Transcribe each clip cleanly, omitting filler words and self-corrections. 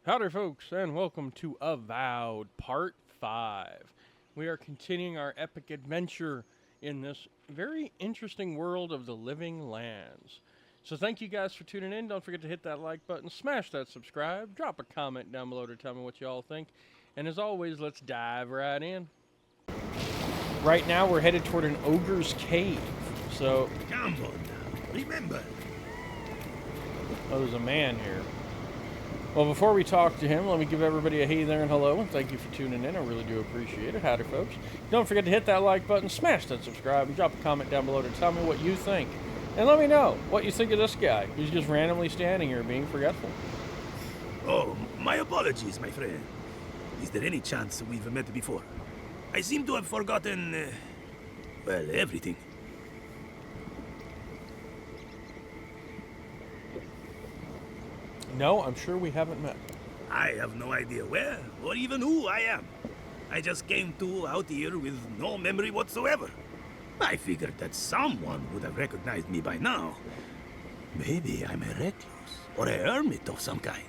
Howdy folks, and welcome to Avowed Part 5. We are continuing our epic adventure in this very interesting world of the living lands. So thank you guys for tuning in. Don't forget to hit that like button, smash that subscribe, drop a comment down below to tell me what you all think. And as always, let's dive right in. Right now we're headed toward an ogre's cave. So, come on now, remember. Oh, there's a man here. Well, before we talk to him, let me give everybody a hey there and hello, and thank you for tuning in. I really do appreciate it. Howdy, folks. Don't forget to hit that like button, smash that subscribe, and drop a comment down below to tell me what you think. And let me know what you think of this guy who's just randomly standing here being forgetful. Oh, my apologies, my friend. Is there any chance we've met before? I seem to have forgotten, well, everything. No, I'm sure we haven't met. I have no idea where or even who I am. I just came out here with no memory whatsoever. I figured that someone would have recognized me by now. Maybe I'm a recluse or a hermit of some kind.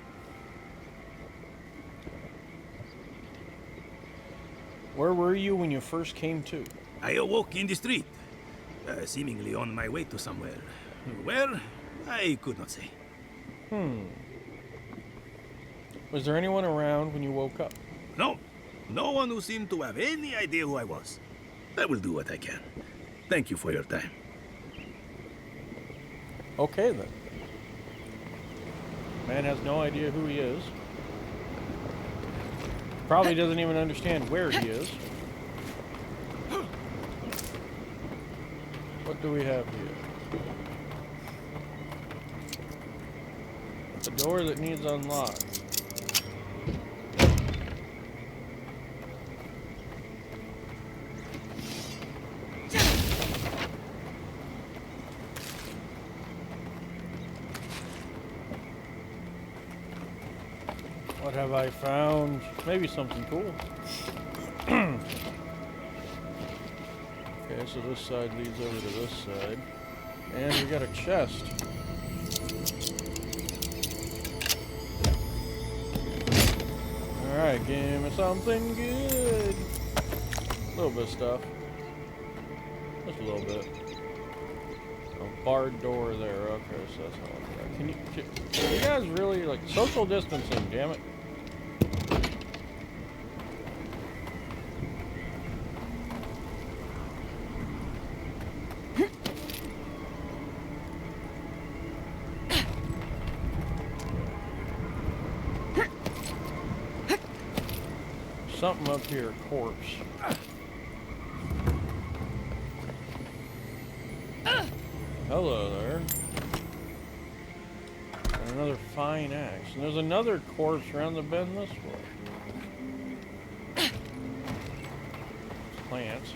Where were you when you first came to? I awoke in the street, seemingly on my way to somewhere. Where? I could not say. Was there anyone around when you woke up? No. No one who seemed to have any idea who I was. I will do what I can. Thank you for your time. Okay, then. Man has no idea who he is. Probably doesn't even understand where he is. What do we have here? A door that needs unlocked. What have I found? Maybe something cool. Okay, so this side leads over to this side. And we got a chest. Alright, give me something good. A little bit of stuff. Just a little bit. A barred door there. Okay, so that's not like that. Can you guys really, like, social distancing, damn it. Something up here, corpse. Hello there. And another fine axe. And there's another corpse around the bend this way. Plants.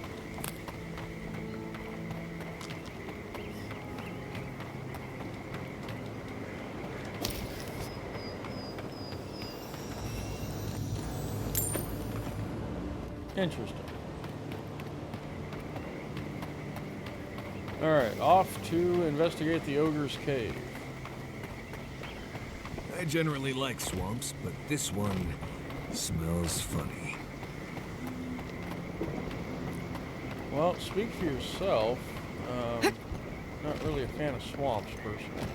Interesting. Alright, off to investigate the ogre's cave. I generally like swamps, but this one smells funny. Well, speak for yourself. Not really a fan of swamps, personally.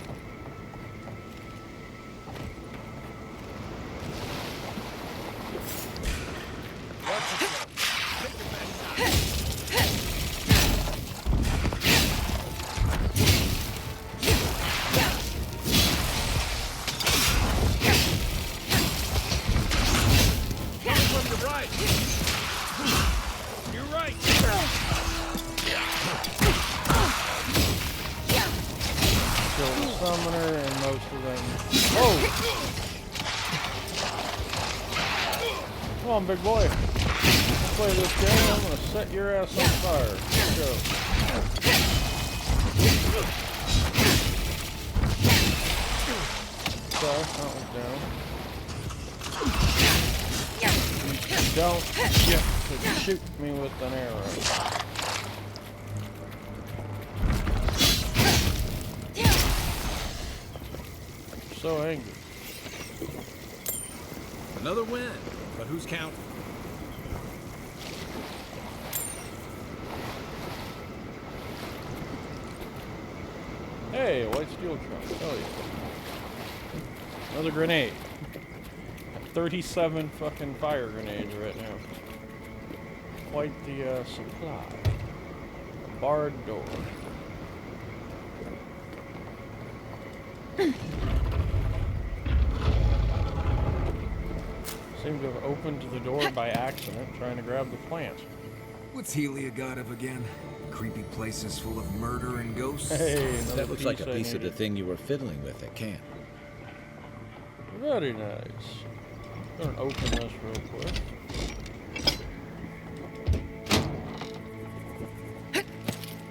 Summoner and most of them. Oh! Come on, big boy. Let's play this game. I'm gonna set your ass on fire. Let's go. Sorry, that one's down. You don't get to shoot me with an arrow. So angry. Another win, but who's counting? Hey, a white steel trunk. Oh yeah. Another grenade. 37 fucking fire grenades right now. Quite the supply. A barred door. Seem to have opened the door by accident, trying to grab the plants. What's Helia god of again? Creepy places full of murder and ghosts? Hey, another That looks like a I piece of the needed. thing you were fiddling with at camp. Very nice. Gonna open this real quick.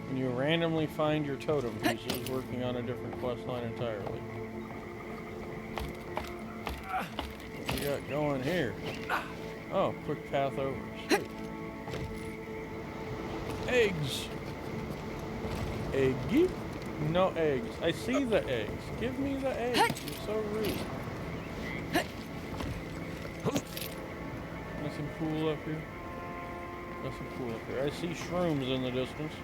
When you randomly find your totem pieces working on a different quest line entirely. What we got going here? Oh, quick path over. Sweet. Eggs. Eggy? No eggs. I see the eggs. Give me the eggs. You're so rude. Nothing cool up here. Nothing cool up here. I see shrooms in the distance.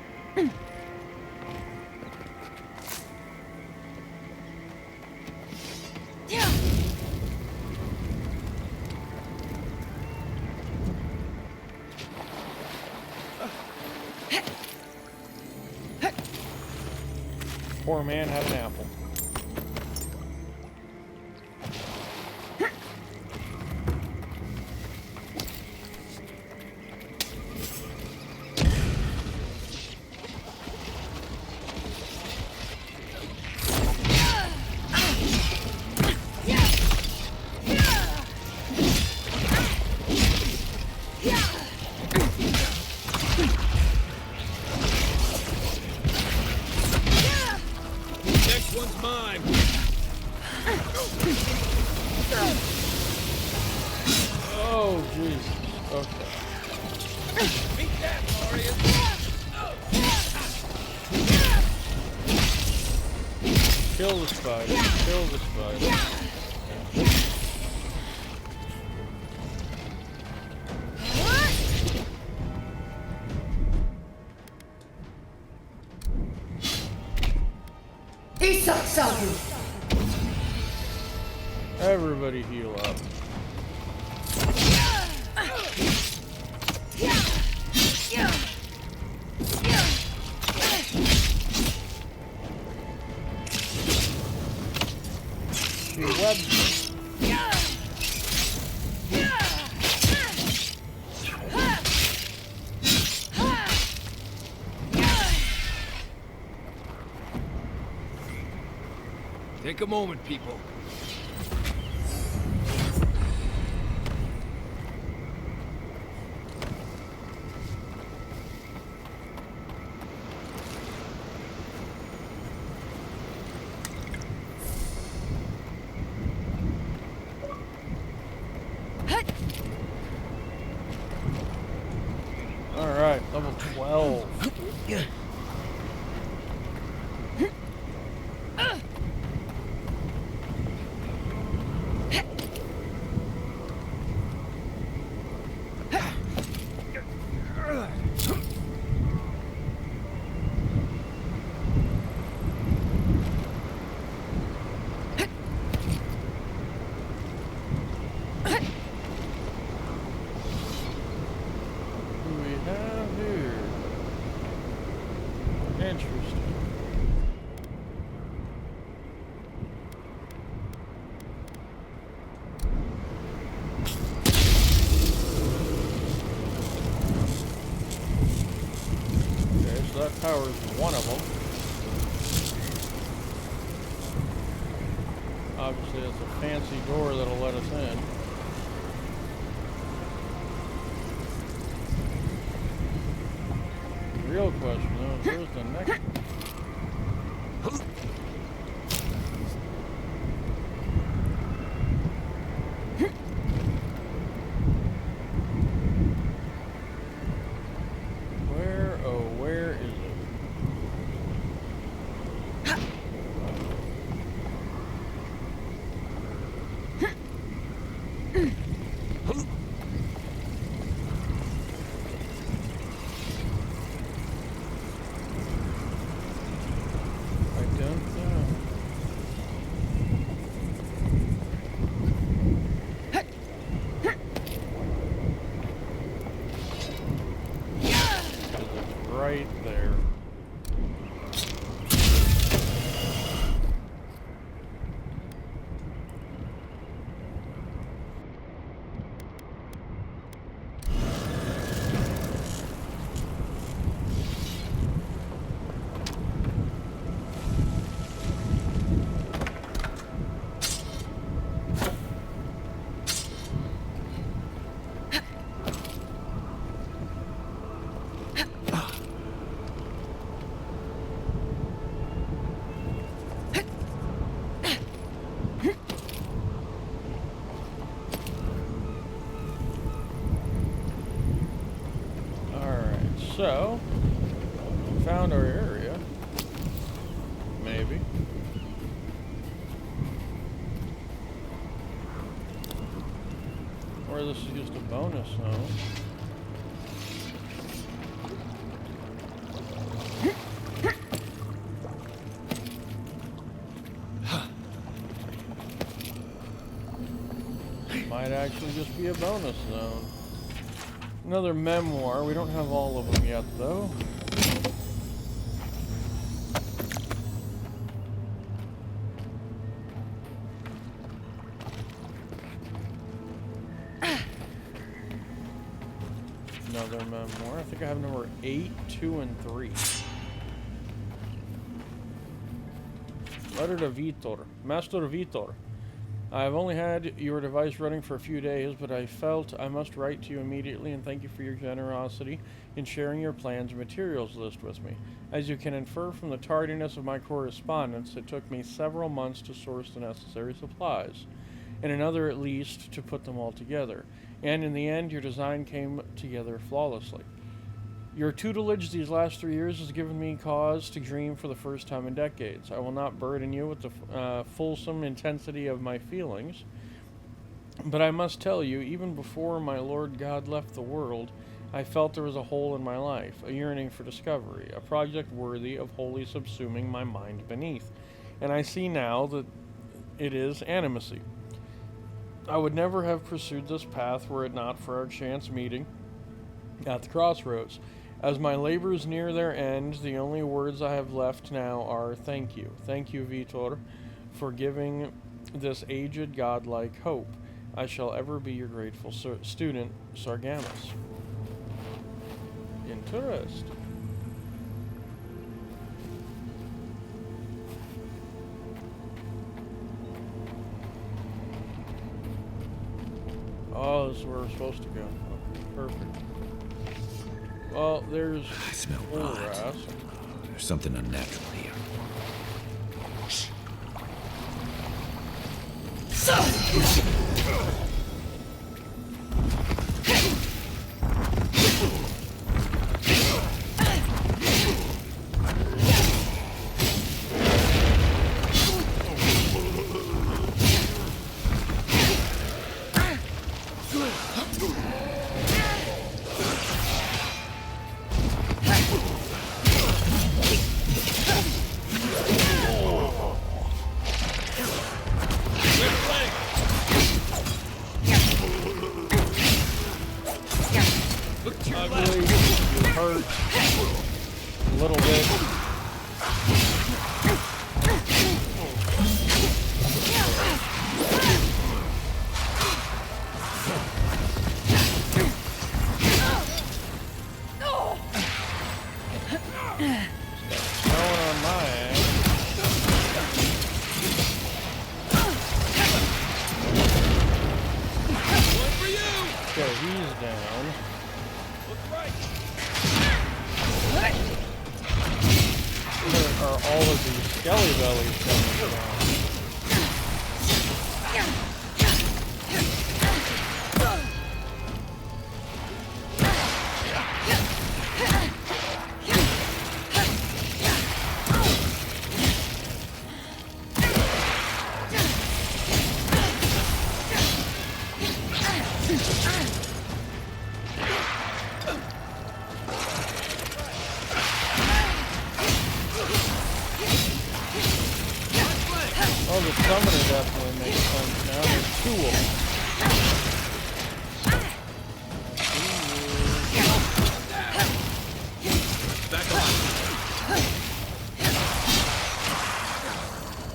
Poor man had an apple. Next one's mine. Oh, Jesus. Okay. Beat that, Warrior. Kill the spider. Kill the spider. Everybody heal up. She webbed me. Take a moment, people. All right, level 12. Who we have here? Interesting. Okay, so that powers one of them. Obviously, it's a fancy door that'll let us in. The real question, though, is where's the next one? Where, oh, where is it? Or this is just a bonus zone. Might actually just be a bonus zone. Another memoir. We don't have all of them yet, though. Another memoir. I think I have number 8, 2, and 3. Letter to Vitor. Master Vitor. I have only had your device running for a few days, but I felt I must write to you immediately and thank you for your generosity in sharing your plans and materials list with me. As you can infer from the tardiness of my correspondence, it took me several months to source the necessary supplies, and another at least to put them all together. And in the end, your design came together flawlessly. Your tutelage these last 3 years has given me cause to dream for the first time in decades. I will not burden you with the fulsome intensity of my feelings, but I must tell you, even before my Lord God left the world, I felt there was a hole in my life, a yearning for discovery, a project worthy of wholly subsuming my mind beneath. And I see now that it is animacy. I would never have pursued this path were it not for our chance meeting at the crossroads. As my labors near their end, the only words I have left now are thank you. Thank you, Vitor, for giving this aged godlike hope. I shall ever be your grateful student, Sargamus. Interest. Oh, this is where we're supposed to go. Okay, perfect. Well, there's I smell rot. There's something unnatural here.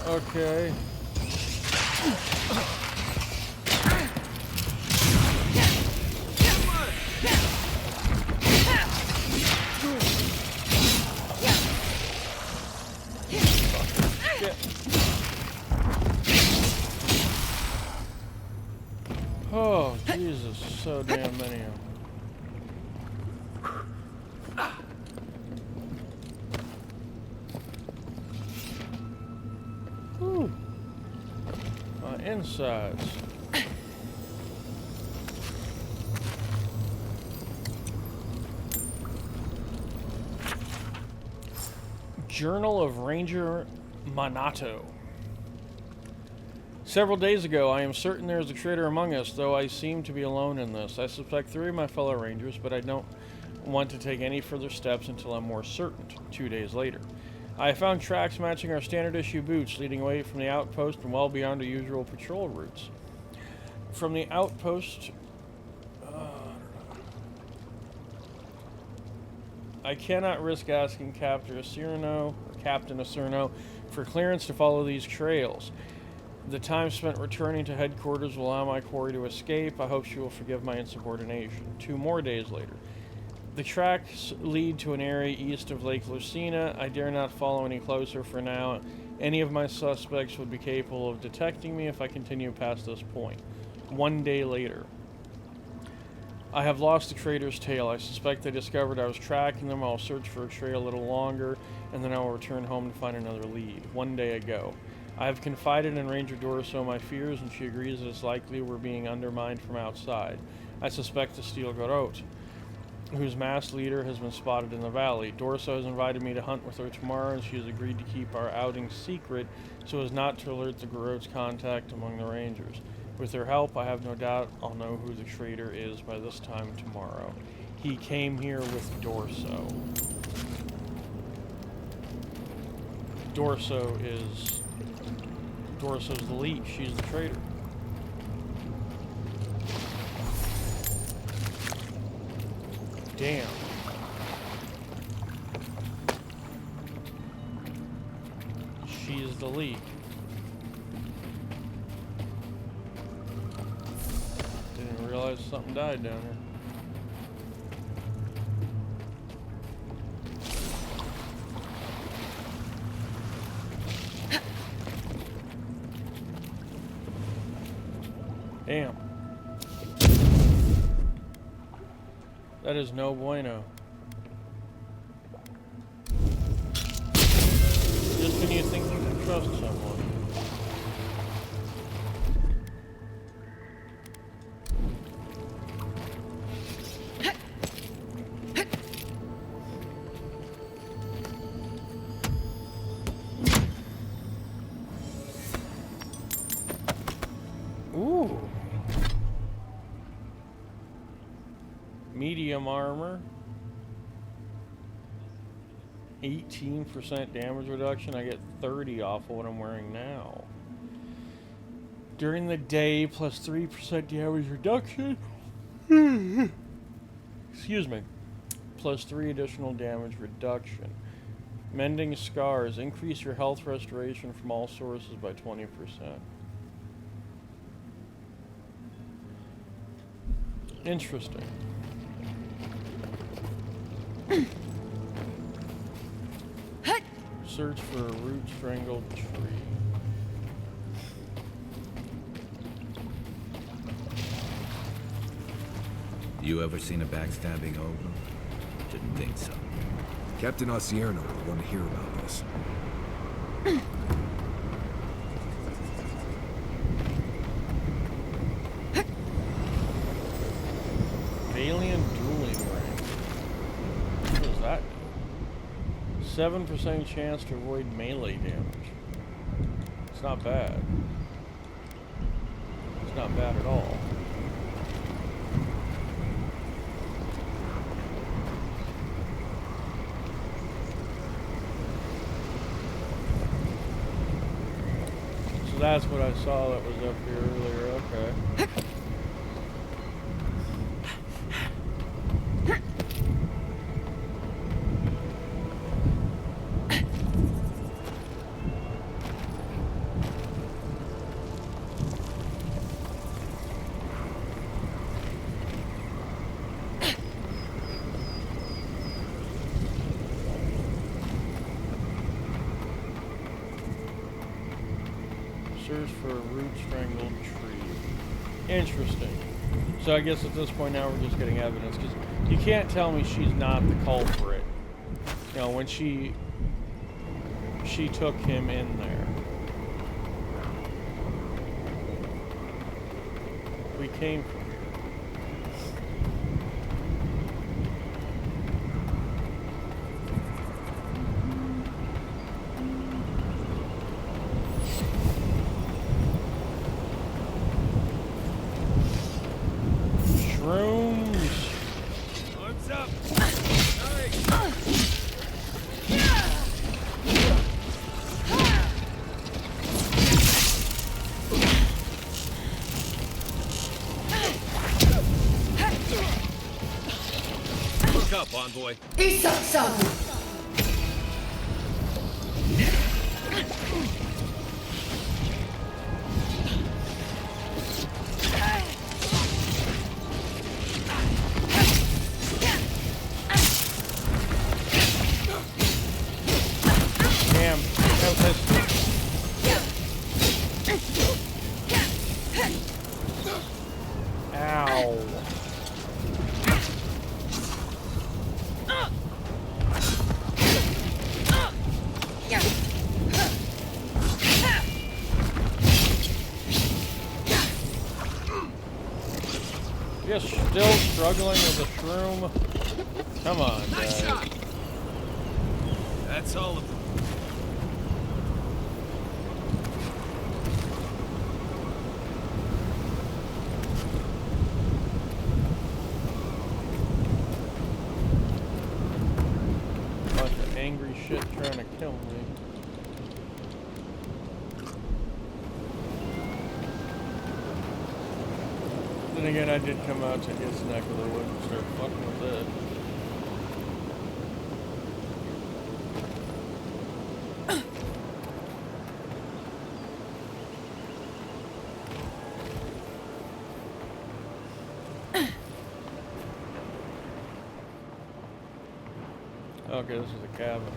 Okay. Oh, Jesus, so damn many of them. Whew. Insides. Journal of Ranger Manato. Several days ago, I am certain there is a traitor among us, though I seem to be alone in this. I suspect 3 of my fellow rangers, but I don't want to take any further steps until I'm more certain. 2 days later. I have found tracks matching our standard issue boots, leading away from the outpost and well beyond our usual patrol routes. From the outpost... I cannot risk asking Captain Acerno for clearance to follow these trails. The time spent returning to headquarters will allow my quarry to escape. I hope she will forgive my insubordination. 2 more days later. The tracks lead to an area east of Lake Lucina. I dare not follow any closer for now. Any of my suspects would be capable of detecting me if I continue past this point. 1 day later. I have lost the traitor's tail. I suspect they discovered I was tracking them. I'll search for a trail a little longer, and then I will return home to find another lead. 1 day ago. I have confided in Ranger Dorso my fears, and she agrees that it's likely we're being undermined from outside. I suspect the Steel Garrote, whose masked leader has been spotted in the valley. Dorso has invited me to hunt with her tomorrow, and she has agreed to keep our outing secret so as not to alert the Garrote's contact among the Rangers. With her help, I have no doubt I'll know who the traitor is by this time tomorrow. He came here with Dorso. Dorso's the leak. She's the traitor. Damn. She is the leak. Didn't realize something died down here. Damn. That is no bueno. Just when you think you can trust someone. Ooh. Medium armor. 18% damage reduction. I get 30 off of what I'm wearing now. During the day, plus 3% damage reduction. Excuse me. Plus 3 additional damage reduction. Mending scars. Increase your health restoration from all sources by 20%. Interesting. Search for a root strangled tree. You ever seen a backstabbing ogre? Didn't think so. Captain Ocierno would want to hear about this. Alien dueling ring. What does that do? 7% chance to avoid melee damage. It's not bad. It's not bad at all. So that's what I saw that was up here earlier. Okay. Search for a root strangled tree. Interesting. So I guess at this point now we're just getting evidence, because you can't tell me she's not the culprit. You know, when she took him in there. We came from here. Shrooms. Arms up! Look up, envoy. Damn. That was his- Ow. You're still struggling with the shroom? Come on, Nice guys. shot! That's all of them. Bunch of angry shit trying to kill me. Then again, I did come out to his neck of the woods and start fucking with it. Okay, this is the cabin.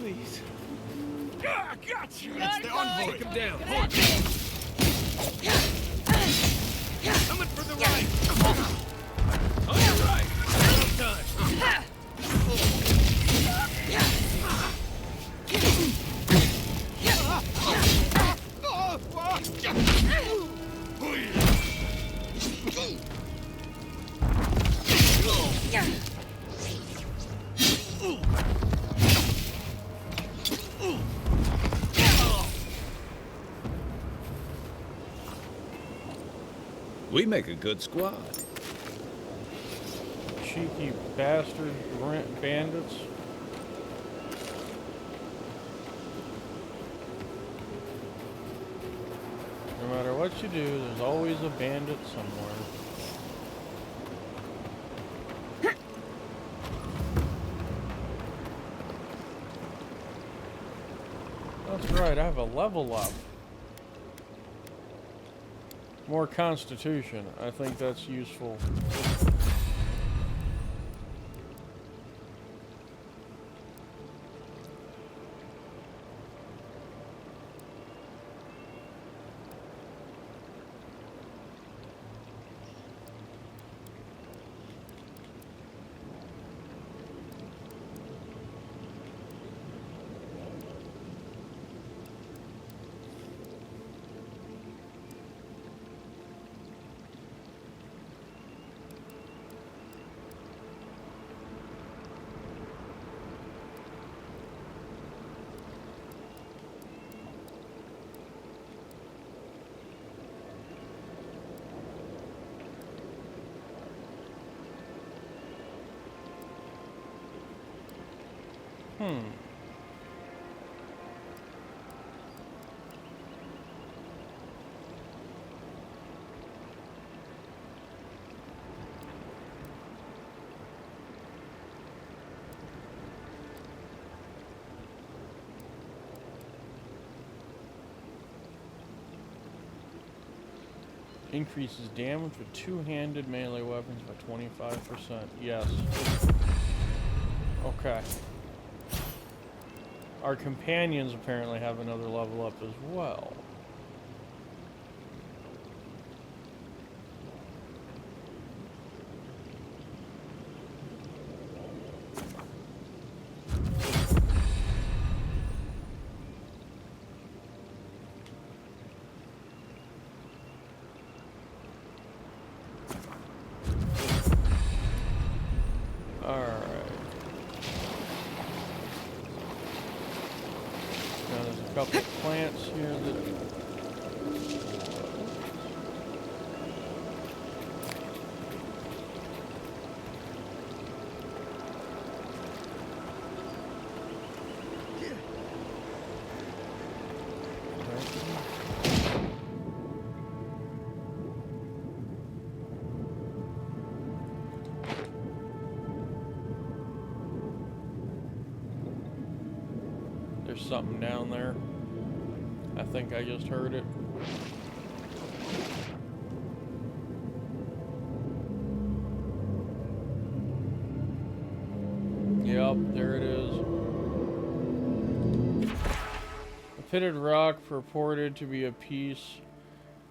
Please. Ah, got you! That's the envoy! Take him down! Hold. Coming for the right! On your right! Well done! We make a good squad. Cheeky bastard bandits. No matter what you do, there's always a bandit somewhere. That's right, I have a level up. More constitution. I think that's useful. Increases damage with two-handed melee weapons by 25%. Yes. Okay. Our companions apparently have another level up as well. Couple of plants here that. There's something down there. I think I just heard it. Yep, there it is. A pitted rock purported to be a piece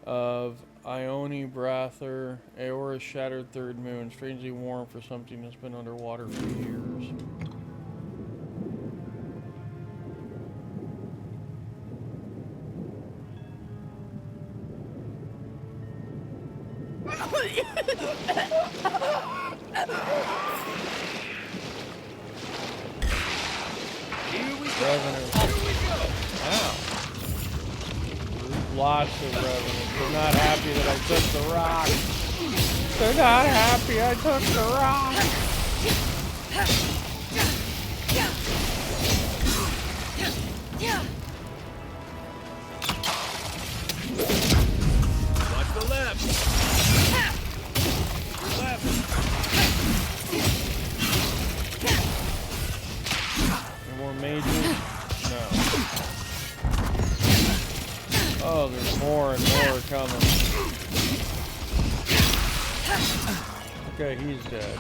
of Ione Brather, Aora's shattered third moon, strangely warm for something that's been underwater for years. Revenants. Wow. Lots of revenants. They're not happy that I took the rock. They're not happy I took the rock. Watch the left. Left. Any more mages? No. Oh, there's more and more coming. Okay, he's dead.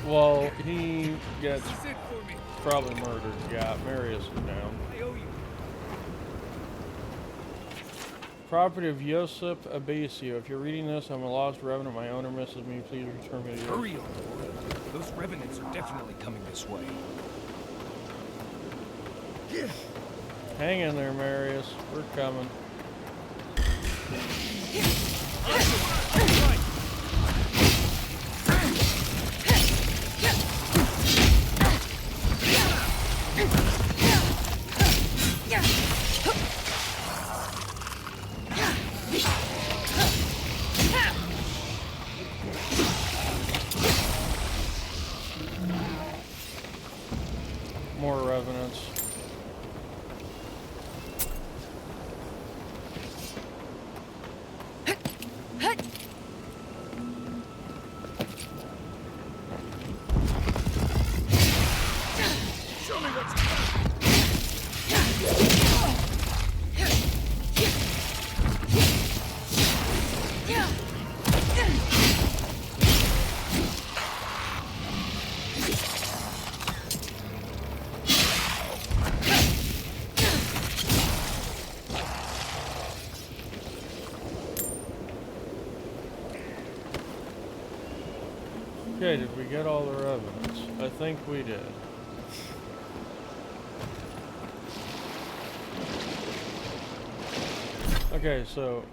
Well, he gets probably murdered. Yeah, Marius is down. I owe you. Property of Josip Abasio. If you're reading this, I'm a lost revenant. My owner misses me. Please return me to your... Hurry, Lord. Those revenants are definitely coming this way. Hang in there, Marius. We're coming. More revenants. Okay, did we get all the revenants? I think we did. Okay, so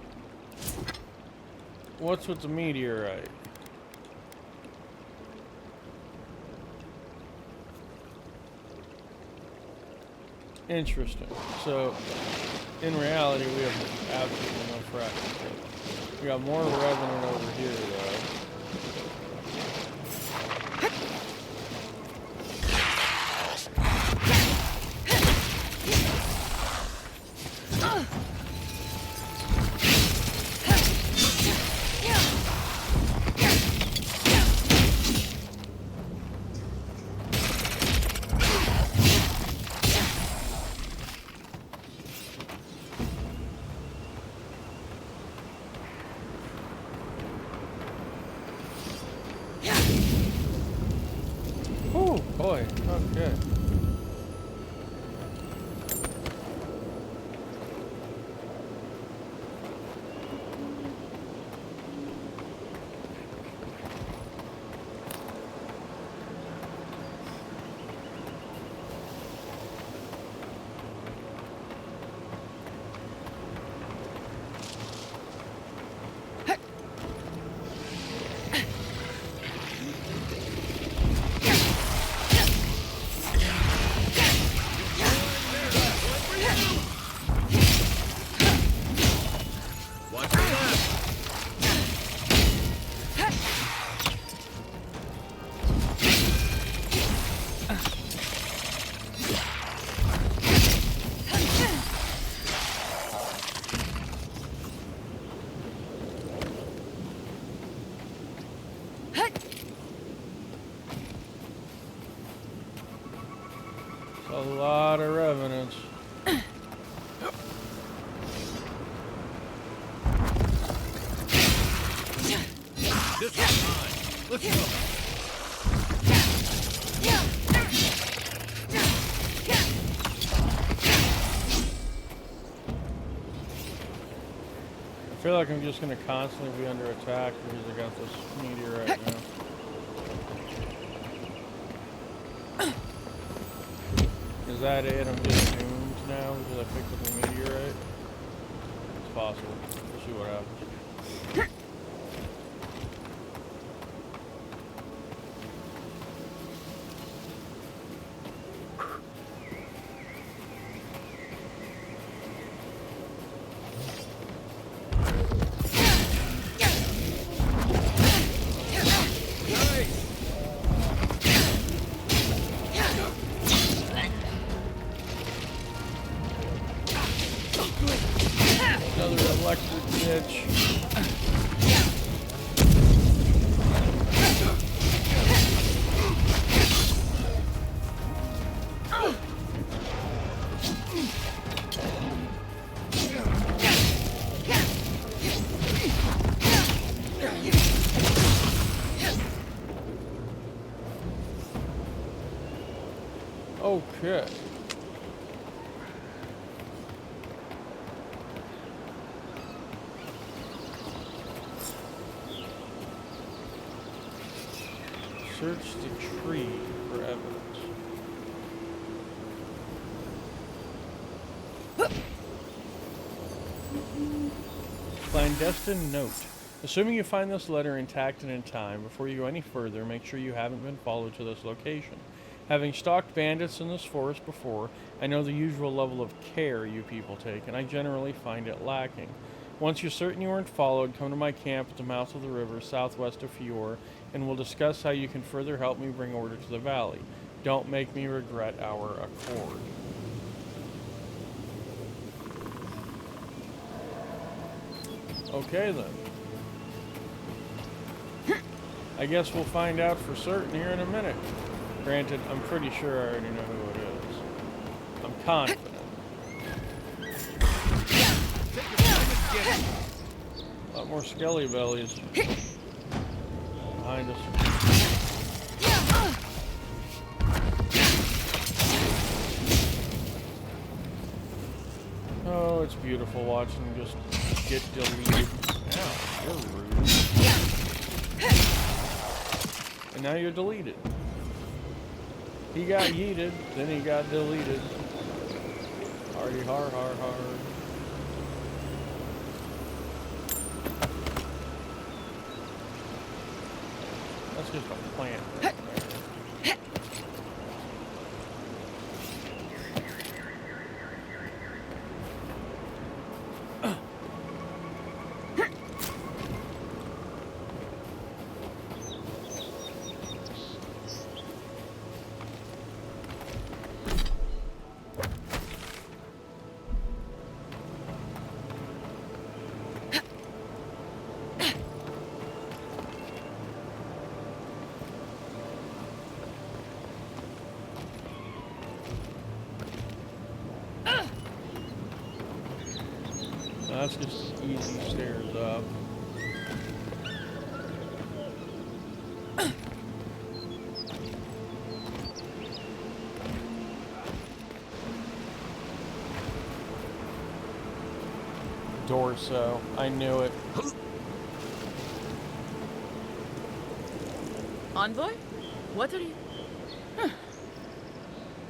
what's with the meteorite? Interesting. So, in reality, we have absolutely no fraction. We got more revenant over here, though. Oh boy, okay. A lot of revenants. This is mine. Let's go. I feel like I'm just gonna constantly be under attack because I got this meteorite now. Is that it? I'm just doomed now because I picked up the meteorite? It's possible. We'll see what happens. Another electric bitch. Okay. Search the tree for evidence. Clandestine note. Assuming you find this letter intact and in time, before you go any further, make sure you haven't been followed to this location. Having stalked bandits in this forest before, I know the usual level of care you people take, and I generally find it lacking. Once you're certain you weren't followed, come to my camp at the mouth of the river southwest of Fior, and we'll discuss how you can further help me bring order to the valley. Don't make me regret our accord. Okay then. I guess we'll find out for certain here in a minute. Granted, I'm pretty sure I already know who it is. I'm confident. A lot more skelly bellies behind us. Oh, it's beautiful watching them just get deleted. Ow, you're rude. And now you're deleted. He got yeeted, then he got deleted. Hardy har har har. That's just a plant right there. That's just easy stairs up. Dorso. I knew it. Envoy? What are you? Huh.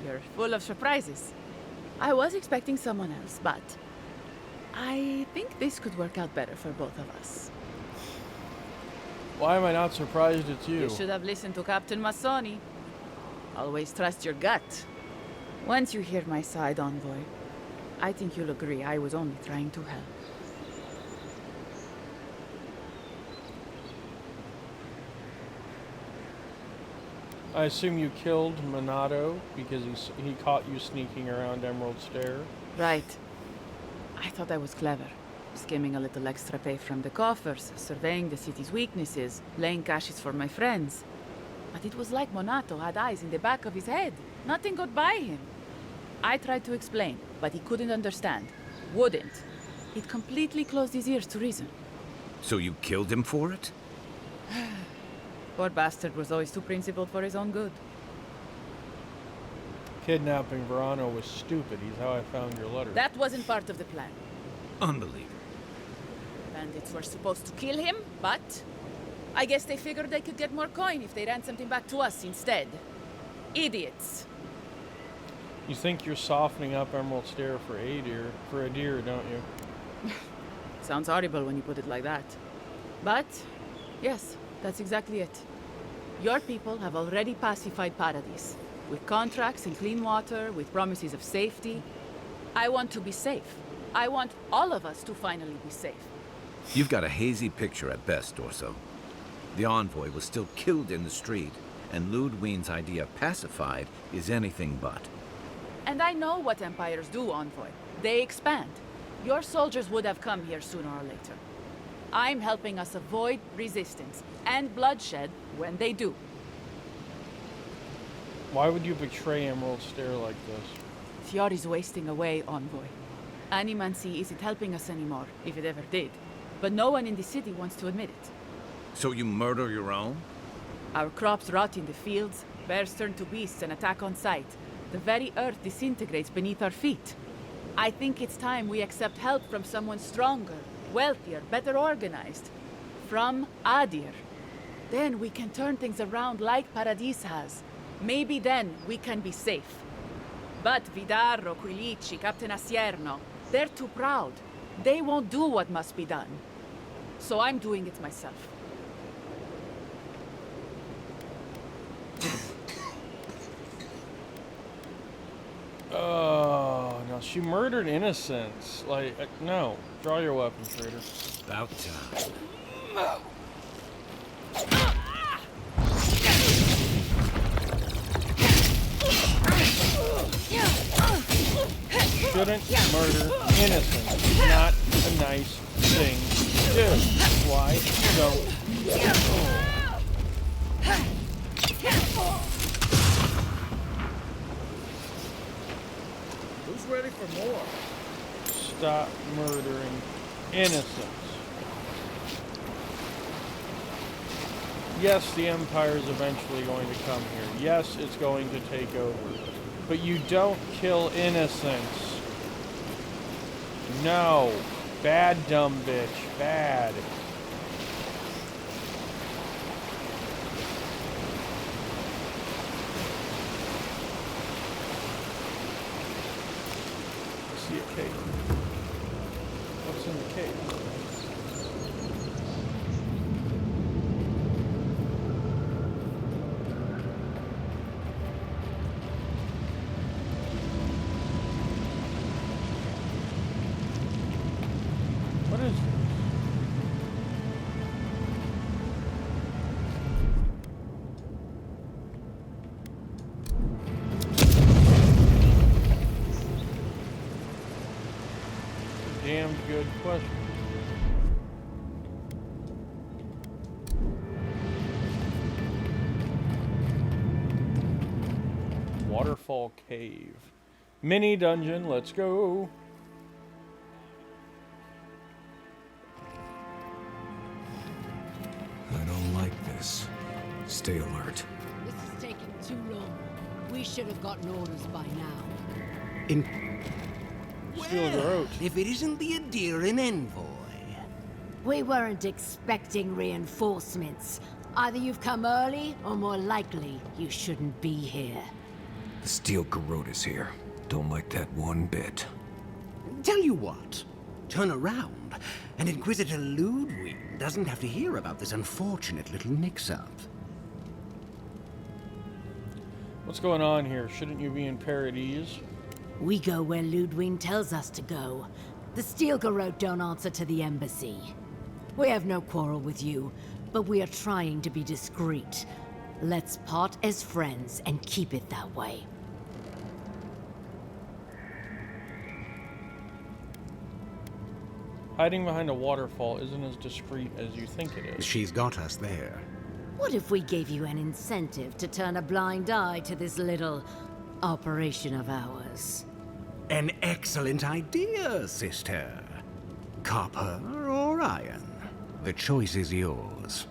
You're full of surprises. I was expecting someone else, but I think this could work out better for both of us. Why am I not surprised it's you? You should have listened to Captain Massoni. Always trust your gut. Once you hear my side, Envoy, I think you'll agree I was only trying to help. I assume you killed Minato because he caught you sneaking around Emerald Stair. Right. I thought I was clever. Skimming a little extra pay from the coffers, surveying the city's weaknesses, laying caches for my friends. But it was like Monato had eyes in the back of his head. Nothing got by him. I tried to explain, but he couldn't understand. Wouldn't. He'd completely closed his ears to reason. So you killed him for it? Poor bastard was always too principled for his own good. Kidnapping Verano was stupid. He's how I found your letter. That wasn't part of the plan. Unbelievable. Bandits were supposed to kill him, but I guess they figured they could get more coin if they ransomed him back to us instead. Idiots. You think you're softening up Emerald Stare for a deer, don't you? Sounds horrible when you put it like that. But, yes, that's exactly it. Your people have already pacified Paradise, with contracts and clean water, with promises of safety. I want to be safe. I want all of us to finally be safe. You've got a hazy picture at best, Dorso. The envoy was still killed in the street, and Ludwine's idea of pacified is anything but. And I know what empires do, Envoy. They expand. Your soldiers would have come here sooner or later. I'm helping us avoid resistance and bloodshed when they do. Why would you betray Emerald Stare like this? Fjord is wasting away, Envoy. Animancy isn't helping us anymore, if it ever did. But no one in the city wants to admit it. So you murder your own? Our crops rot in the fields, bears turn to beasts and attack on sight. The very earth disintegrates beneath our feet. I think it's time we accept help from someone stronger, wealthier, better organized. From Adir. Then we can turn things around like Paradis has. Maybe then we can be safe. But Vidarro, Quilici, Captain Asierno, they're too proud. They won't do what must be done. So I'm doing it myself. Oh, no, she murdered innocents. Like, no. Draw your weapon, traitor. About time. Shouldn't murder innocents. Not a nice thing to do. Why don't Who's ready for more? stop murdering innocents? Yes, the Empire's eventually going to come here. Yes, it's going to take over. But you don't kill innocents. No. Bad, dumb bitch. Bad. I see a cave. What's in the cave? What is this? Damn good question. Waterfall Cave. Mini dungeon, let's go. I don't like this. Stay alert. This is taking too long. We should have gotten orders by now. Steal the road. If it isn't the Adiran envoy. We weren't expecting reinforcements. Either you've come early, or more likely, you shouldn't be here. The Steel Garrote is here. Don't like that one bit. Tell you what, turn around, and Inquisitor Ludwig doesn't have to hear about this unfortunate little mix-up. What's going on here? Shouldn't you be in Paradise? We go where Ludwig tells us to go. The Steel Garrote don't answer to the embassy. We have no quarrel with you, but we are trying to be discreet. Let's part as friends and keep it that way. Hiding behind a waterfall isn't as discreet as you think it is. She's got us there. What if we gave you an incentive to turn a blind eye to this little operation of ours. An excellent idea, sister. Copper or iron? The choice is yours.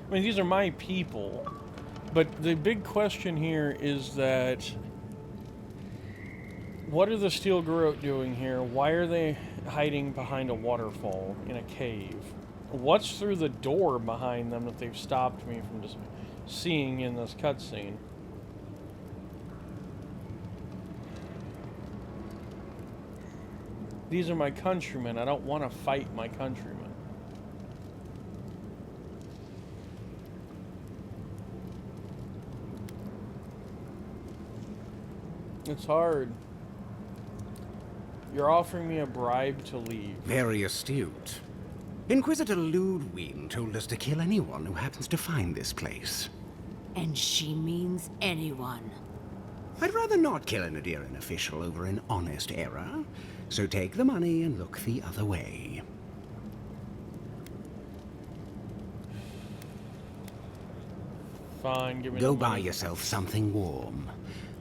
I mean, these are my people. But the big question here is that... what are the Steel Garrote doing here? Why are they hiding behind a waterfall in a cave? What's through the door behind them that they've stopped me from just seeing in this cutscene? These are my countrymen. I don't want to fight my countrymen. It's hard. You're offering me a bribe to leave. Very astute. Inquisitor Ludwig told us to kill anyone who happens to find this place. And she means anyone. I'd rather not kill an Adirian official over an honest error, so take the money and look the other way. Fine, give me Go the buy money. yourself something warm.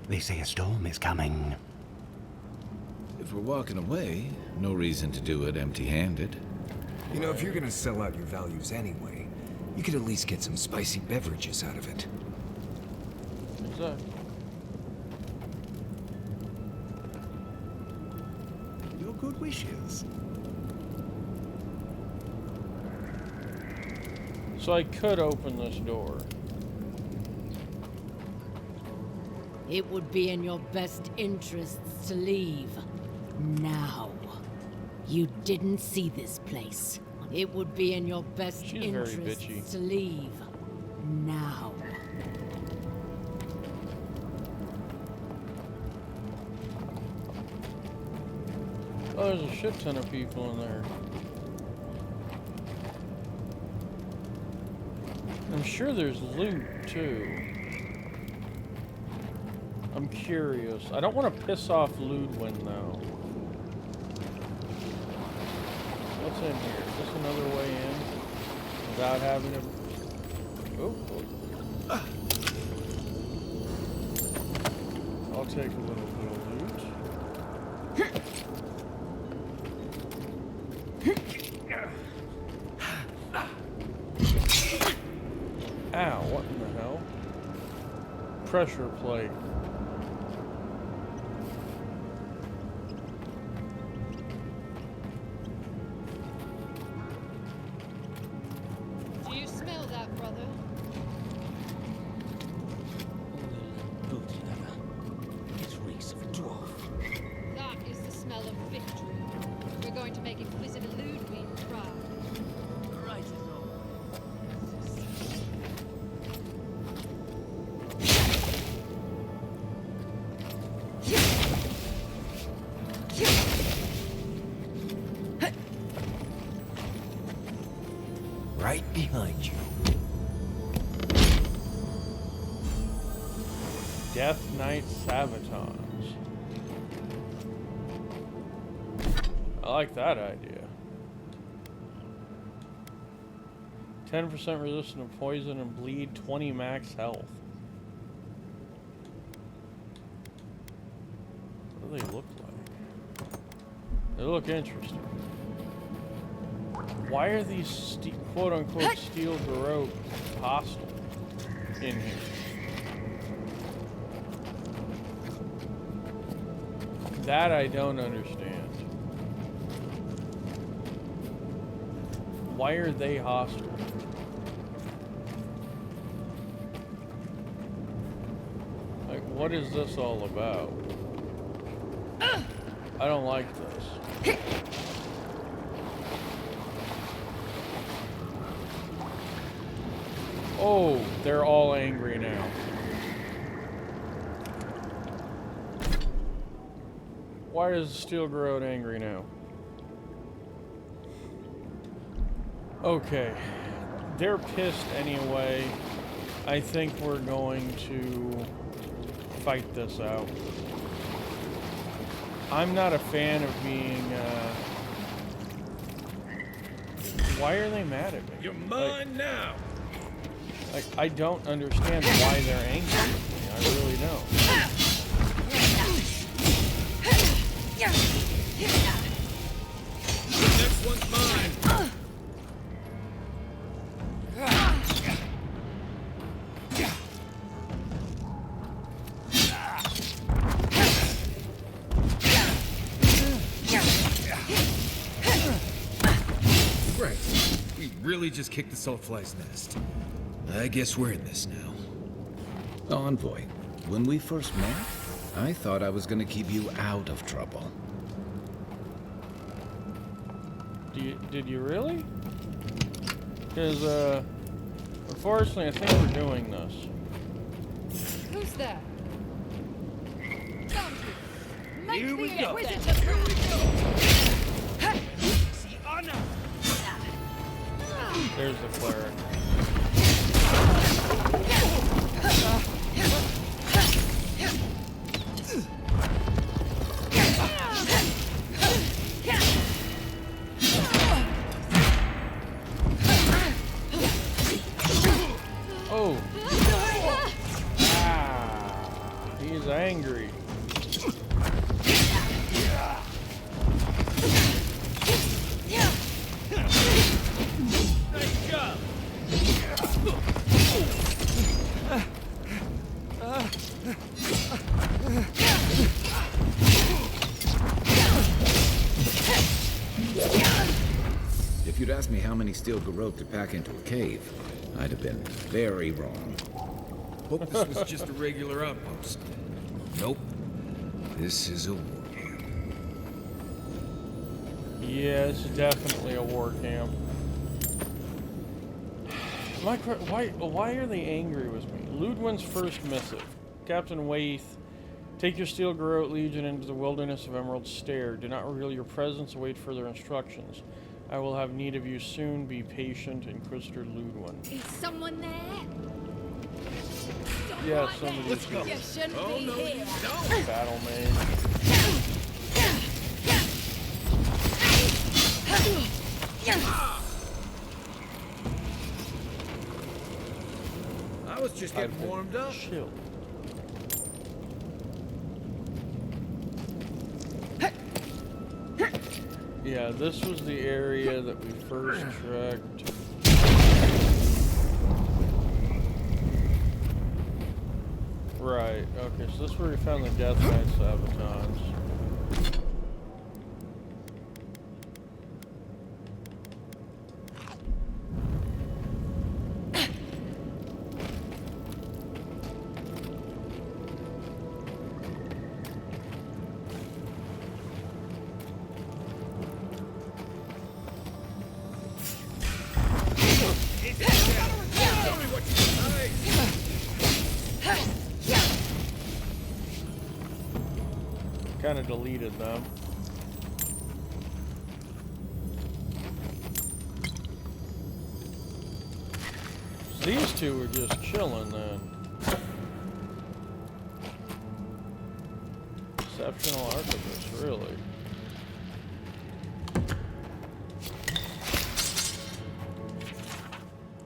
They say a storm is coming. If we're walking away, no reason to do it empty-handed. You know, if you're gonna sell out your values anyway, you could at least get some spicy beverages out of it. Exactly. Your good wishes. So I could open this door. It would be in your best interests to leave. Now. You didn't see this place. It would be in your best She's very interests bitchy. to leave. Now. Oh, there's a shit ton of people in there. I'm sure there's loot, too. I'm curious. I don't want to piss off Ludwig, though. What's in here? Is this another way in? Without having to... Oh. I'll take a little bit of loot. Ow, what in the hell? Pressure plate. Do you smell that, brother? Good leather. It reeks of dwarf. That is the smell of victory. We're going to make Inquisitor Ludwig proud. Right as always. Right behind you. Death Knight Sabotage. I like that idea. 10% resistant to poison and bleed, 20 max health. What do they look like? They look interesting. Why are these quote-unquote Steel Garrote hostile in here? That I don't understand. Why are they hostile? Like, what is this all about? I don't like this. Oh, they're all angry now. Why is Steel Garrote angry now? Okay. They're pissed anyway. I think we're going to fight this out. I'm not a fan of being Why are they mad at me? You're mine now. Like, I don't understand why they're angry with me. I really don't. The next one's mine. Right. We really just kicked the Saltfly's nest. I guess we're in this now. Envoy, when we first met, I thought I was going to keep you out of trouble. Did you really? Because, unfortunately, I think we're doing this. Who's there? Here we go. There's the cleric. Oh. Ah, he's angry. Nice job. If you'd asked me how many steel garrote to pack into a cave, I'd have been very wrong. Hope this was just a regular outpost. Nope. This is a war camp. Yeah, it's definitely a war camp. Why are they angry with me? Ludwin's first missive. Captain Waith, take your Steel Garrote Legion into the wilderness of Emerald Stair. Do not reveal your presence. Await further instructions. I will have need of you soon. Be patient, Inquisitor Ludwin. Is someone there? Yeah, somebody's Let's go. You shouldn't Oh, be no, here. you don't. battle mage. I was just I've getting been warmed up. Chill. Yeah, this was the area that we first trekked. Right, okay, so this is where we found the Death Knight Sabatons. Tell me what you like. Kind of deleted them. So these two were just chilling then. Exceptional archivist, really.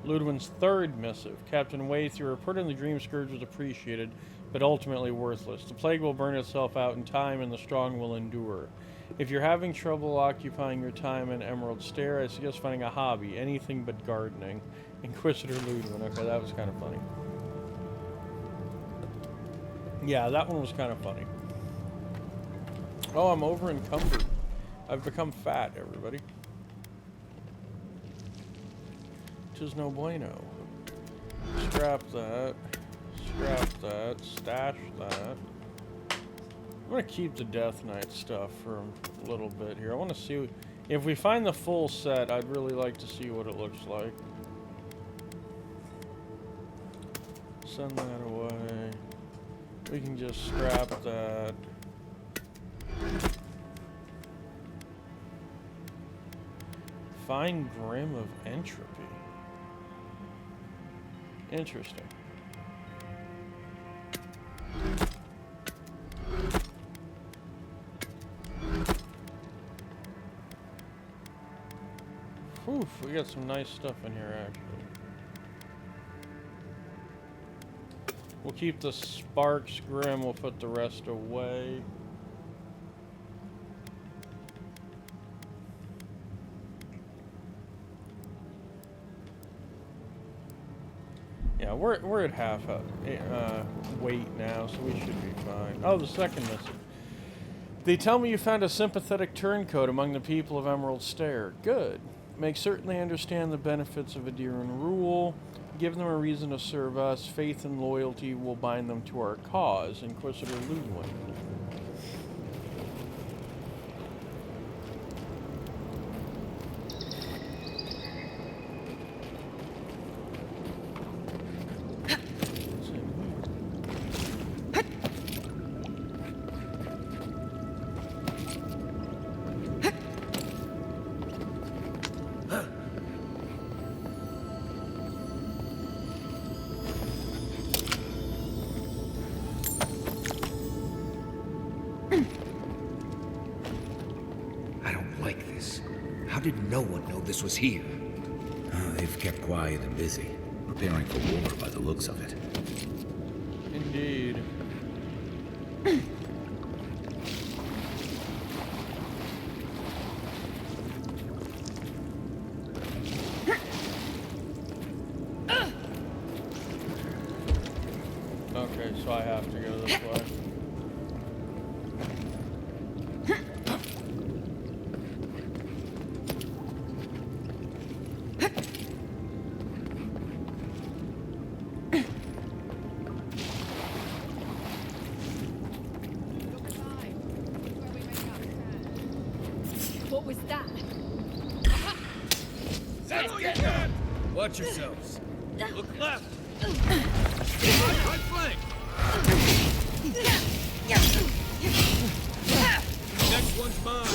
Ludwin's third missive. Captain Waith, your report on the Dream Scourge was appreciated, but ultimately worthless. The plague will burn itself out in time, and the strong will endure. If you're having trouble occupying your time in Emerald Stair, I suggest finding a hobby, anything but gardening. Inquisitor Ludwin. Okay, that was kind of funny. Yeah, that one was kind of funny. Oh, I'm over encumbered. I've become fat, everybody. Tis no bueno. Scrap that. Scrap that. Stash that. I'm gonna keep the Death Knight stuff for a little bit here. I want to see if we find the full set. I'd really like to see what it looks like. Send that away. We can just scrap that. Find Grim of Entropy. Interesting. Oof, we got some nice stuff in here, actually. We'll keep the sparks grim, we'll put the rest away. Yeah, we're at half weight now, so we should be fine. Oh, the second missive. They tell me you found a sympathetic turncoat among the people of Emerald Stair. Good. Make certain they understand the benefits of Adiran rule. Give them a reason to serve us. Faith and loyalty will bind them to our cause. Inquisitor Ludwig. How did no one know this was here? Oh, they've kept quiet and busy, preparing for war by the looks of it. Indeed. Okay, so I have to go this way. What was that? Watch yourselves. Look left. Right flank. Next one's mine.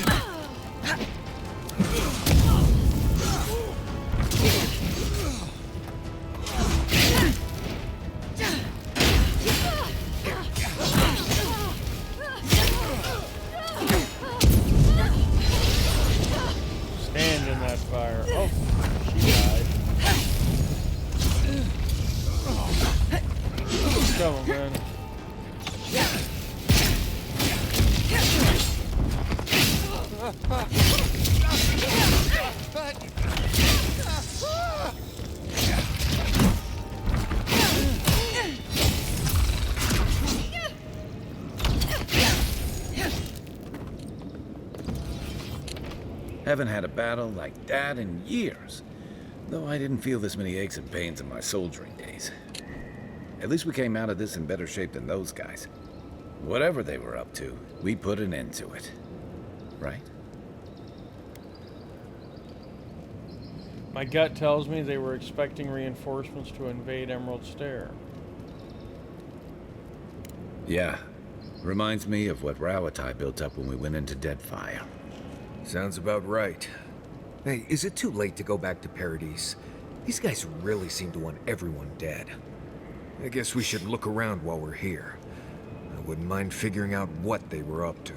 Stand in that fire. Oh, she died. Come on, man. Haven't had a battle like that in years. Though I didn't feel this many aches and pains in my soldiering days. At least we came out of this in better shape than those guys. Whatever they were up to, we put an end to it. Right? My gut tells me they were expecting reinforcements to invade Emerald Stair. Yeah. Reminds me of what Rawatai built up when we went into Deadfire. Sounds about right. Hey, is it too late to go back to Paradise? These guys really seem to want everyone dead. I guess we should look around while we're here. I wouldn't mind figuring out what they were up to.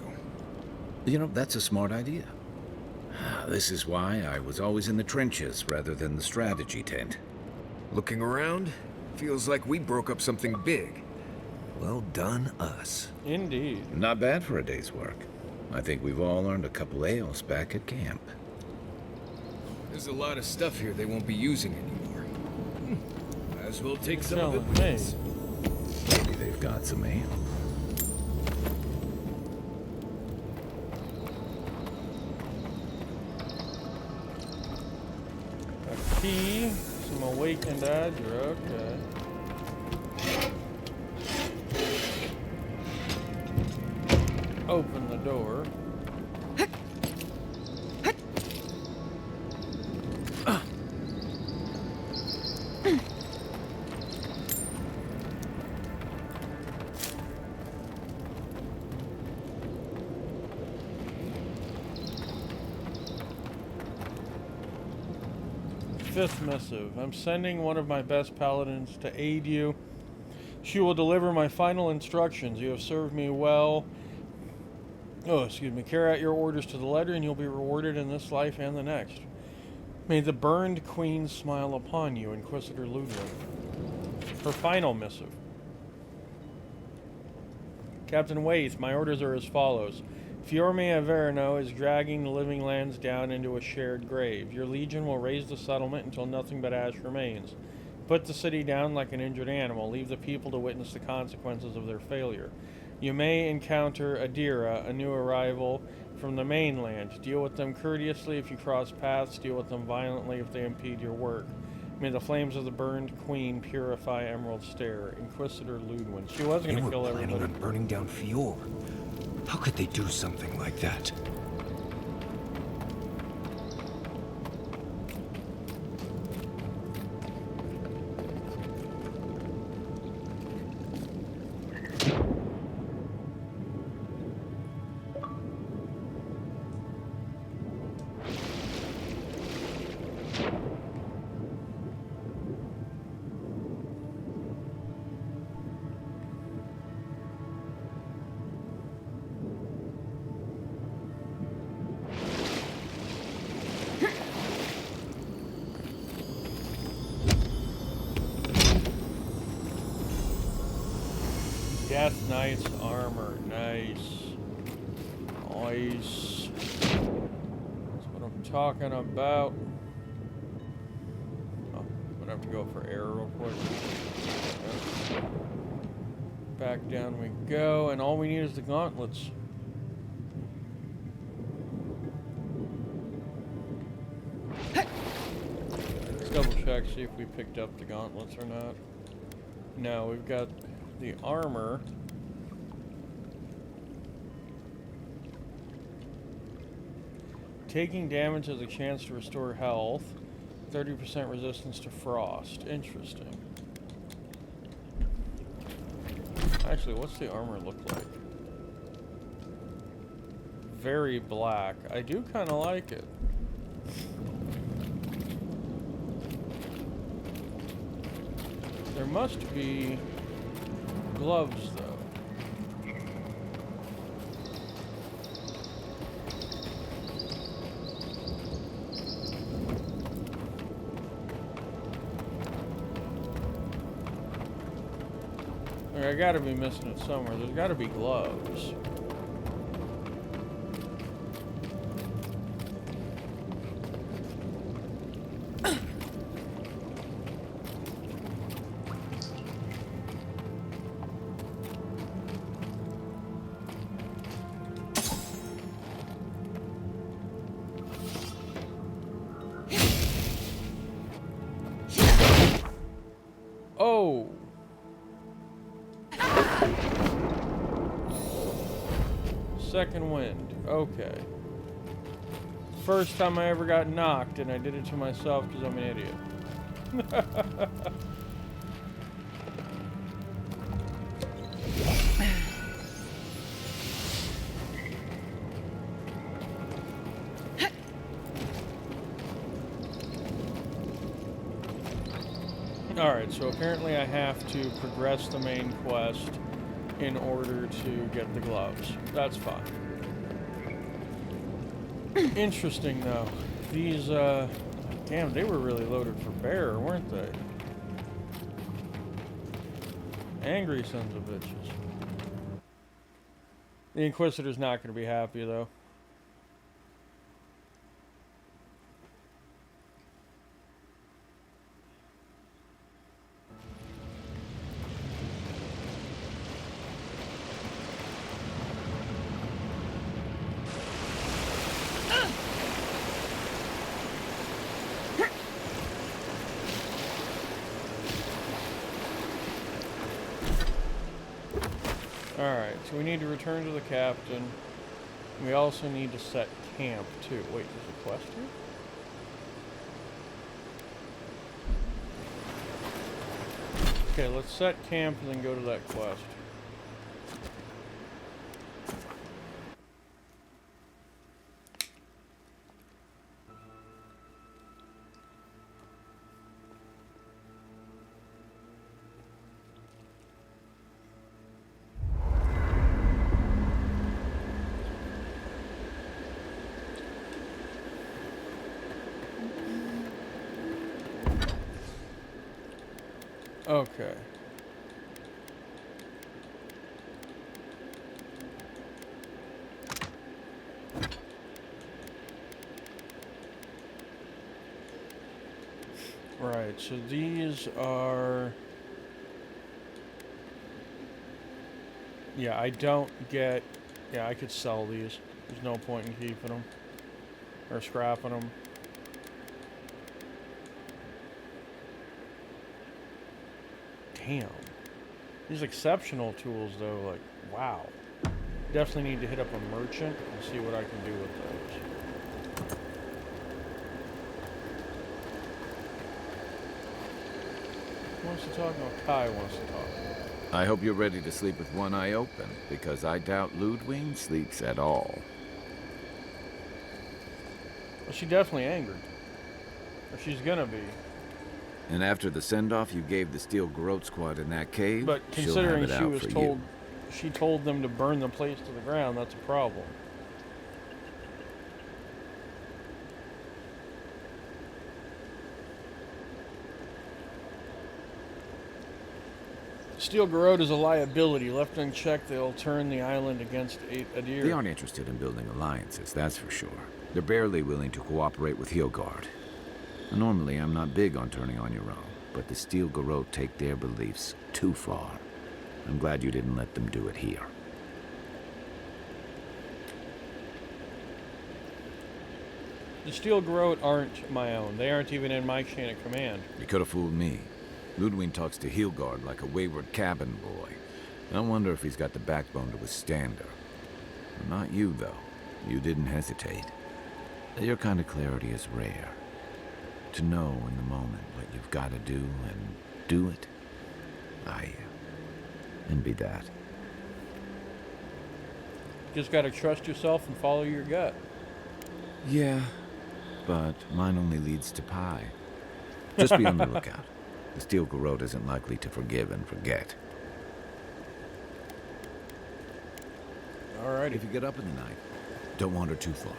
You know, that's a smart idea. This is why I was always in the trenches rather than the strategy tent. Looking around, feels like we broke up something big. Well done, us. Indeed. Not bad for a day's work. I think we've all earned a couple ales back at camp. There's a lot of stuff here they won't be using anymore. Might as well take some of it Telling with me. us. Maybe they've got some ale. A key, some awakened Adra, okay. Open the door. Fifth missive. I'm sending one of my best paladins to aid you. She will deliver my final instructions. You have served me well. Oh, excuse me. Carry out your orders to the letter and you'll be rewarded in this life and the next. May the burned queen smile upon you, Inquisitor Ludwig. Her final missive. Captain Waith, my orders are as follows. Fiorme Averno is dragging the living lands down into a shared grave. Your legion will raise the settlement until nothing but ash remains. Put the city down like an injured animal. Leave the people to witness the consequences of their failure. You may encounter Adira, a new arrival from the mainland. Deal with them courteously if you cross paths. Deal with them violently if they impede your work. May the flames of the burned queen purify Emerald Stair. Inquisitor Ludwig. She was going to kill everybody. They were planning on burning down Fior. How could they do something like that? Death Knight's armor. Nice. Nice. That's what I'm talking about. Oh, but I have to go for air real quick. Back down we go, and all we need is the gauntlets. Let's double check, see if we picked up the gauntlets or not. No, we've got the armor. Taking damage has a chance to restore health. 30% resistance to frost. Interesting. Actually, what's the armor look like? Very black. I do kind of like it. There must be gloves, though. I gotta be missing it somewhere. There's gotta be gloves. Oh! Second wind. Okay. First time I ever got knocked, and I did it to myself because I'm an idiot. Alright, so apparently I have to progress the main quest in order to get the gloves. That's fine. Interesting, though. These, damn, they were really loaded for bear, weren't they? Angry sons of bitches. The Inquisitor's not going to be happy, though. Alright, so we need to return to the captain. We also need to set camp, too. Wait, there's a quest here? Okay, let's set camp and then go to that quest. Okay. Right, so these are... Yeah, I don't get... Yeah, I could sell these. There's no point in keeping them. Or scrapping them. Damn. These exceptional tools, though, like, wow. Definitely need to hit up a merchant and see what I can do with those. Who wants to talk? No, Kai wants to talk. I hope you're ready to sleep with one eye open, because I doubt Ludwig sleeps at all. Well, she's definitely angry. Or she's gonna be. And after the send-off you gave the Steel Garrote squad in that cave, But she'll have considering it she out was for told... you. She told them to burn the place to the ground, that's a problem. Steel Garrote is a liability. Left unchecked, they'll turn the island against Adir. They aren't interested in building alliances, that's for sure. They're barely willing to cooperate with Hilgard. Normally, I'm not big on turning on your own, but the Steel Garrote take their beliefs too far. I'm glad you didn't let them do it here. The Steel Garrote aren't my own. They aren't even in my chain of command. You could have fooled me. Ludwig talks to Hilgard like a wayward cabin boy. I wonder if he's got the backbone to withstand her. Not you, though. You didn't hesitate. Your kind of clarity is rare. To know in the moment what you've got to do and do it, I envy that. Just gotta trust yourself and follow your gut. Yeah, but mine only leads to pie. Just be on the lookout. The Steel Garrote isn't likely to forgive and forget. Alrighty. If you get up in the night, don't wander too far.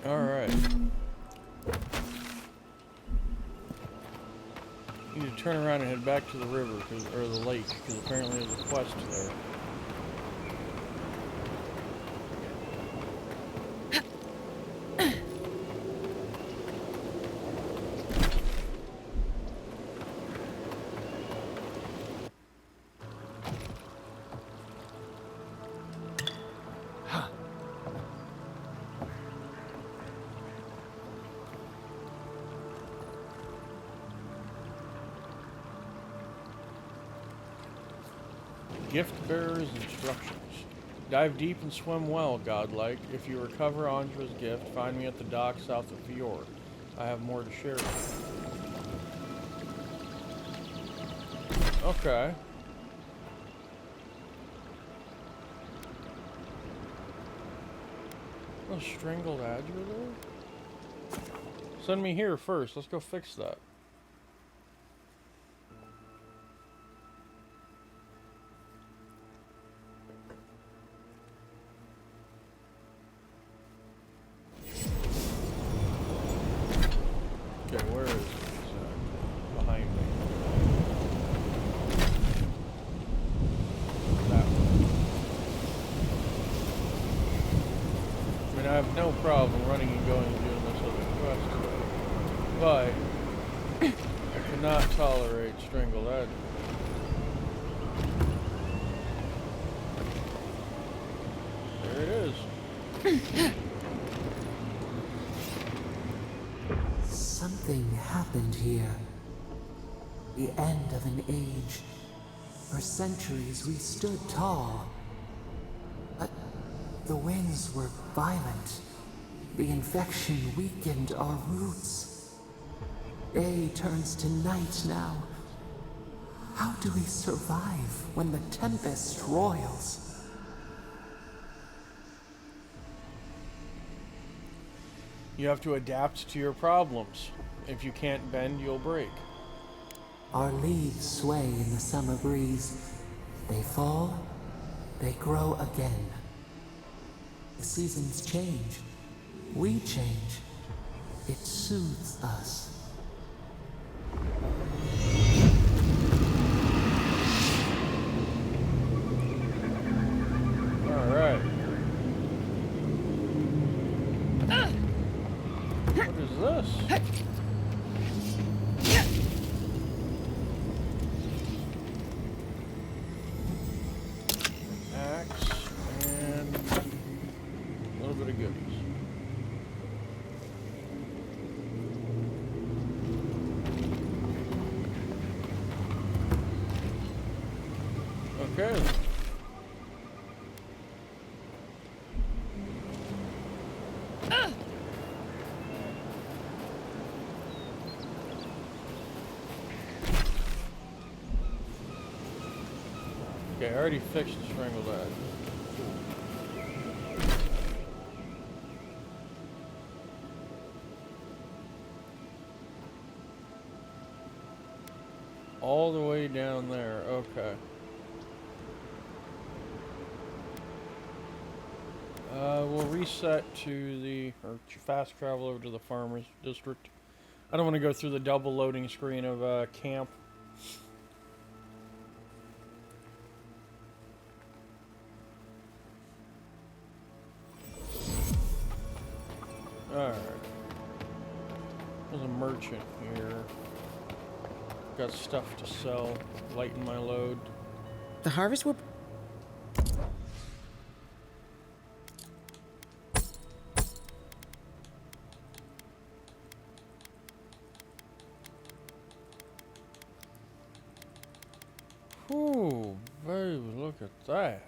Alright. You need to turn around and head back to the river, or the lake, because apparently there's a quest there. Gift Bearer's Instructions. Dive deep and swim well, godlike. If you recover Andra's gift, find me at the dock south of Fjord. I have more to share with you. Okay. A strangled Adger there? Send me here first. Let's go fix that. Okay, where is it? Behind me. That one. I mean, I have no problem running and going and doing this other quest, but I cannot tolerate strangled Adder. There it is. Something happened here. The end of an age. For centuries we stood tall. But the winds were violent. The infection weakened our roots. Day turns to night now. How do we survive when the tempest roils? You have to adapt to your problems. If you can't bend, you'll break. Our leaves sway in the summer breeze. They fall, they grow again. The seasons change. We change. It soothes us. All right. What is this? Axe and a little bit of goodies. Okay. Okay, I already fixed the strangled egg. All the way down there, okay. We'll reset to the, or fast travel over to the farmer's district. I don't want to go through the double loading screen of camp. Alright. There's a merchant here. Got stuff to sell. Lighten my load. The harvest will... Ooh, baby, look at that.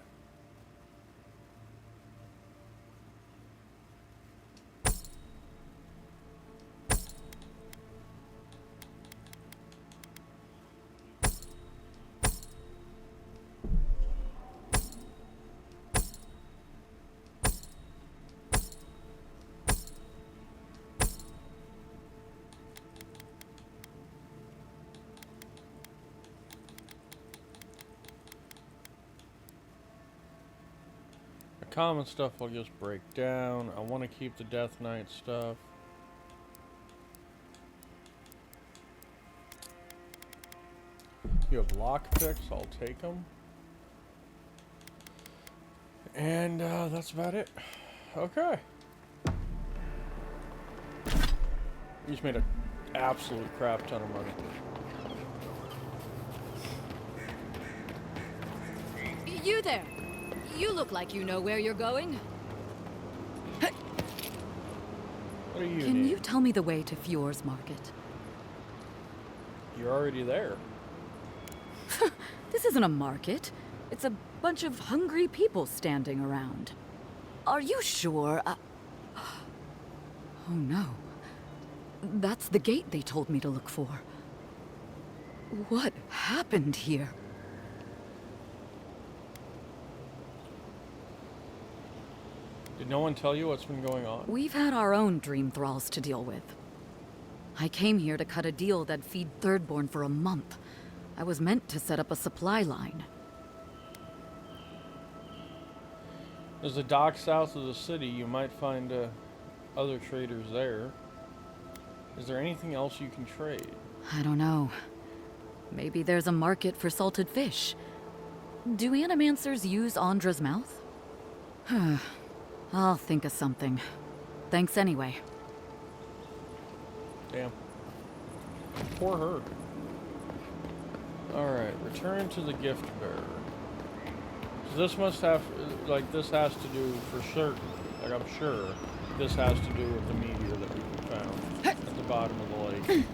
Common stuff I'll just break down. I want to keep the Death Knight stuff. You have lockpicks, I'll take them. And that's about it. Okay. You just made an absolute crap ton of money. You there! You look like you know where you're going. What do you Can need? you tell me the way to Fjord's market? You're already there. This isn't a market. It's a bunch of hungry people standing around. Are you sure? Oh no. That's the gate they told me to look for. What happened here? Did no one tell you what's been going on? We've had our own dream thralls to deal with. I came here to cut a deal that'd feed Thirdborn for a month. I was meant to set up a supply line. There's a dock south of the city. You might find other traders there. Is there anything else you can trade? I don't know. Maybe there's a market for salted fish. Do animancers use Andra's mouth? I'll think of something. Thanks anyway. Damn. Poor her. Alright, return to the gift bearer. So this must have, like, this has to do for certain, like I'm sure, this has to do with the meteor that we found at the bottom of the lake.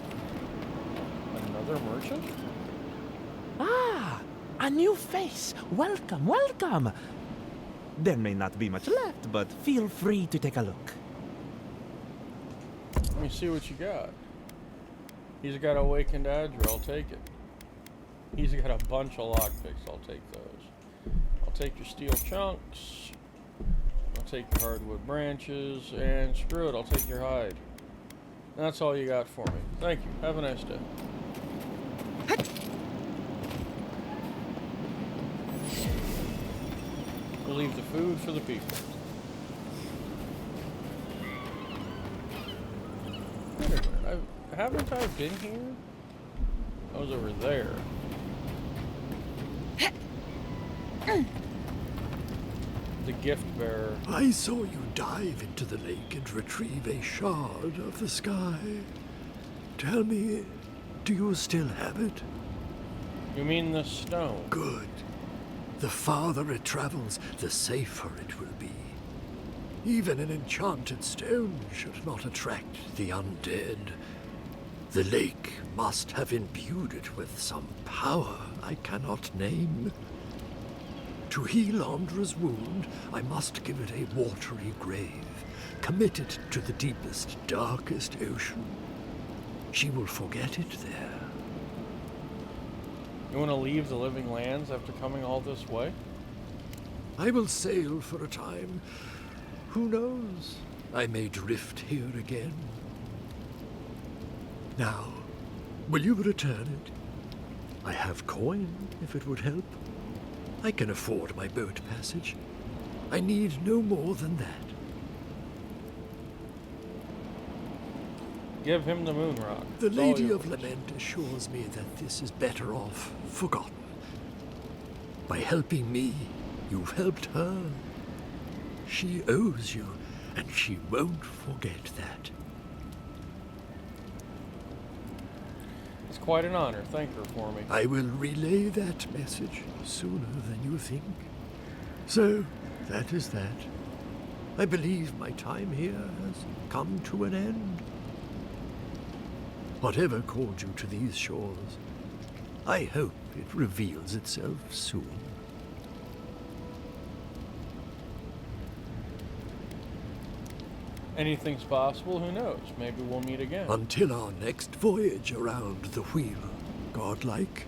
Another merchant? Ah, a new face. Welcome, welcome. There may not be much left, but feel free to take a look. Let me see what you got. He's got Awakened Adra, I'll take it. He's got a bunch of lockpicks, I'll take those. I'll take your steel chunks. I'll take your hardwood branches, and screw it, I'll take your hide. And that's all you got for me. Thank you. Have a nice day. leave the food for the people. Wait a minute, haven't I been here? I was over there. The gift bearer. I saw you dive into the lake and retrieve a shard of the sky. Tell me, do you still have it? You mean the stone? Good. The farther it travels, the safer it will be. Even an enchanted stone should not attract the undead. The lake must have imbued it with some power I cannot name. To heal Andra's wound, I must give it a watery grave, committed to the deepest, darkest ocean. She will forget it there. You want to leave the living lands after coming all this way? I will sail for a time. Who knows? I may drift here again. Now, will you return it? I have coin, if it would help. I can afford my boat passage. I need no more than that. Give him the moon rock. The It's all Lady yours. of Lament assures me that this is better off forgotten. By helping me, you've helped her. She owes you, and she won't forget that. It's quite an honor. Thank her for me. I will relay that message sooner than you think. So, that is that. I believe my time here has come to an end. Whatever called you to these shores, I hope it reveals itself soon. Anything's possible, who knows? Maybe we'll meet again. Until our next voyage around the wheel, godlike.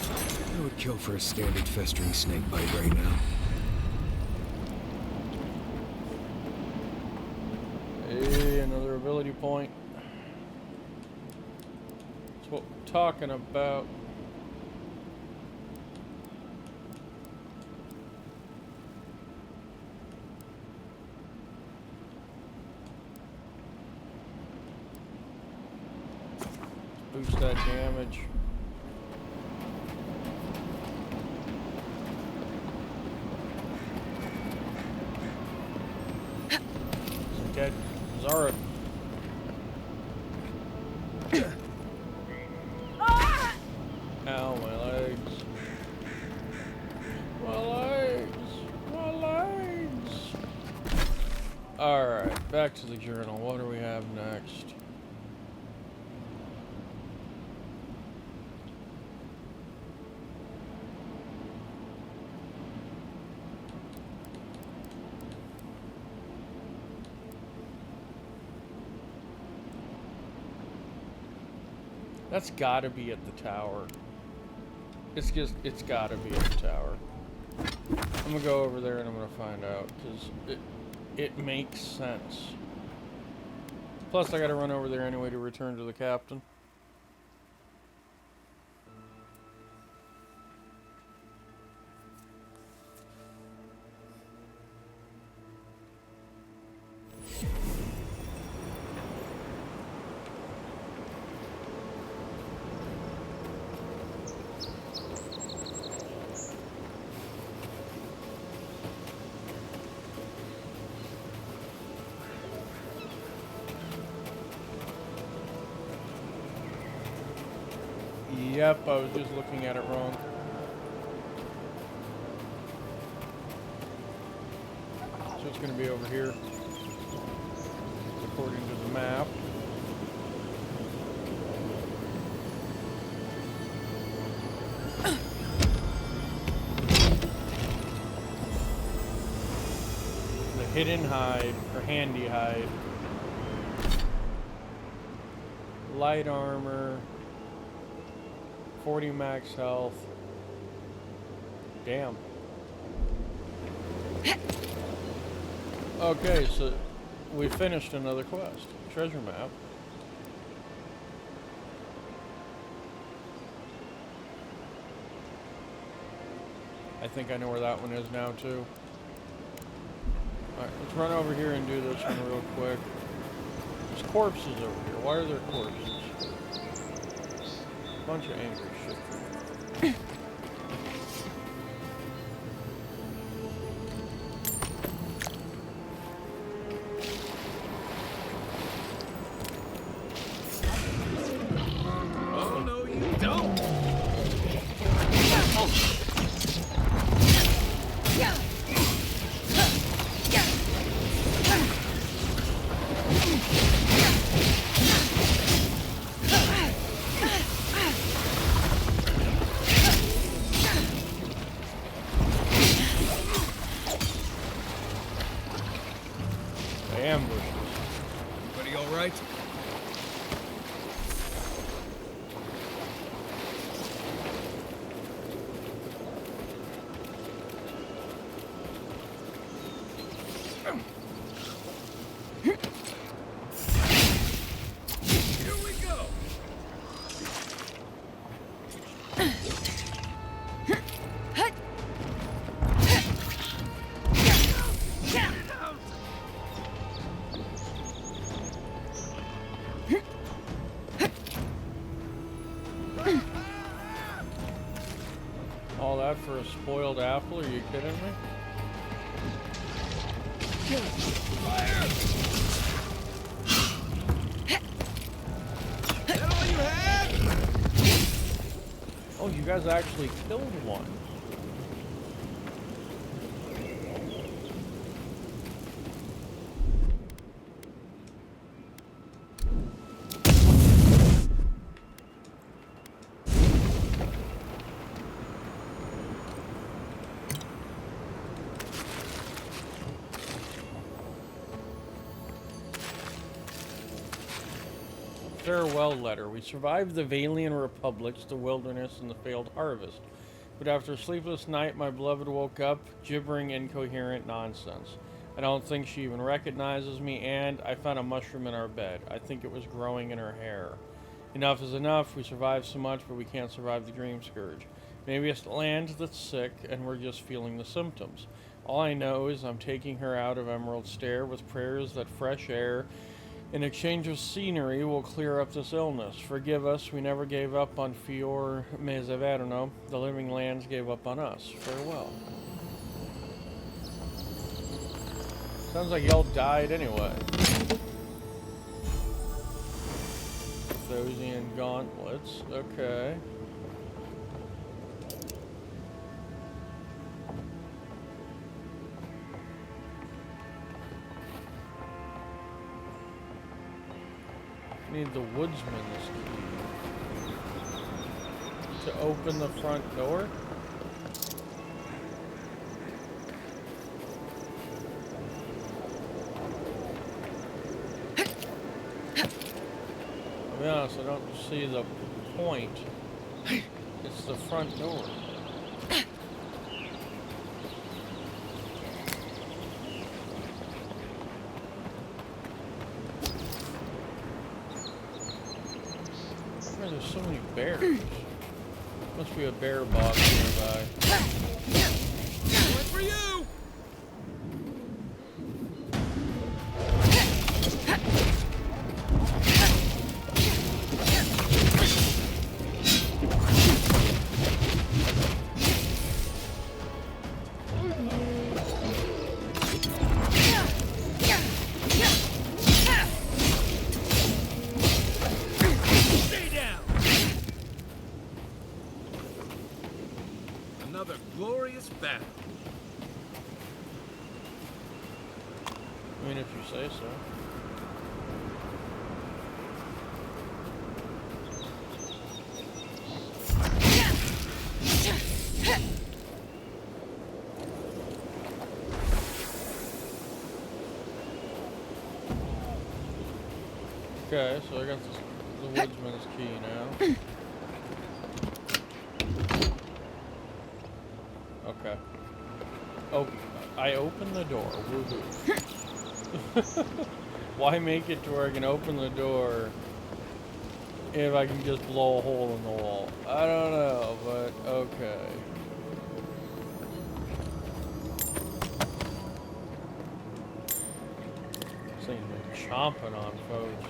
I would kill for a standard festering snake bite right now. Hey, another ability point. That's what we're talking about. Boost that damage. Okay, Zara. Ow, my legs. My legs. My legs. Alright, back to the journal. What do we have next? That's gotta be at the tower. It's gotta be at the tower. I'm gonna go over there and I'm gonna find out, because it makes sense. Plus I gotta run over there anyway to return to the captain. Yep, I was just looking at it wrong. So it's going to be over here, according to the map. The hidden hide, or handy hide. Light armor. 40 max health. Damn. Okay, so we finished another quest. Treasure map. I think I know where that one is now too. Alright, let's run over here and do this one real quick. There's corpses over here. Why are there corpses? Bunch of angry shit. Oh, no, you don't. Ambushes. Everybody all right? Here we go. All that for a spoiled apple? Are you kidding me? Fire! That all you had? Oh, you guys actually killed one. Farewell letter. We survived the Valian republics, the wilderness, and the failed harvest. But after a sleepless night, my beloved woke up, gibbering incoherent nonsense. I don't think she even recognizes me, and I found a mushroom in our bed. I think it was growing in her hair. Enough is enough. We survived so much, but we can't survive the dream scourge. Maybe it's the land that's sick, and we're just feeling the symptoms. All I know is I'm taking her out of Emerald Stair with prayers that fresh air in exchange of scenery will clear up this illness. Forgive us, we never gave up on Fior Meseverno. The living lands gave up on us. Farewell. Sounds like y'all died anyway. Thosian gauntlets. Okay. Need the woodsman's key to open the front door. I'll be honest, I don't see the point. It's the front door. There's so many bears. Must be a bear box nearby. One for you! Another glorious battle. I mean, if you say so. Okay, so I got the woodsman's key now. Okay. Oh, I opened the door. Woohoo. Why make it to where I can open the door if I can just blow a hole in the wall? I don't know, but okay. chomping on folks.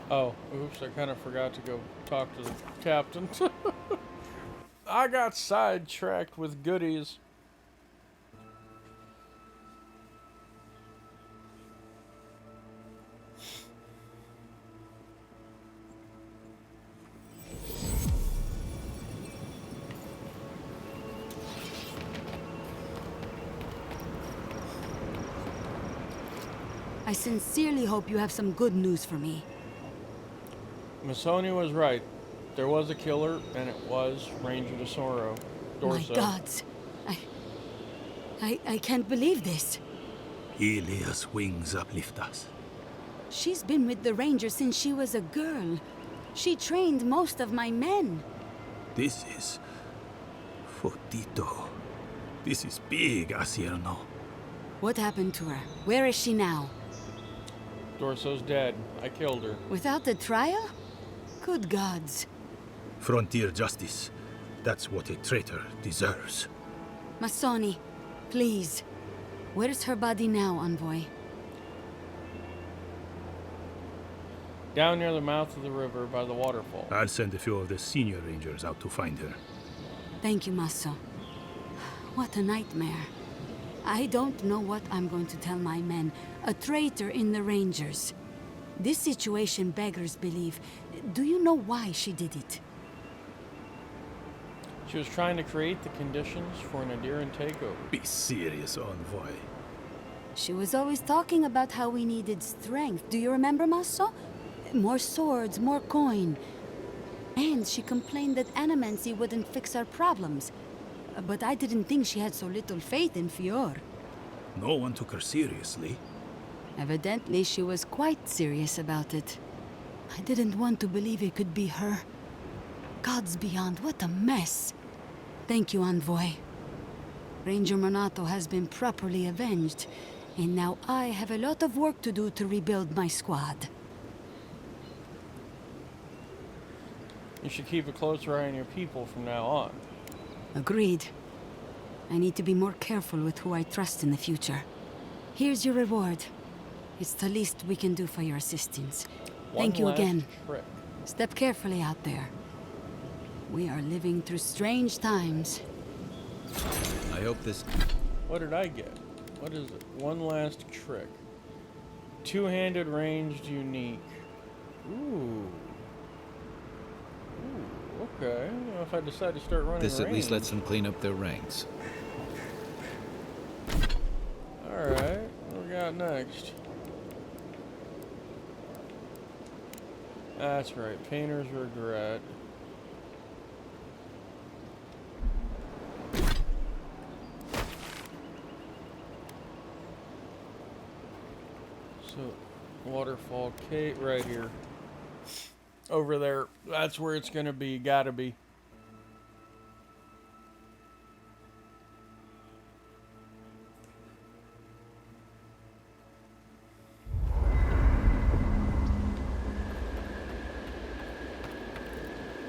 Oh, oops, I kind of forgot to go talk to the captain. I got sidetracked with goodies. I sincerely hope you have some good news for me. Masoni was right. There was a killer, and it was Ranger DeSoro. My gods. I can't believe this. Ilia's wings uplift us. She's been with the Ranger since she was a girl. She trained most of my men. This is... Fotito. This is big, Asierno. What happened to her? Where is she now? Dorso's dead. I killed her. Without the trial? Good gods. Frontier justice. That's what a traitor deserves. Masoni, please. Where's her body now, Envoy? Down near the mouth of the river by the waterfall. I'll send a few of the senior rangers out to find her. Thank you, Maso. What a nightmare. I don't know what I'm going to tell my men. A traitor in the Rangers. This situation beggars belief. Do you know why she did it? She was trying to create the conditions for an Adiran takeover. Be serious, Envoy. She was always talking about how we needed strength. Do you remember, Maso? More swords, more coin. And she complained that animancy wouldn't fix our problems. But I didn't think she had so little faith in Fior. No one took her seriously. Evidently, she was quite serious about it. I didn't want to believe it could be her. Gods beyond, what a mess. Thank you, Envoy. Ranger Monato has been properly avenged, and now I have a lot of work to do to rebuild my squad. You should keep a closer eye on your people from now on. Agreed. I need to be more careful with who I trust in the future. Here's your reward. It's the least we can do for your assistance. Thank you again. Trick. Step carefully out there. We are living through strange times. I hope this... What did I get? What is it? One last trick. Two-handed ranged unique. Ooh. Ooh, okay. I don't know if I decide to start running This at least range. lets them clean up their ranks. Alright, what we got next? That's right, Painter's Regret. So, Waterfall Kate right here. Over there, that's where it's gonna be, gotta be.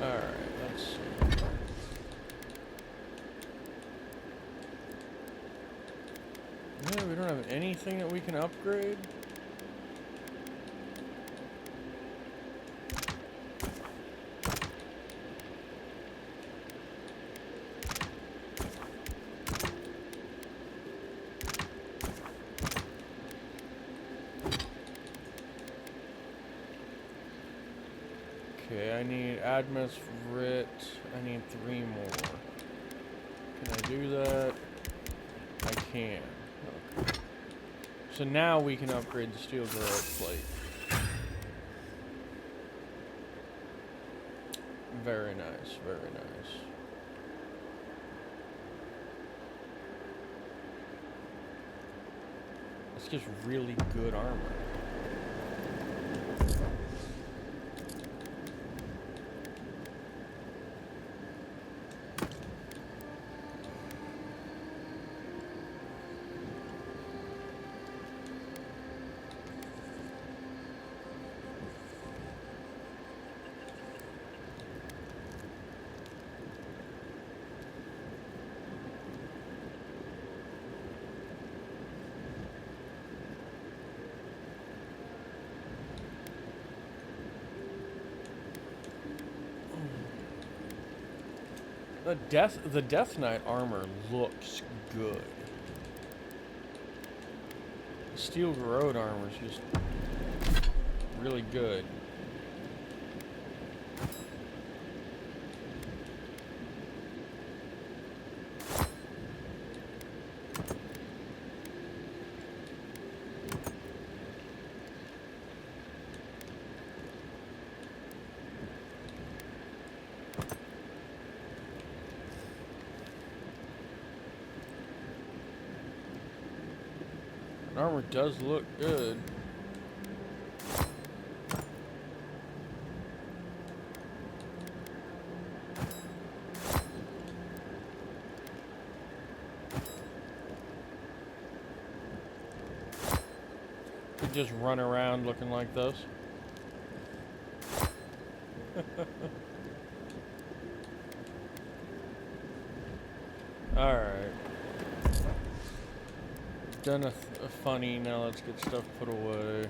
Alright, let's see. No, we don't have anything that we can upgrade? Okay, I need Admis Vrit. I need 3 more. Can I do that? I can. Okay. So now we can upgrade the steel garrote plate. Very nice, very nice. It's just really good armor. The Death Knight armor looks good. The Steel Garrote armor is just really good. Armor does look good. Could just run around looking like this. All right. Done a funny, now let's get stuff put away.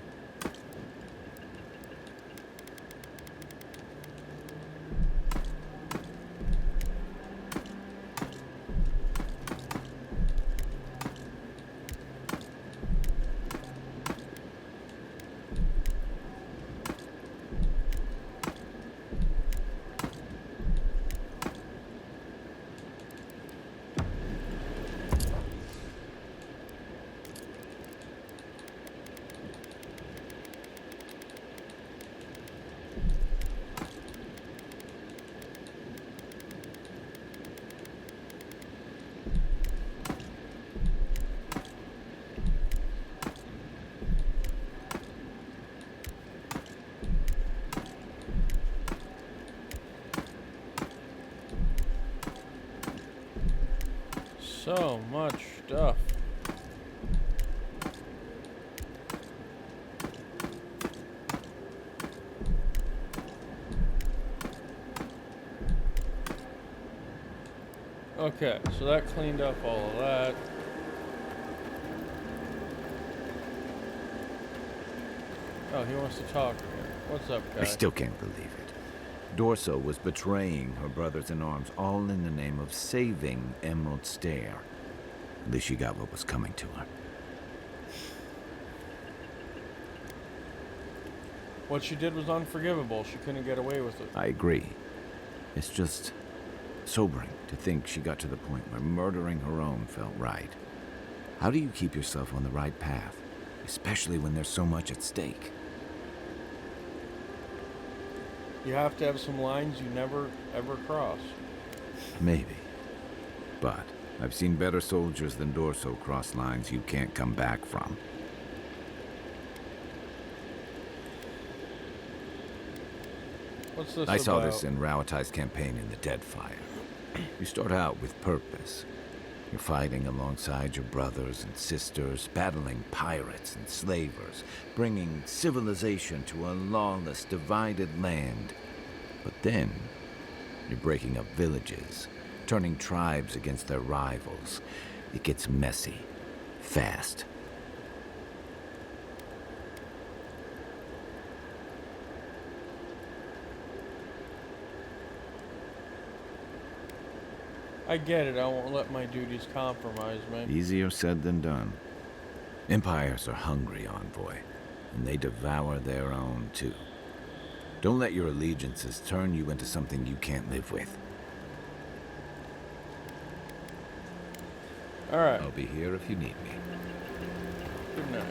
So much stuff. Okay, so that cleaned up all of that. Oh, he wants to talk again. What's up, guy? I still can't believe it. Dorso was betraying her brothers-in-arms, all in the name of saving Emerald Stair. At least she got what was coming to her. What she did was unforgivable. She couldn't get away with it. I agree. It's just sobering to think she got to the point where murdering her own felt right. How do you keep yourself on the right path, especially when there's so much at stake? You have to have some lines you never, ever cross. Maybe. But I've seen better soldiers than Dorso cross lines you can't come back from. What's this I saw about? this in Rauatai's campaign in the Deadfire. You start out with purpose. You're fighting alongside your brothers and sisters, battling pirates and slavers, bringing civilization to a lawless, divided land. But then, you're breaking up villages, turning tribes against their rivals. It gets messy, fast. I get it. I won't let my duties compromise me. Easier said than done. Empires are hungry, Envoy, and they devour their own, too. Don't let your allegiances turn you into something you can't live with. All right. I'll be here if you need me. Good night.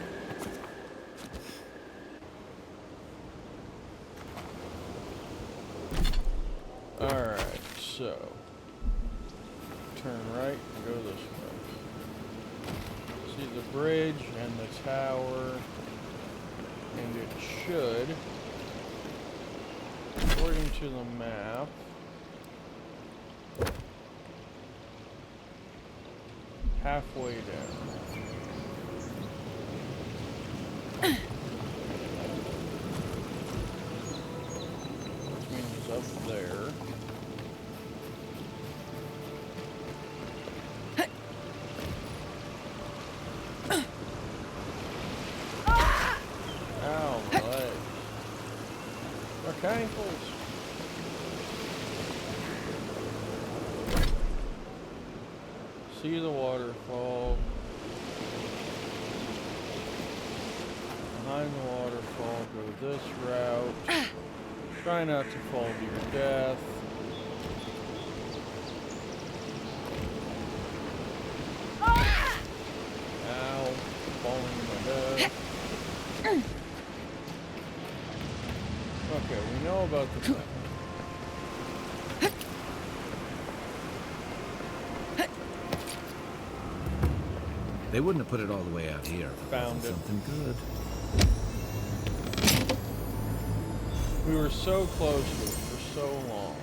Alright, so turn right and go this way. See the bridge and the tower, and it should, according to the map, halfway down. Which means up there. Ow, my leg. My ankles. See the waterfall. Behind the waterfall, go this route. Try not to fall to your death. Ow, falling to my death. Okay, we know about the thing. They wouldn't have put it all the way out here if it Found wasn't it. something good. We were so close to it for so long.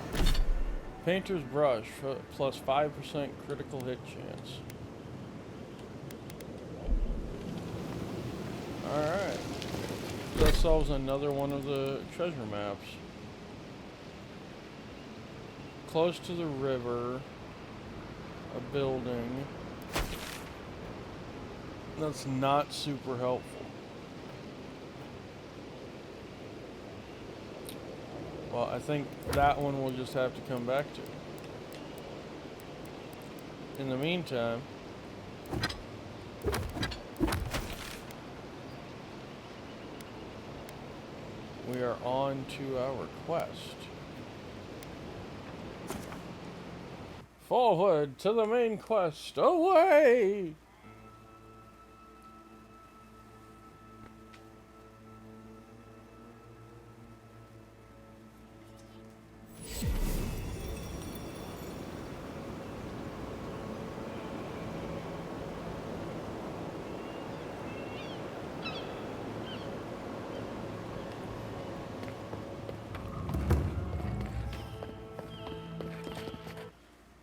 Painter's brush plus 5% critical hit chance. Alright. That solves another one of the treasure maps. Close to the river, a building. That's not super helpful. Well, I think that one we'll just have to come back to. In the meantime, we are on to our quest. Forward to the main quest. Away!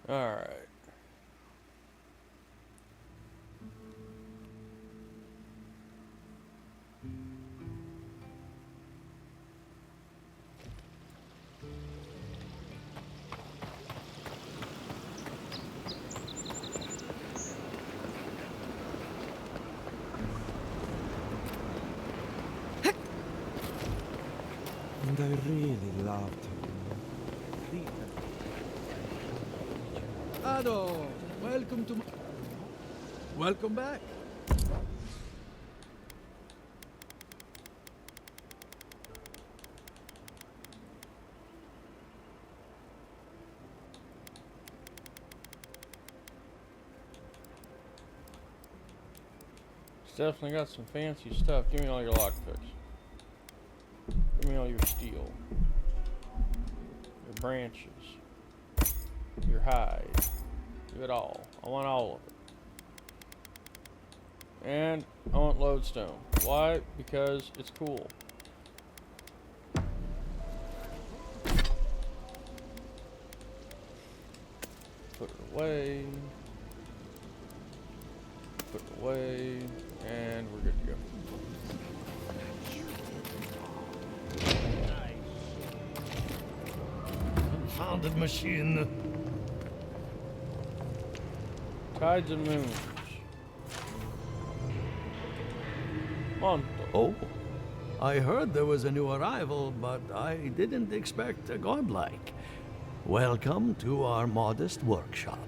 All right. And I really loved her. Ado, welcome to my... Welcome back. It's definitely got some fancy stuff. Give me all your lockpicks. Give me all your steel. Your branches. Your hide. Give it all. I want all of it. And I want lodestone. Why? Because it's cool. Put it away. Put it away. And we're good to go. Confounded machine. Tides and moons. Monto. Oh, I heard there was a new arrival, but I didn't expect a godlike. Welcome to our modest workshop.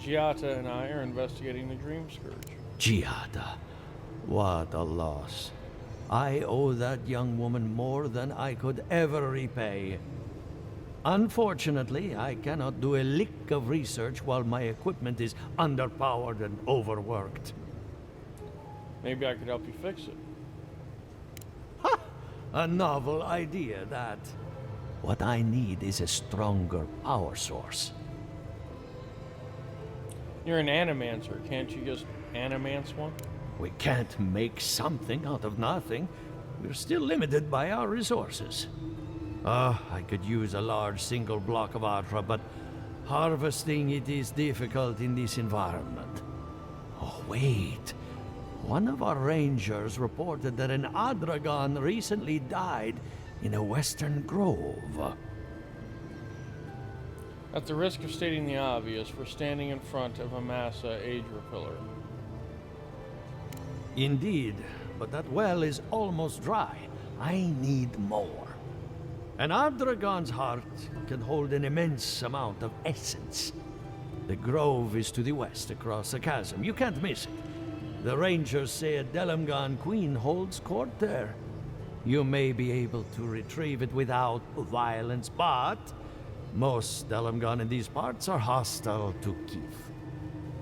Giata and I are investigating the Dream Scourge. Giada, what a loss. I owe that young woman more than I could ever repay. Unfortunately, I cannot do a lick of research while my equipment is underpowered and overworked. Maybe I could help you fix it. A novel idea, that. What I need is a stronger power source. You're an animancer. Can't you just animance one? We can't make something out of nothing. We're still limited by our resources. I could use a large single block of Atra, but harvesting it is difficult in this environment. Oh, wait. One of our rangers reported that an Adragon recently died in a western grove. At the risk of stating the obvious, we're standing in front of a Massa Adra pillar. Indeed, but that well is almost dry. I need more. An Adragon's heart can hold an immense amount of essence. The grove is to the west, across the chasm. You can't miss it. The rangers say a Delamgan queen holds court there. You may be able to retrieve it without violence, but most Delamgan in these parts are hostile to Keith.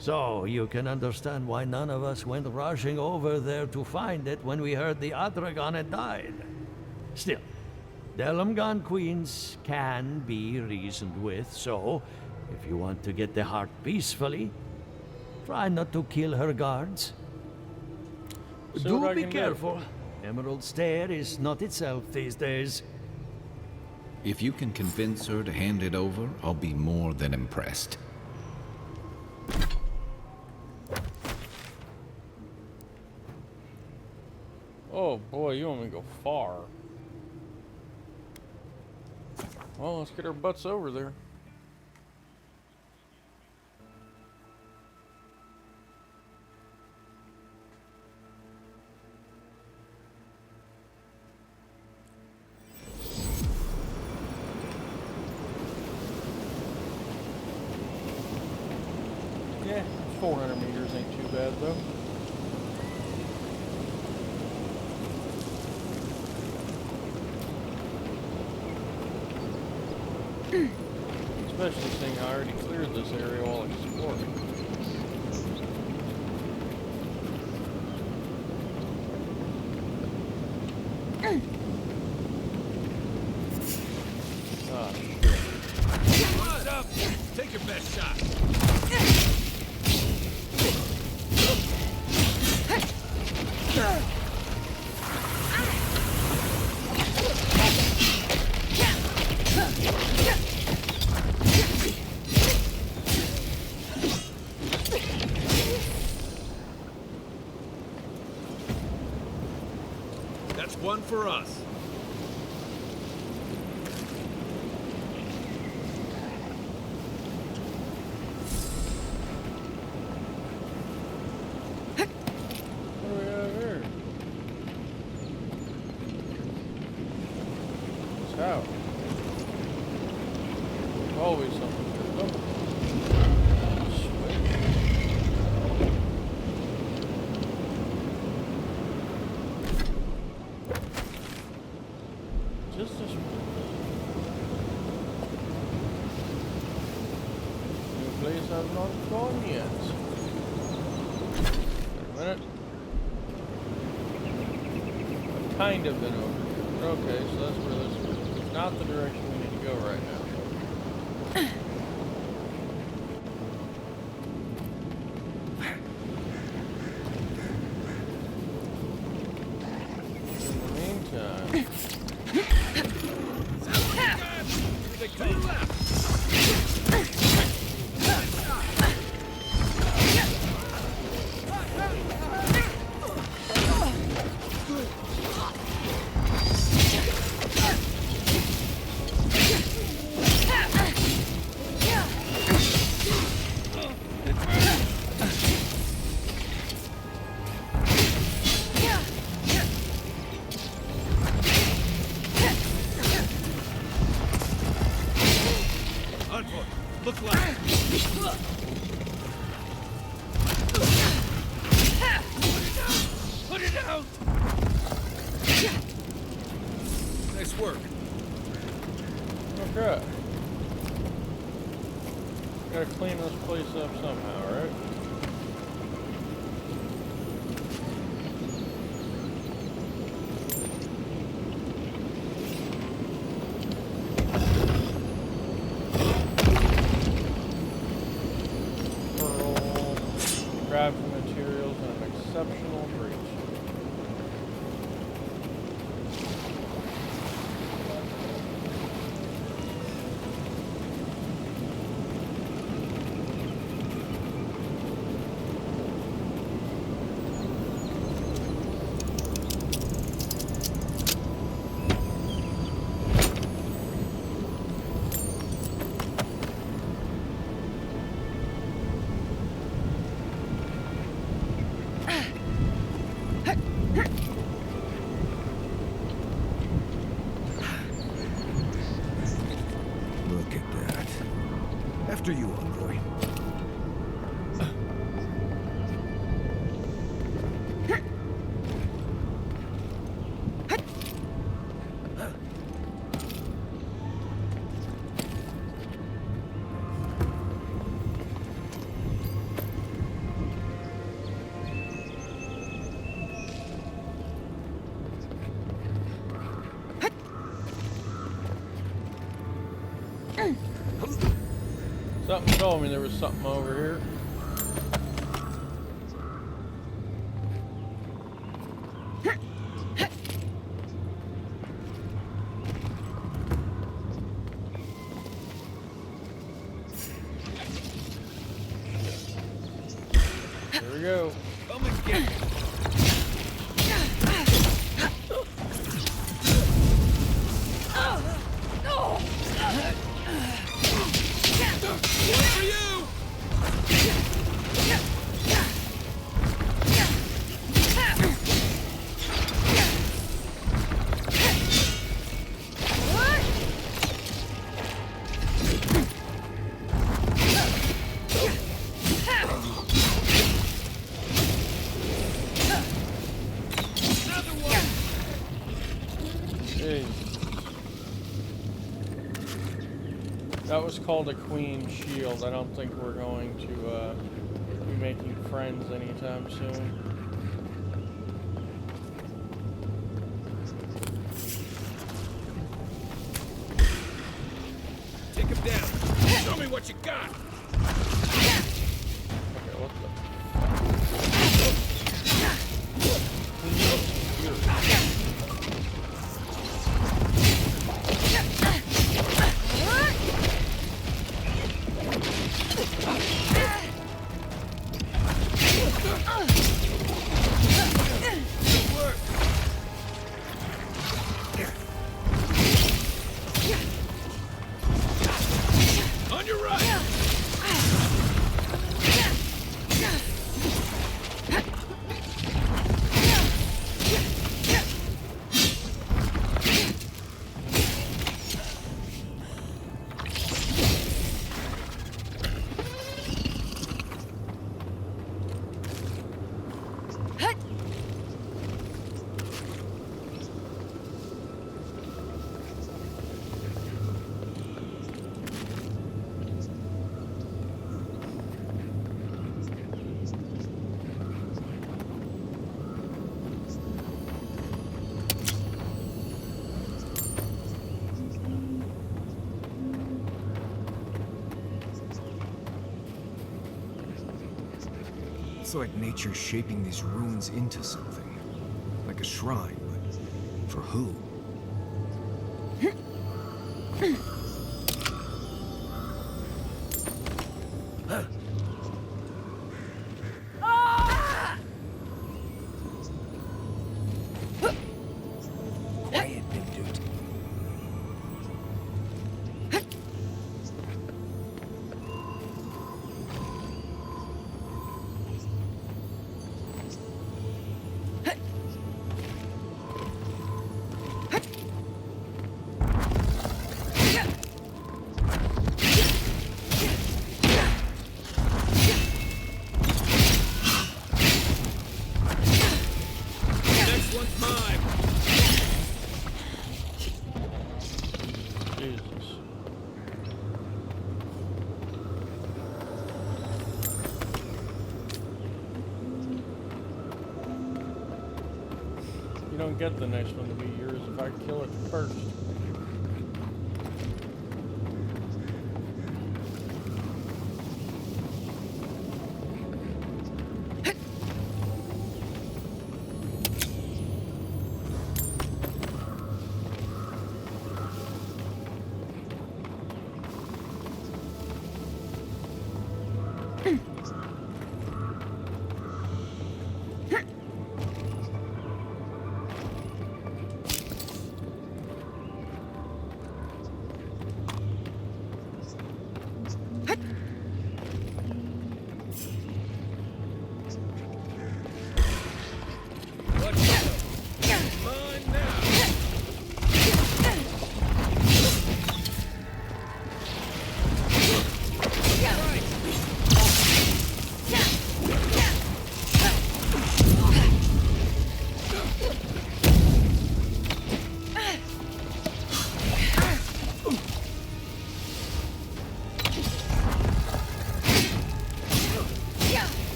So you can understand why none of us went rushing over there to find it when we heard the Adragon had died. Still, Delamgan queens can be reasoned with, so if you want to get the heart peacefully, try not to kill her guards. Do be careful. Emerald Stair is not itself these days. If you can convince her to hand it over, I'll be more than impressed. Oh boy, you want me to go far. Well, let's get our butts over there. Yeah, 400 meters ain't too bad though. Especially seeing I already cleared this area while exploring. Ah, shit. What's up? Take your best shot. That's one for us. What do we have here? It's out. Always something here. Oh. Just this new place I've not gone yet. Wait a minute. I've kind of been over here. Okay, so that's where this is. It's not the direction we need to go right now. In the meantime, To the left. Onward. Look left. Put it out! Nice work. okay. Gotta clean this place up somehow, right? Look at that. After you, Envoy. Something told me there was something over here. There we go. Come and get it. One for you! That was called a queen shield. I don't think we're going to be making friends anytime soon. Take him down. Show me what you got. Okay, what On your right. It's like nature's shaping these ruins into something. Like a shrine, but for who? Quiet, big dude. Next one's mine. Jesus. You don't get the next one to be yours if I kill it first.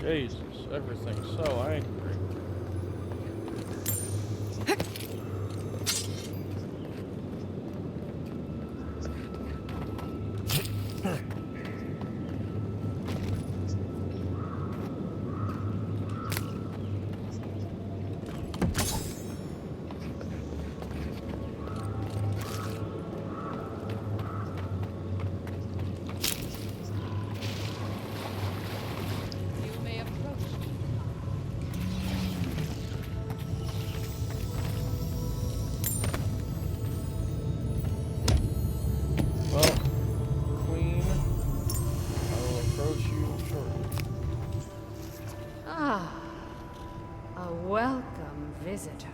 Jesus, everything's so angry. You may approach. Well, Queen, I will approach you shortly. Ah, a welcome visitor.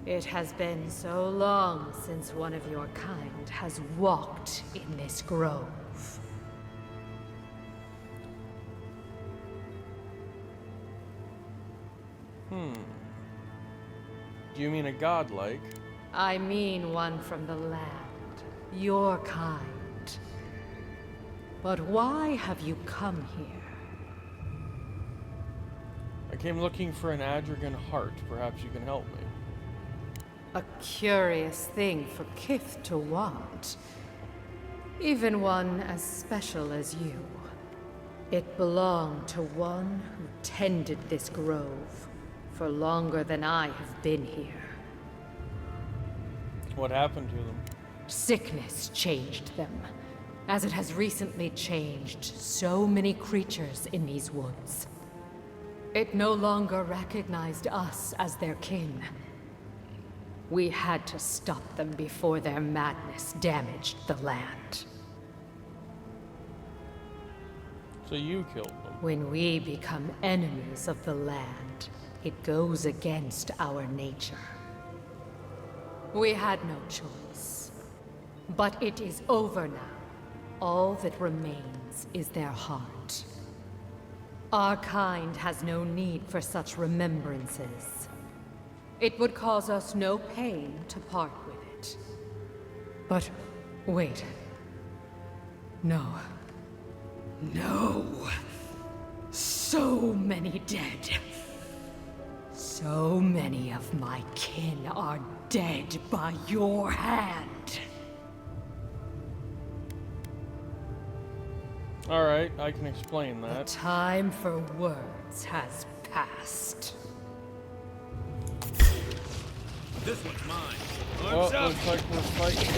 It has been so long since one of your kind has walked in this grove. Do you mean a godlike? I mean one from the land, your kind. But why have you come here? I came looking for an Adrigan heart. Perhaps you can help me. A curious thing for Kith to want. Even one as special as you. It belonged to one who tended this grove for longer than I have been here. What happened to them? Sickness changed them, as it has recently changed so many creatures in these woods. It no longer recognized us as their kin. We had to stop them before their madness damaged the land. So you killed them. When we become enemies of the land, it goes against our nature. We had no choice. But it is over now. All that remains is their heart. Our kind has no need for such remembrances. It would cause us no pain to part with it. But wait. No. No. So many dead. So many of my kin are dead by your hand. Alright, I can explain The that. time for words has passed. This one's mine. Well, Arms up. looks like we're fighting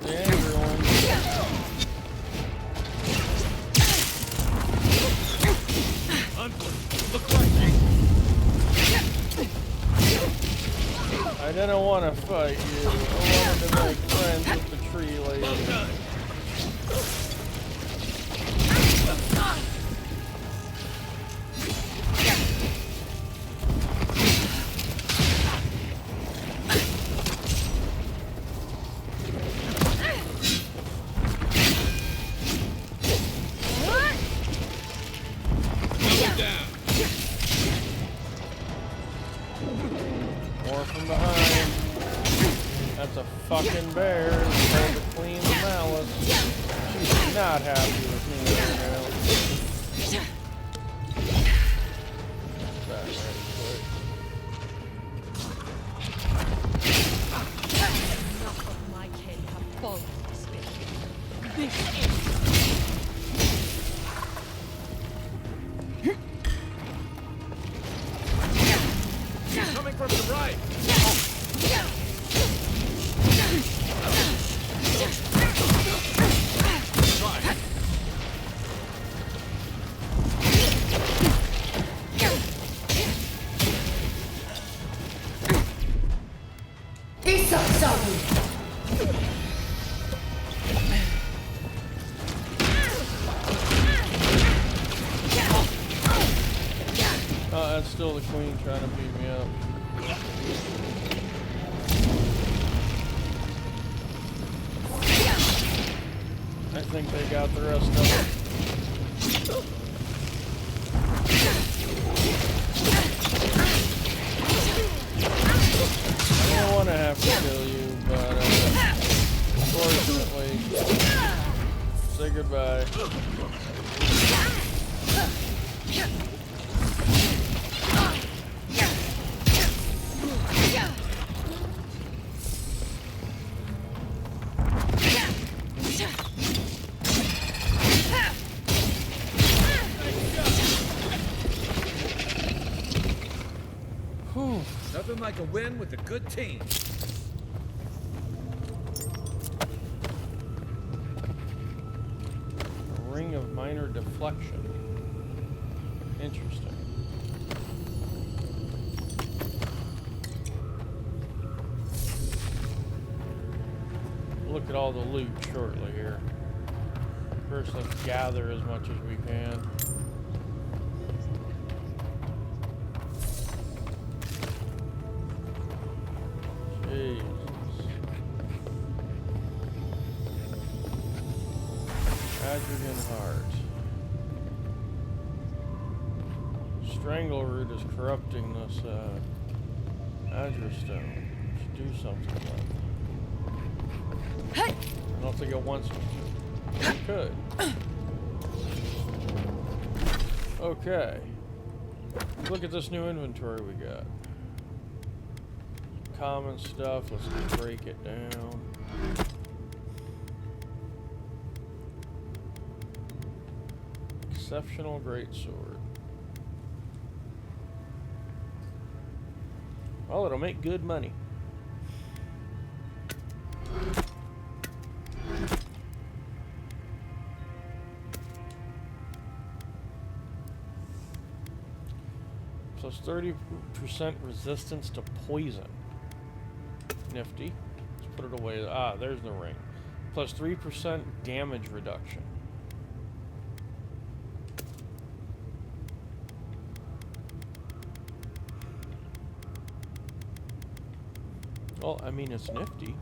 the angry one. Look right. I didn't want to fight you. I wanted to make friends with the tree lady. More from behind. That's a fucking bear. It's told to clean the malice. She's not happy with me right now. That right quick. Enough of my kin have fallen this way. This is Coming from the right. Oh, that's still the queen trying to beat me up. I think they got the rest of it. I don't want to have to kill you, but unfortunately, say goodbye. Nothing like a win with a good team. A ring of minor deflection. Interesting. Look at all the loot shortly here. First, let's gather as much as we can. Jesus. Adrian Heart. Strangleroot is corrupting this Adrestone. Should do something about it. I don't think it wants me to. It could. Okay. Look at this new inventory we got. Common stuff. Let's just break it down. Exceptional greatsword. Well, it'll make good money. Plus 30% resistance to poison. Nifty. Let's put it away. Ah, there's the ring. Plus 3% damage reduction. Well, I mean, it's nifty.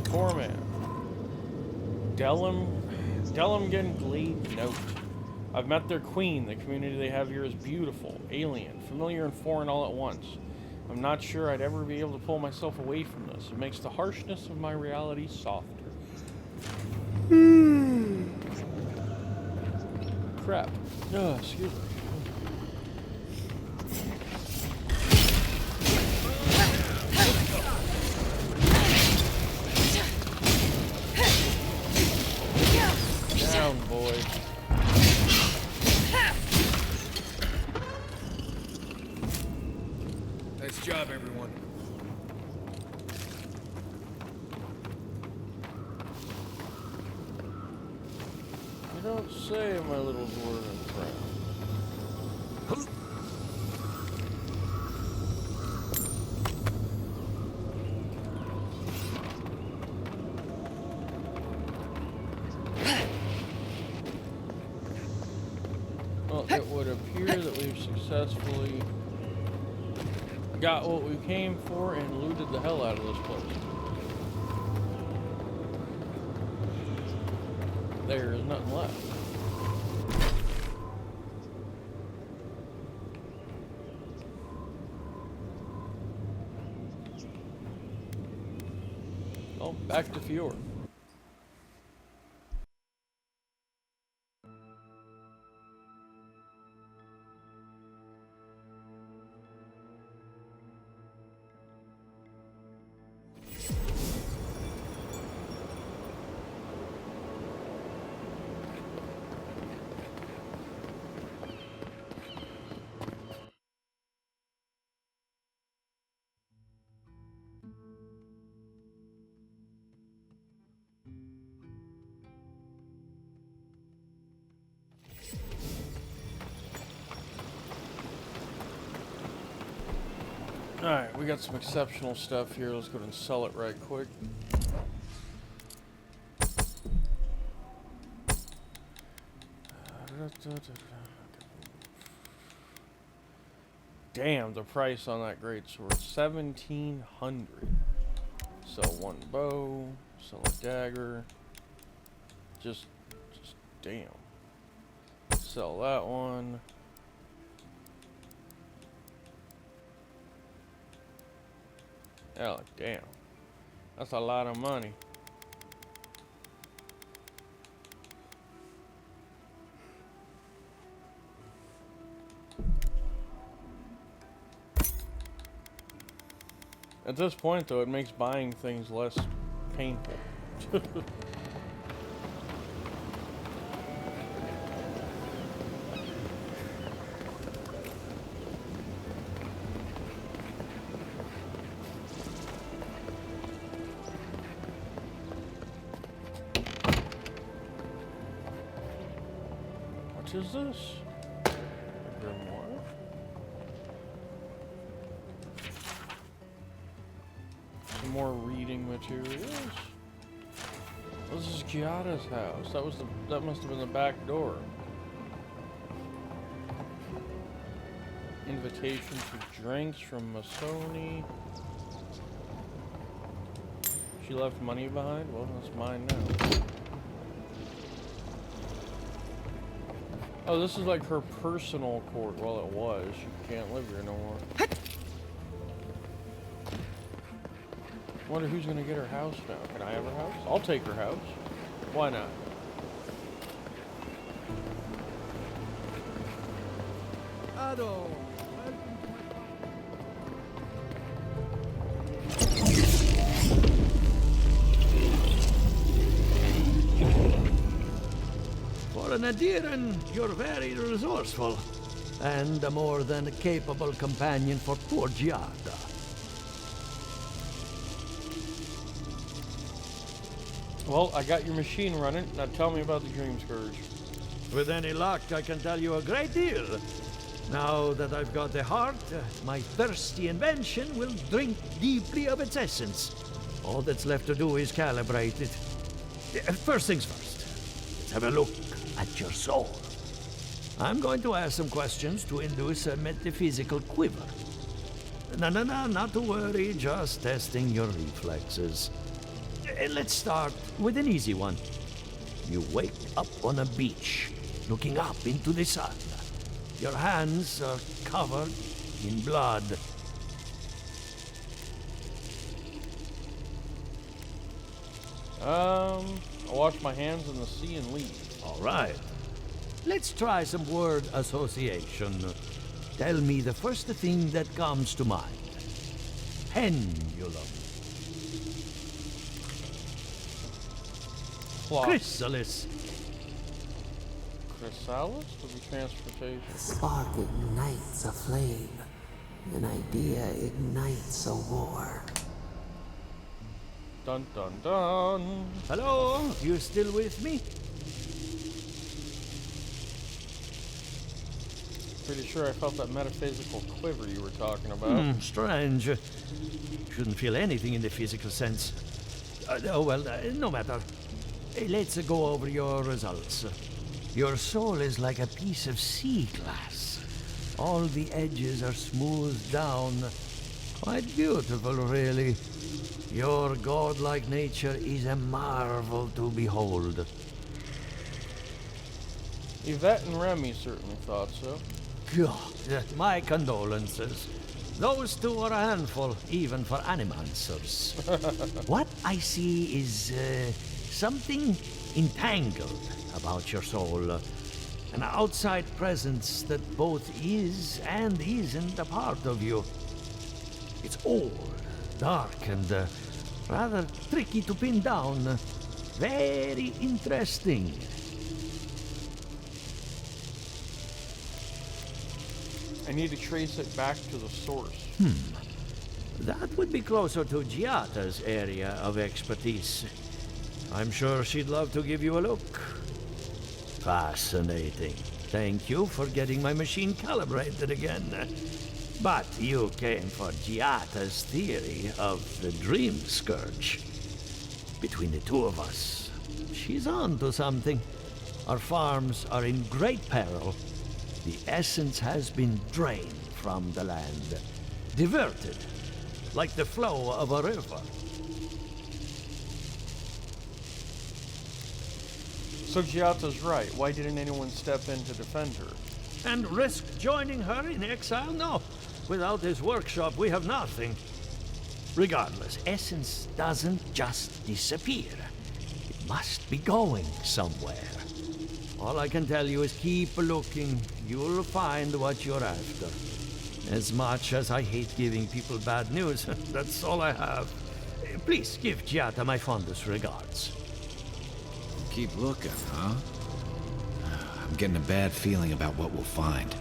Poor man. Delmgen Glade Note. I've met their queen. The community they have here is beautiful, alien, familiar and foreign all at once. I'm not sure I'd ever be able to pull myself away from this. It makes the harshness of my reality softer. Crap. Oh, excuse me. Down, boy. Nice job, everyone. You don't say, my little dwarven friend. Well, it would appear that we've successfully got what we came for and looted the hell out of this place. There is nothing left. Well, back to Fjord. Alright, we got some exceptional stuff here. Let's go ahead and sell it right quick. Damn, the price on that greatsword. 1,700. Sell one bow. Sell a dagger. Just damn. Sell that one. Oh, damn. That's a lot of money. At this point, though, it makes buying things less painful. What is this? A grimoire? Some more reading materials. This is Giada's house. That must have been the back door. Invitation to drinks from Masoni. She left money behind? Well, that's mine now. Oh, this is like her personal court. Well, it was. She can't live here no more. Wonder who's gonna get her house now. Can I have her house? I'll take her house. Why not? Ado. For an Adiran, you're very resourceful, and a more than capable companion for poor Giada. Well, I got your machine running. Now tell me about the Dream Scourge. With any luck, I can tell you a great deal. Now that I've got the heart, my thirsty invention will drink deeply of its essence. All that's left to do is calibrate it. First things first, let's have a look at your soul. I'm going to ask some questions to induce a metaphysical quiver. No, not to worry, just testing your reflexes. Let's start with an easy one. You wake up on a beach, looking up into the sun. Your hands are covered in blood. I wash my hands in the sea and leave. All right. Let's try some word association. Tell me the first thing that comes to mind. Pendulum. Clock. Chrysalis. Chrysalis would be transportation. The spark ignites a flame. An idea ignites a war. Dun dun dun. Hello? You still with me? Pretty sure I felt that metaphysical quiver you were talking about. Strange. Shouldn't feel anything in the physical sense. No matter. Let's go over your results. Your soul is like a piece of sea glass. All the edges are smoothed down. Quite beautiful, really. Your godlike nature is a marvel to behold. Yvette and Remy certainly thought so. God, my condolences. Those two are a handful, even for animancers. What I see is something entangled about your soul. An outside presence that both is and isn't a part of you. It's old, dark, and rather tricky to pin down. Very interesting. I need to trace it back to the source. That would be closer to Giada's area of expertise. I'm sure she'd love to give you a look. Fascinating. Thank you for getting my machine calibrated again. But you came for Giata's theory of the Dream Scourge. Between the two of us, she's on to something. Our farms are in great peril. The essence has been drained from the land, diverted, like the flow of a river. So Giata's right. Why didn't anyone step in to defend her? And risk joining her in exile? No. Without this workshop, we have nothing. Regardless, essence doesn't just disappear. It must be going somewhere. All I can tell you is keep looking. You'll find what you're after. As much as I hate giving people bad news, that's all I have. Please give Giata my fondest regards. Keep looking, huh? I'm getting a bad feeling about what we'll find.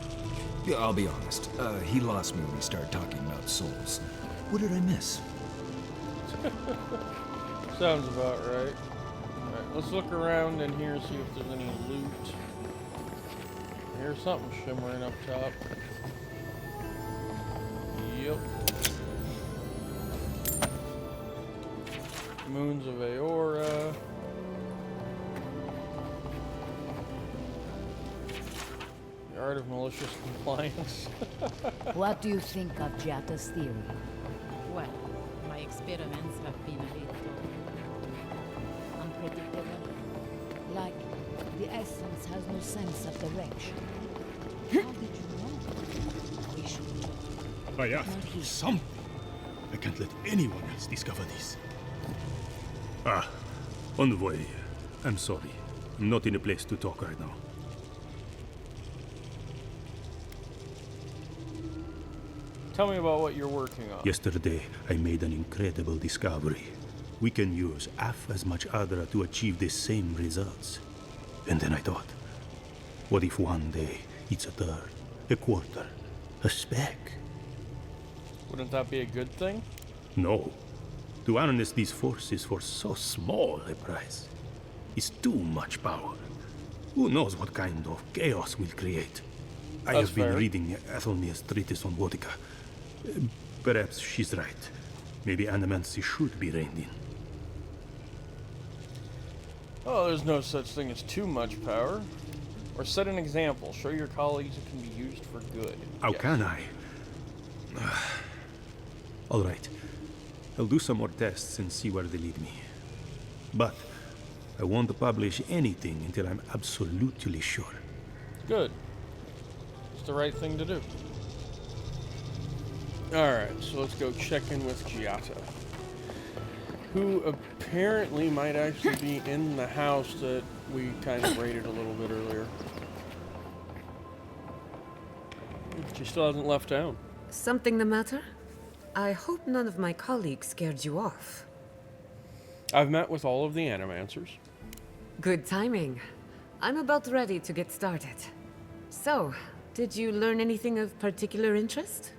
Yeah, I'll be honest. He lost me when he started talking about souls. What did I miss? Sounds about right. Alright, let's look around in here, see if there's any loot. Here's something shimmering up top. Yep. Moons of Aora. The Art of Malicious Compliance. What do you think of Giata's theory? Well, my experiments have been a little Unpredictable. Like, the essence has no sense of direction. How did you know? We should. Oh yeah, something. I can't let anyone else discover this. Ah, Envoy, I'm sorry. I'm not in a place to talk right now. Tell me about what you're working on. Yesterday, I made an incredible discovery. We can use half as much Adra to achieve the same results. And then I thought, what if one day it's a third, a quarter, a speck? Wouldn't that be a good thing? No. To harness these forces for so small a price is too much power. Who knows what kind of chaos we'll create? I That's have been fair. reading Athelmia's treatise on Vodka. Perhaps she's right. Maybe animancy should be reined in. Oh, there's no such thing as too much power. Or set an example. Show your colleagues it can be used for good. How Yes. can I? All right. I'll do some more tests and see where they lead me. But I won't publish anything until I'm absolutely sure. Good. It's the right thing to do. Alright, so let's go check in with Giata, who apparently might actually be in the house that we kind of raided a little bit earlier. She still hasn't left town. Something the matter? I hope none of my colleagues scared you off. I've met with all of the animancers. Good timing. I'm about ready to get started. So, did you learn anything of particular interest?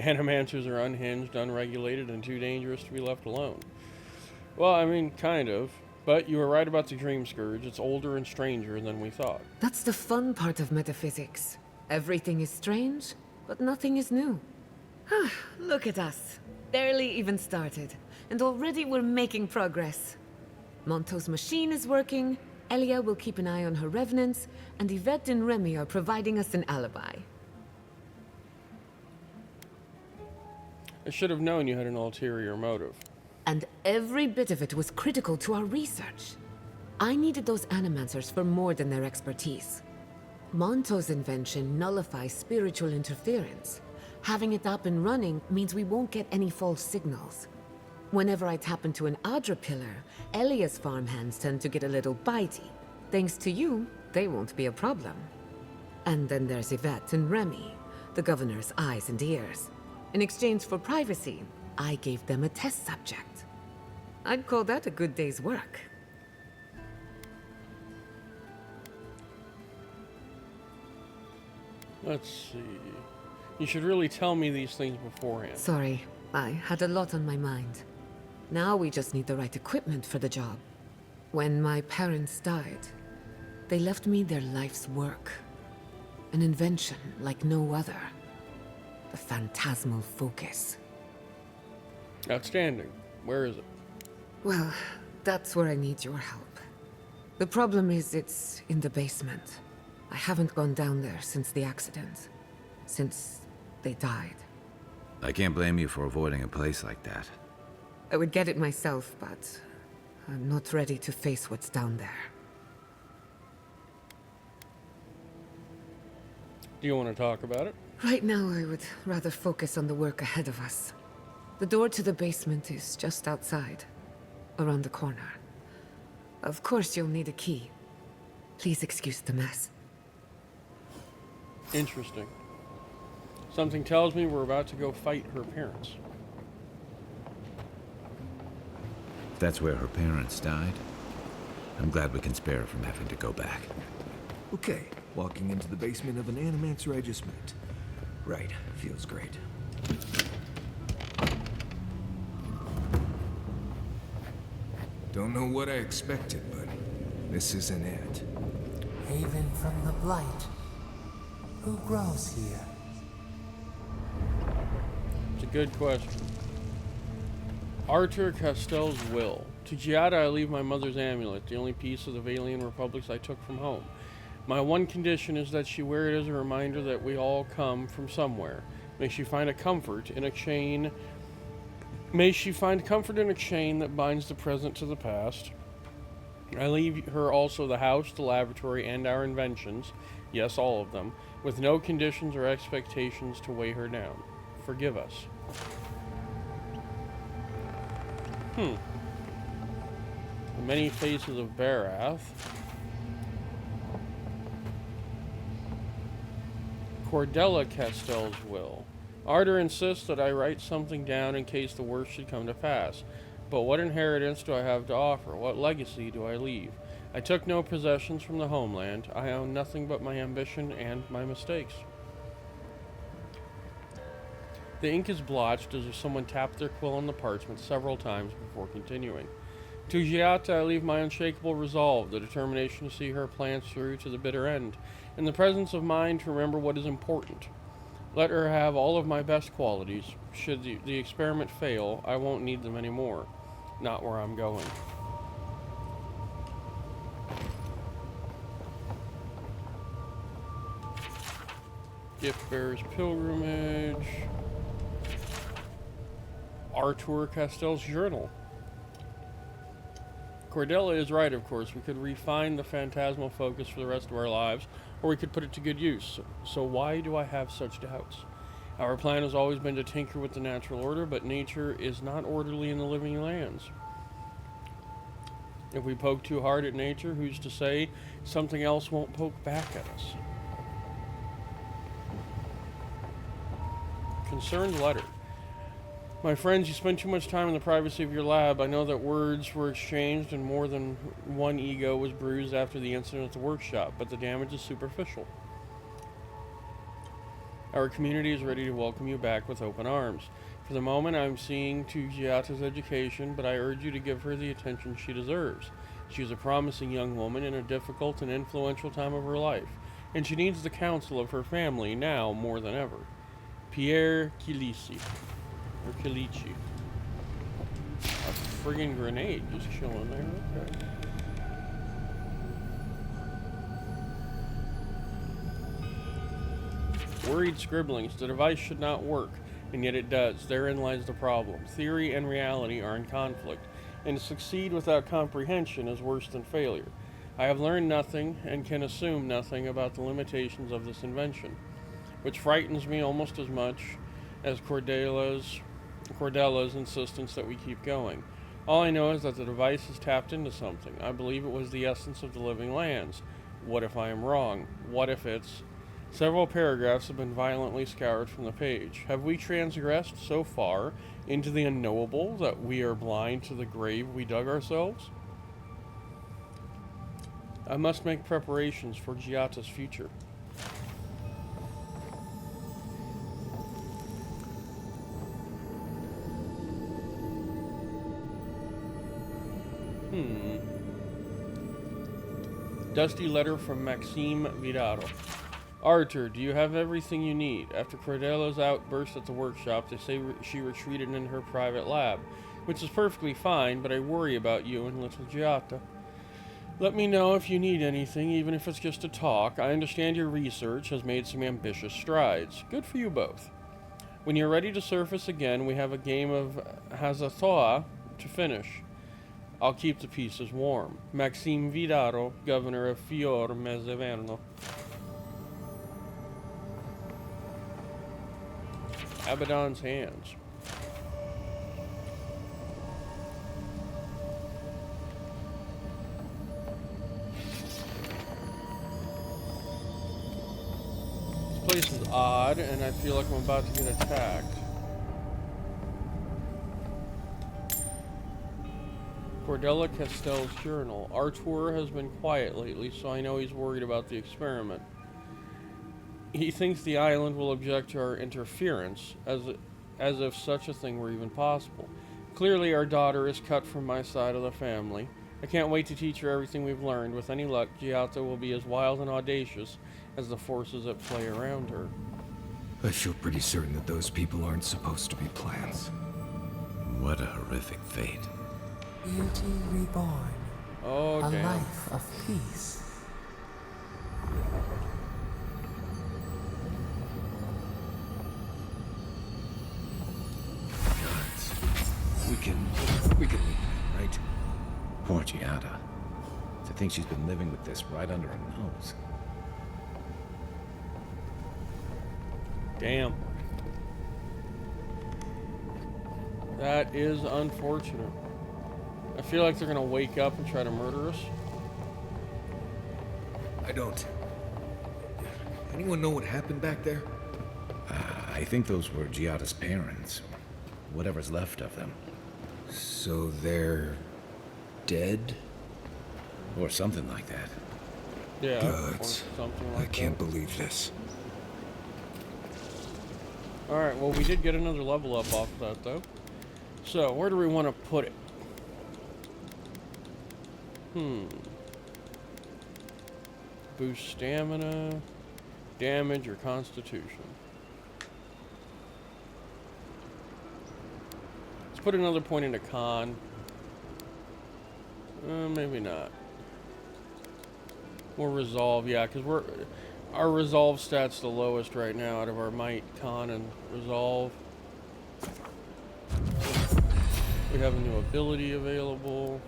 Animancers are unhinged, unregulated, and too dangerous to be left alone. Well, I mean, kind of. But you were right about the Dream Scourge. It's older and stranger than we thought. That's the fun part of metaphysics. Everything is strange, but nothing is new. Look at us. Barely even started, and already we're making progress. Monto's machine is working, Elia will keep an eye on her revenants, and Yvette and Remy are providing us an alibi. I should have known you had an ulterior motive. And every bit of it was critical to our research. I needed those animancers for more than their expertise. Monto's invention nullifies spiritual interference. Having it up and running means we won't get any false signals. Whenever I tap into an Adra pillar, Elia's farmhands tend to get a little bitey. Thanks to you, they won't be a problem. And then there's Yvette and Remy, the governor's eyes and ears. In exchange for privacy, I gave them a test subject. I'd call that a good day's work. Let's see. You should really tell me these things beforehand. Sorry, I had a lot on my mind. Now we just need the right equipment for the job. When my parents died, they left me their life's work. An invention like no other. The phantasmal focus. Outstanding. Where is it? Well, that's where I need your help. The problem is it's in the basement. I haven't gone down there since the accident. Since they died. I can't blame you for avoiding a place like that. I would get it myself, but I'm not ready to face what's down there. Do you want to talk about it? Right now, I would rather focus on the work ahead of us. The door to the basement is just outside, around the corner. Of course, you'll need a key. Please excuse the mess. Interesting. Something tells me we're about to go fight her parents. If that's where her parents died, I'm glad we can spare her from having to go back. Okay, walking into the basement of an animancer I just met. Right, feels great. Don't know what I expected, but this isn't it. Haven from the Blight. Who grows here? It's a good question. Artur Castell's will. To Giada I leave my mother's amulet, the only piece of the Valian Republics I took from home. My one condition is that she wear it as a reminder that we all come from somewhere. May she find comfort in a chain that binds the present to the past. I leave her also the house, the laboratory, and our inventions, yes, all of them, with no conditions or expectations to weigh her down. Forgive us. The many faces of Barath. Cordella Castell's will. Artur insists that I write something down in case the worst should come to pass. But what inheritance do I have to offer? What legacy do I leave? I took no possessions from the homeland. I own nothing but my ambition and my mistakes. The ink is blotched as if someone tapped their quill on the parchment several times before continuing. To Giata I leave my unshakable resolve, the determination to see her plans through to the bitter end, and the presence of mind to remember what is important. Let her have all of my best qualities. Should the experiment fail, I won't need them anymore. Not where I'm going. Gift Bearer's Pilgrimage. Artur Castell's Journal. Cordella is right, of course. We could refine the phantasmal focus for the rest of our lives, or we could put it to good use. So why do I have such doubts? Our plan has always been to tinker with the natural order, but nature is not orderly in the living lands. If we poke too hard at nature, who's to say something else won't poke back at us? Concerned letter. My friends, you spend too much time in the privacy of your lab. I know that words were exchanged and more than one ego was bruised after the incident at the workshop, but the damage is superficial. Our community is ready to welcome you back with open arms. For the moment, I'm seeing to Giata's education, but I urge you to give her the attention she deserves. She is a promising young woman in a difficult and influential time of her life, and she needs the counsel of her family now more than ever. Pierre Kilici. Or Kilichi. A friggin' grenade just chilling there. Okay. Worried scribblings. The device should not work, and yet it does. Therein lies the problem. Theory and reality are in conflict, and to succeed without comprehension is worse than failure. I have learned nothing and can assume nothing about the limitations of this invention, which frightens me almost as much as Cordella's insistence that we keep going. All I know is that the device has tapped into something. I believe it was the essence of the living lands. What if I am wrong? What if it's... Several paragraphs have been violently scoured from the page. Have we transgressed so far into the unknowable that we are blind to the grave we dug ourselves? I must make preparations for Giata's future. Dusty letter from Maxime Vidaro. Arthur, do you have everything you need? After Cordelia's outburst at the workshop, they say she retreated in her private lab, which is perfectly fine, but I worry about you and little Giata. Let me know if you need anything, even if it's just a talk. I understand your research has made some ambitious strides. Good for you both. When you're ready to surface again, we have a game of Hazathoa to finish. I'll keep the pieces warm. Maxime Vidaro, governor of Fior Mezzeverno. Abaddon's hands. This place is odd, and I feel like I'm about to get attacked. Cordelia Castell's journal. Artur has been quiet lately, so I know he's worried about the experiment. He thinks the island will object to our interference, as if such a thing were even possible. Clearly, our daughter is cut from my side of the family. I can't wait to teach her everything we've learned. With any luck, Giata will be as wild and audacious as the forces at play around her. I feel pretty certain that those people aren't supposed to be plants. What a horrific fate. Beauty reborn. Oh, a damn. life of peace. We can leave, right? Poor Giada. To think she's been living with this right under her nose. Damn. That is unfortunate. I feel like they're gonna wake up and try to murder us. I don't. Anyone know what happened back there? I think those were Giada's parents. Whatever's left of them. So they're dead? Or something like that. Yeah. Gods. Or something like I can't believe this. Alright, well, we did get another level up off of that, though. So, where do we want to put it? Boost stamina, damage, or constitution. Let's put another point into con. Maybe not. More resolve, yeah, because our resolve stat's the lowest right now out of our might, con, and resolve. We have a new ability available.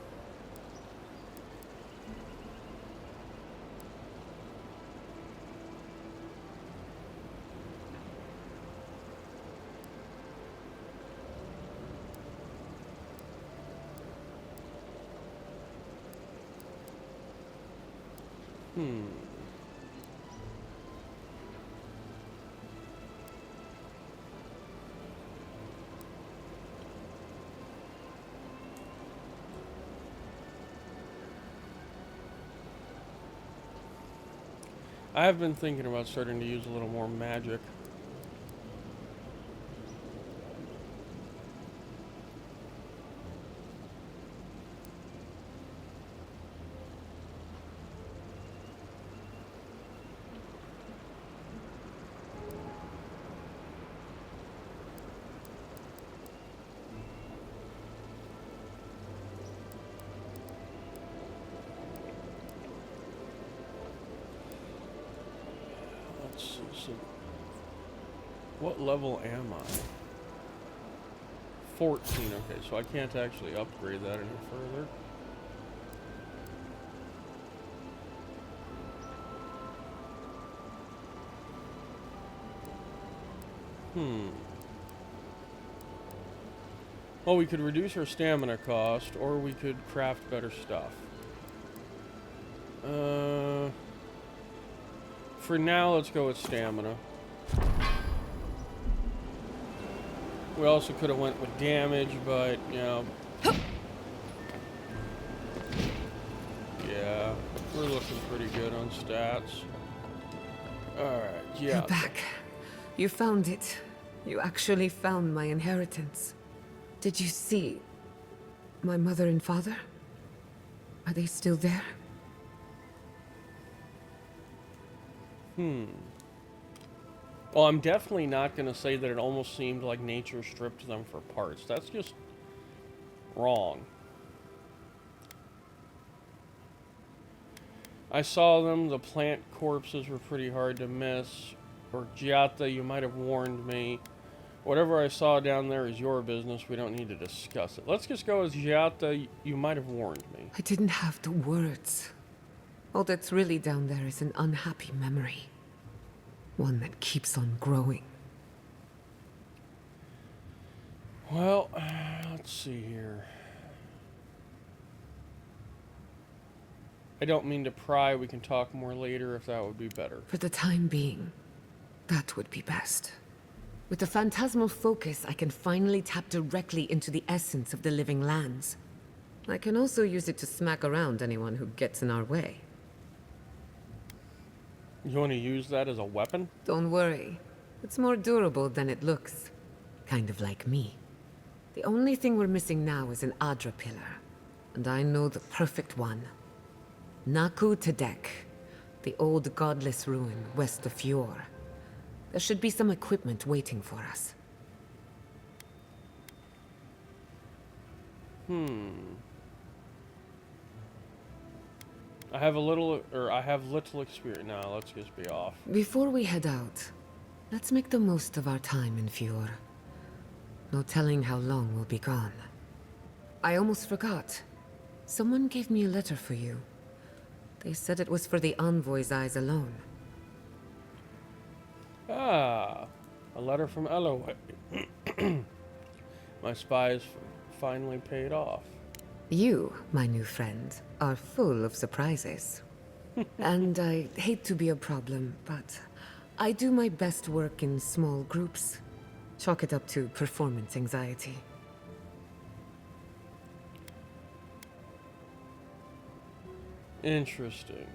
I have been thinking about starting to use a little more magic. So, what level am I? 14, okay, so I can't actually upgrade that any further. Well, we could reduce our stamina cost, or we could craft better stuff. For now, let's go with stamina. We also could have went with damage, but, you know. Yeah, we're looking pretty good on stats. Alright, yeah. You're back. You found it. You actually found my inheritance. Did you see my mother and father? Are they still there? Well, I'm definitely not going to say that it almost seemed like nature stripped them for parts. That's just wrong. I saw them. The plant corpses were pretty hard to miss. Or Giata, you might have warned me. Whatever I saw down there is your business. We don't need to discuss it. Let's just go as Giata, you might have warned me. I didn't have the words. All that's really down there is an unhappy memory. One that keeps on growing. Well, let's see here. I don't mean to pry. We can talk more later if that would be better. For the time being, that would be best. With the phantasmal focus, I can finally tap directly into the essence of the living lands. I can also use it to smack around anyone who gets in our way. You want to use that as a weapon? Don't worry. It's more durable than it looks. Kind of like me. The only thing we're missing now is an Adra pillar. And I know the perfect one. Naku Tedek, the old godless ruin west of Fjord. There should be some equipment waiting for us. I have little experience. Now, let's just be off. Before we head out, let's make the most of our time in Fjord. No telling how long we'll be gone. I almost forgot. Someone gave me a letter for you. They said it was for the envoy's eyes alone. Ah, a letter from Elo. My spies finally paid off. You, my new friend, are full of surprises. And I hate to be a problem, but I do my best work in small groups. Chalk it up to performance anxiety. Interesting.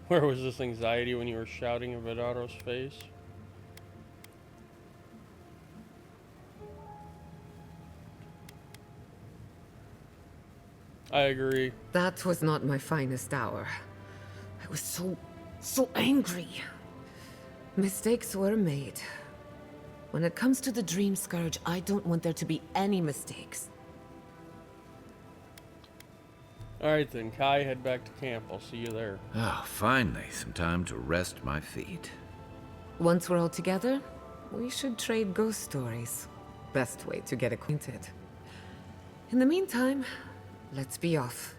Where was this anxiety when you were shouting in Vidaro's face? I agree. That was not my finest hour. I was so angry. Mistakes were made. When it comes to the Dream Scourge, I don't want there to be any mistakes. Alright then, Kai, head back to camp. I'll see you there. Oh, finally, some time to rest my feet. Once we're all together, we should trade ghost stories. Best way to get acquainted. In the meantime, let's be off.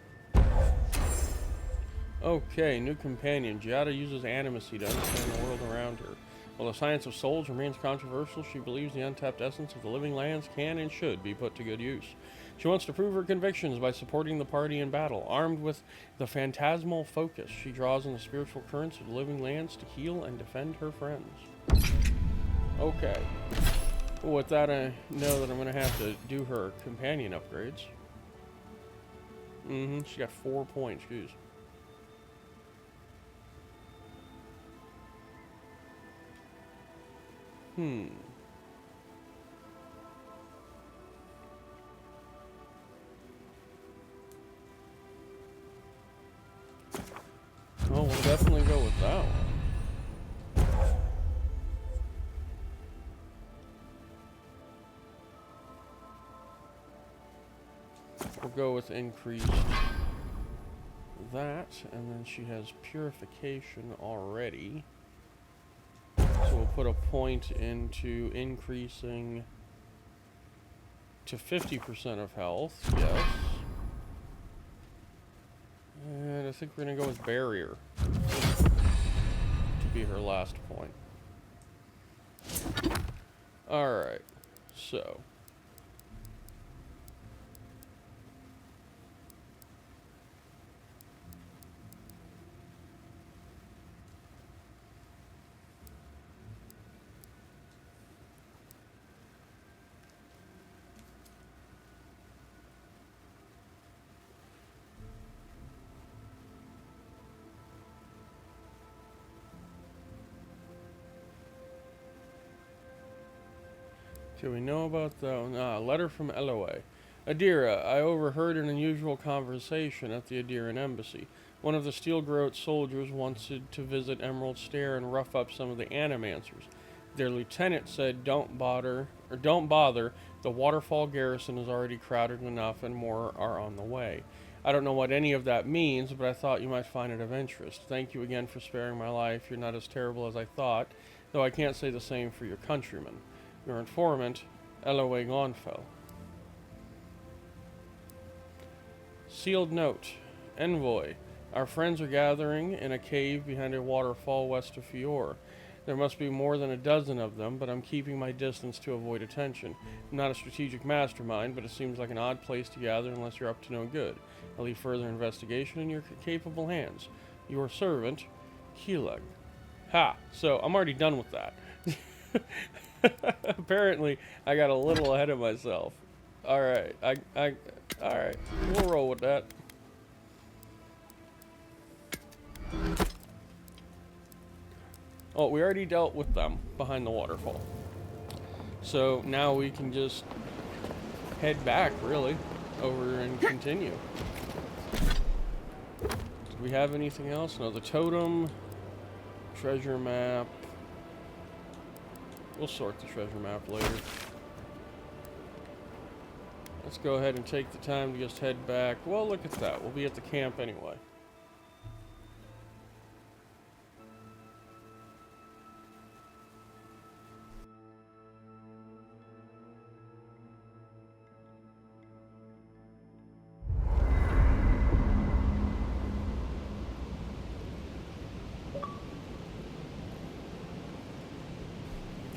Okay, new companion. Giada uses animacy to understand the world around her. While the science of souls remains controversial, she believes the untapped essence of the living lands can and should be put to good use. She wants to prove her convictions by supporting the party in battle. Armed with the phantasmal focus, she draws on the spiritual currents of the living lands to heal and defend her friends. Okay. With that, I know that I'm going to have to do her companion upgrades. She got 4 points. Jeez. Well, we'll definitely go with that one. We'll go with increased that, and then she has purification already. So we'll put a point into increasing to 50% of health, yes. And I think we're gonna go with barrier to be her last point. Alright, so. Do we know about the letter from Eloy? Adira, I overheard an unusual conversation at the Adiran embassy. One of the Steel-Garrote soldiers wanted to visit Emerald Stair and rough up some of the animancers. Their lieutenant said, don't bother, the Waterfall garrison is already crowded enough and more are on the way. I don't know what any of that means, but I thought you might find it of interest. Thank you again for sparing my life. You're not as terrible as I thought, though I can't say the same for your countrymen. Your informant, Eloy Gonfell. Sealed note. Envoy. Our friends are gathering in a cave behind a waterfall west of Fior. There must be more than a dozen of them, but I'm keeping my distance to avoid attention. I'm not a strategic mastermind, but it seems like an odd place to gather unless you're up to no good. I'll leave further investigation in your capable hands. Your servant, Keelag. Ha! So, I'm already done with that. Apparently, I got a little ahead of myself. Alright, alright, we'll roll with that. Oh, we already dealt with them behind the waterfall. So now we can just head back, really, over and continue. Do we have anything else? No, the totem, treasure map. We'll sort the treasure map later. Let's go ahead and take the time to just head back. Well, look at that. We'll be at the camp anyway.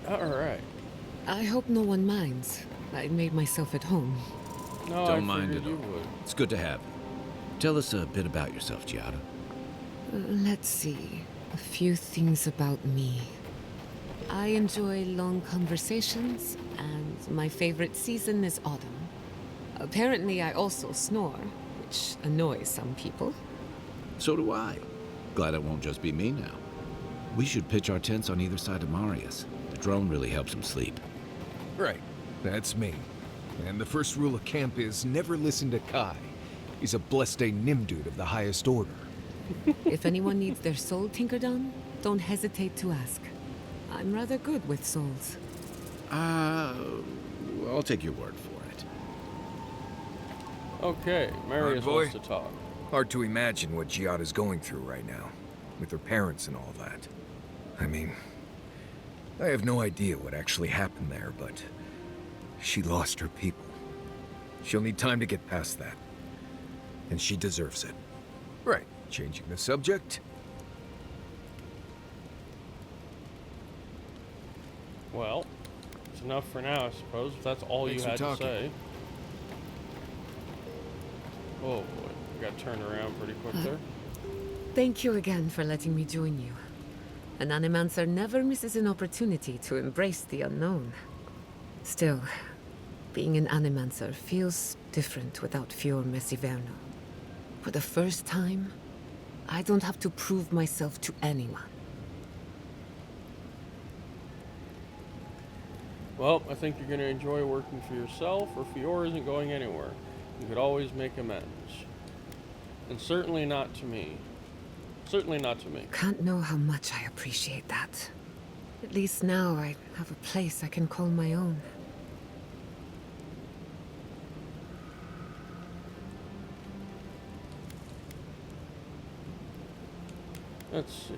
Alright. I hope no one minds. I made myself at home. No, Don't mind at all. It's good to have you. Tell us a bit about yourself, Giada. Let's see. A few things about me. I enjoy long conversations, and my favorite season is autumn. Apparently, I also snore, which annoys some people. So do I. Glad it won't just be me now. We should pitch our tents on either side of Marius. The drone really helps him sleep. Right. That's me. And the first rule of camp is never listen to Kai. He's a blessed Nimdude of the highest order. If anyone needs their soul tinkered on, don't hesitate to ask. I'm rather good with souls. I'll take your word for it. Okay, Marius wants to talk. Hard to imagine what Giada's going through right now, with her parents and all that. I mean, I have no idea what actually happened there, but she lost her people. She'll need time to get past that. And she deserves it. Right, changing the subject. Well, it's enough for now, I suppose, if that's all you had to say. Oh boy, we got turned around pretty quick there. Thank you again for letting me join you. An Animancer never misses an opportunity to embrace the unknown. Still, being an Animancer feels different without Fior Messiverno. For the first time, I don't have to prove myself to anyone. Well, I think you're going to enjoy working for yourself, or Fior isn't going anywhere. You could always make amends. And certainly not to me. Certainly not to me. Can't know how much I appreciate that. At least now I have a place I can call my own. Let's see.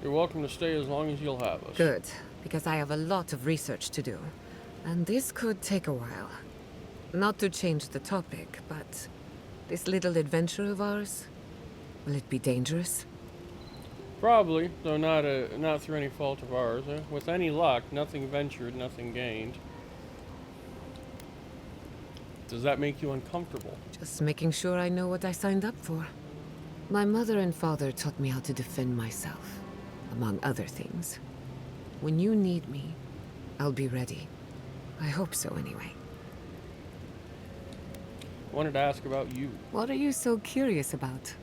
You're welcome to stay as long as you'll have us. Good, because I have a lot of research to do. And this could take a while. Not to change the topic, but this little adventure of ours, will it be dangerous? Probably, though not through any fault of ours. With any luck, nothing ventured, nothing gained. Does that make you uncomfortable? Just making sure I know what I signed up for. My mother and father taught me how to defend myself, among other things. When you need me, I'll be ready. I hope so, anyway. I wanted to ask about you. What are you so curious about?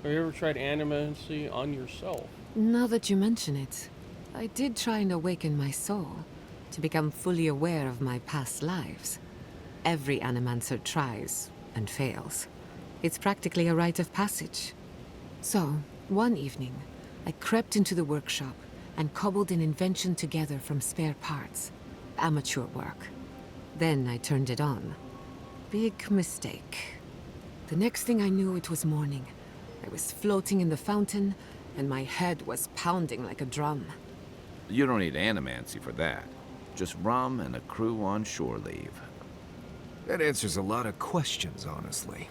Have you ever tried animancy on yourself? Now that you mention it, I did try and awaken my soul to become fully aware of my past lives. Every animancer tries and fails. It's practically a rite of passage. So, one evening, I crept into the workshop and cobbled an invention together from spare parts. Amateur work. Then I turned it on. Big mistake. The next thing I knew, it was morning. I was floating in the fountain, and my head was pounding like a drum. You don't need animancy for that. Just rum and a crew on shore leave. That answers a lot of questions, honestly.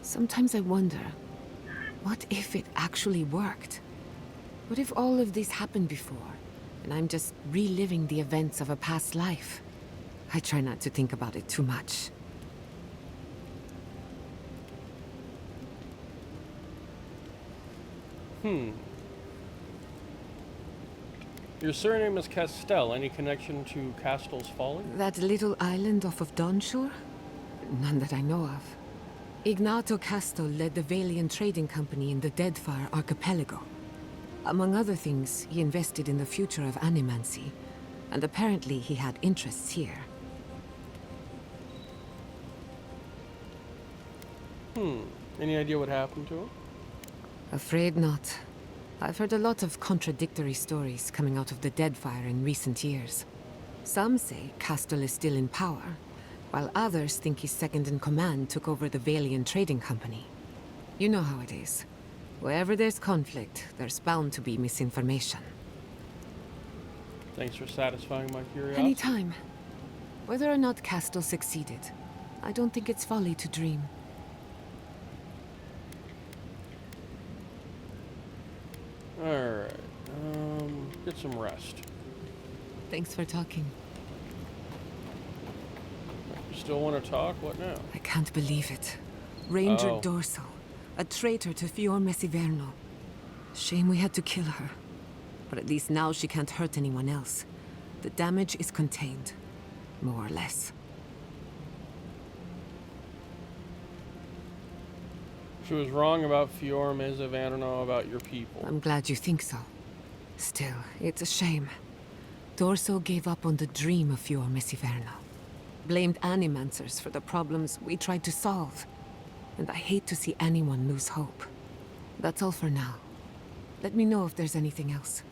Sometimes I wonder, what if it actually worked? What if all of this happened before, and I'm just reliving the events of a past life? I try not to think about it too much. Your surname is Castell. Any connection to Castell's Folly? That little island off of Dawnshore? None that I know of. Ignato Castel led the Valiant Trading Company in the Deadfire Archipelago. Among other things, he invested in the future of animancy, and apparently he had interests here. Any idea what happened to him? Afraid not. I've heard a lot of contradictory stories coming out of the Deadfire in recent years. Some say Castel is still in power, while others think his second-in-command took over the Valiant Trading Company. You know how it is. Wherever there's conflict, there's bound to be misinformation. Thanks for satisfying my curiosity. Anytime. Whether or not Castel succeeded, I don't think it's folly to dream. Alright, get some rest. Thanks for talking. You still want to talk? What now? I can't believe it. Ranger Dorso, a traitor to Fior Mesiverno. Shame we had to kill her. But at least now she can't hurt anyone else. The damage is contained, more or less. She was wrong about Fior Mesiverno, about your people. I'm glad you think so. Still, it's a shame. Dorso gave up on the dream of Fior Mesiverno. Blamed animancers for the problems we tried to solve. And I hate to see anyone lose hope. That's all for now. Let me know if there's anything else.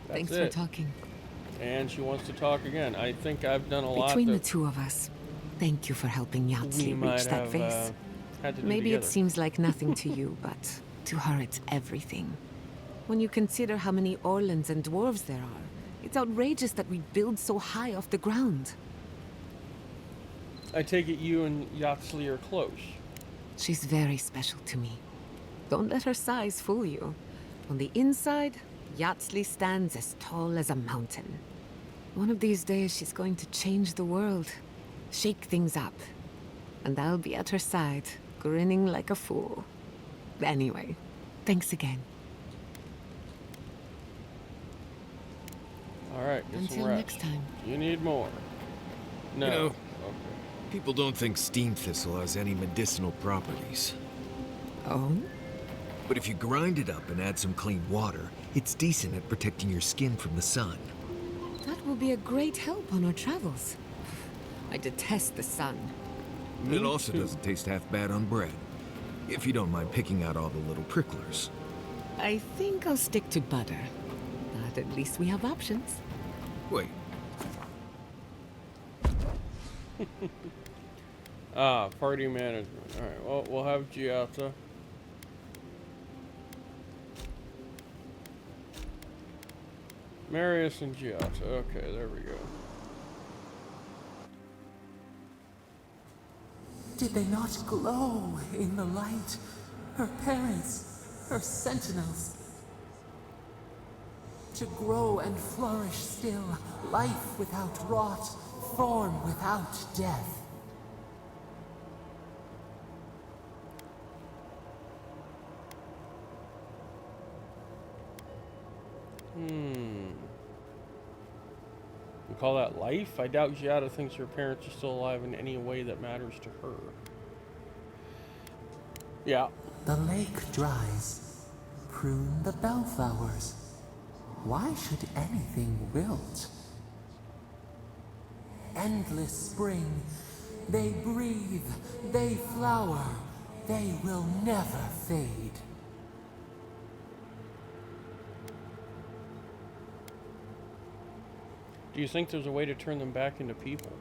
Thanks for talking. And she wants to talk again. I think I've done a lot. Between the two of us, thank you for helping Yatsli reach that face. Maybe it seems like nothing to you, but to her it's everything. When you consider how many Orlans and dwarves there are, it's outrageous that we build so high off the ground. I take it you and Yatsli are close. She's very special to me. Don't let her size fool you. On the inside, Yatsli stands as tall as a mountain. One of these days she's going to change the world. Shake things up. And I'll be at her side, grinning like a fool. Anyway, thanks again. Alright, get Until some rest. next time. You need more. No. You know, Okay. people don't think steam thistle has any medicinal properties. Oh? But if you grind it up and add some clean water, it's decent at protecting your skin from the sun. That will be a great help on our travels. I detest the sun. It also doesn't taste half bad on bread. If you don't mind picking out all the little pricklers. I think I'll stick to butter. But at least we have options. Wait. Party management. Alright, well, we'll have Giata. Marius and Giata. Okay, there we go. Did they not glow in the light? Her parents, her sentinels. To grow and flourish still, life without rot, form without death. We call that life? I doubt Giada thinks her parents are still alive in any way that matters to her. Yeah. The lake dries. Prune the bellflowers. Why should anything wilt? Endless spring. They breathe. They flower. They will never fade. Do you think there's a way to turn them back into people?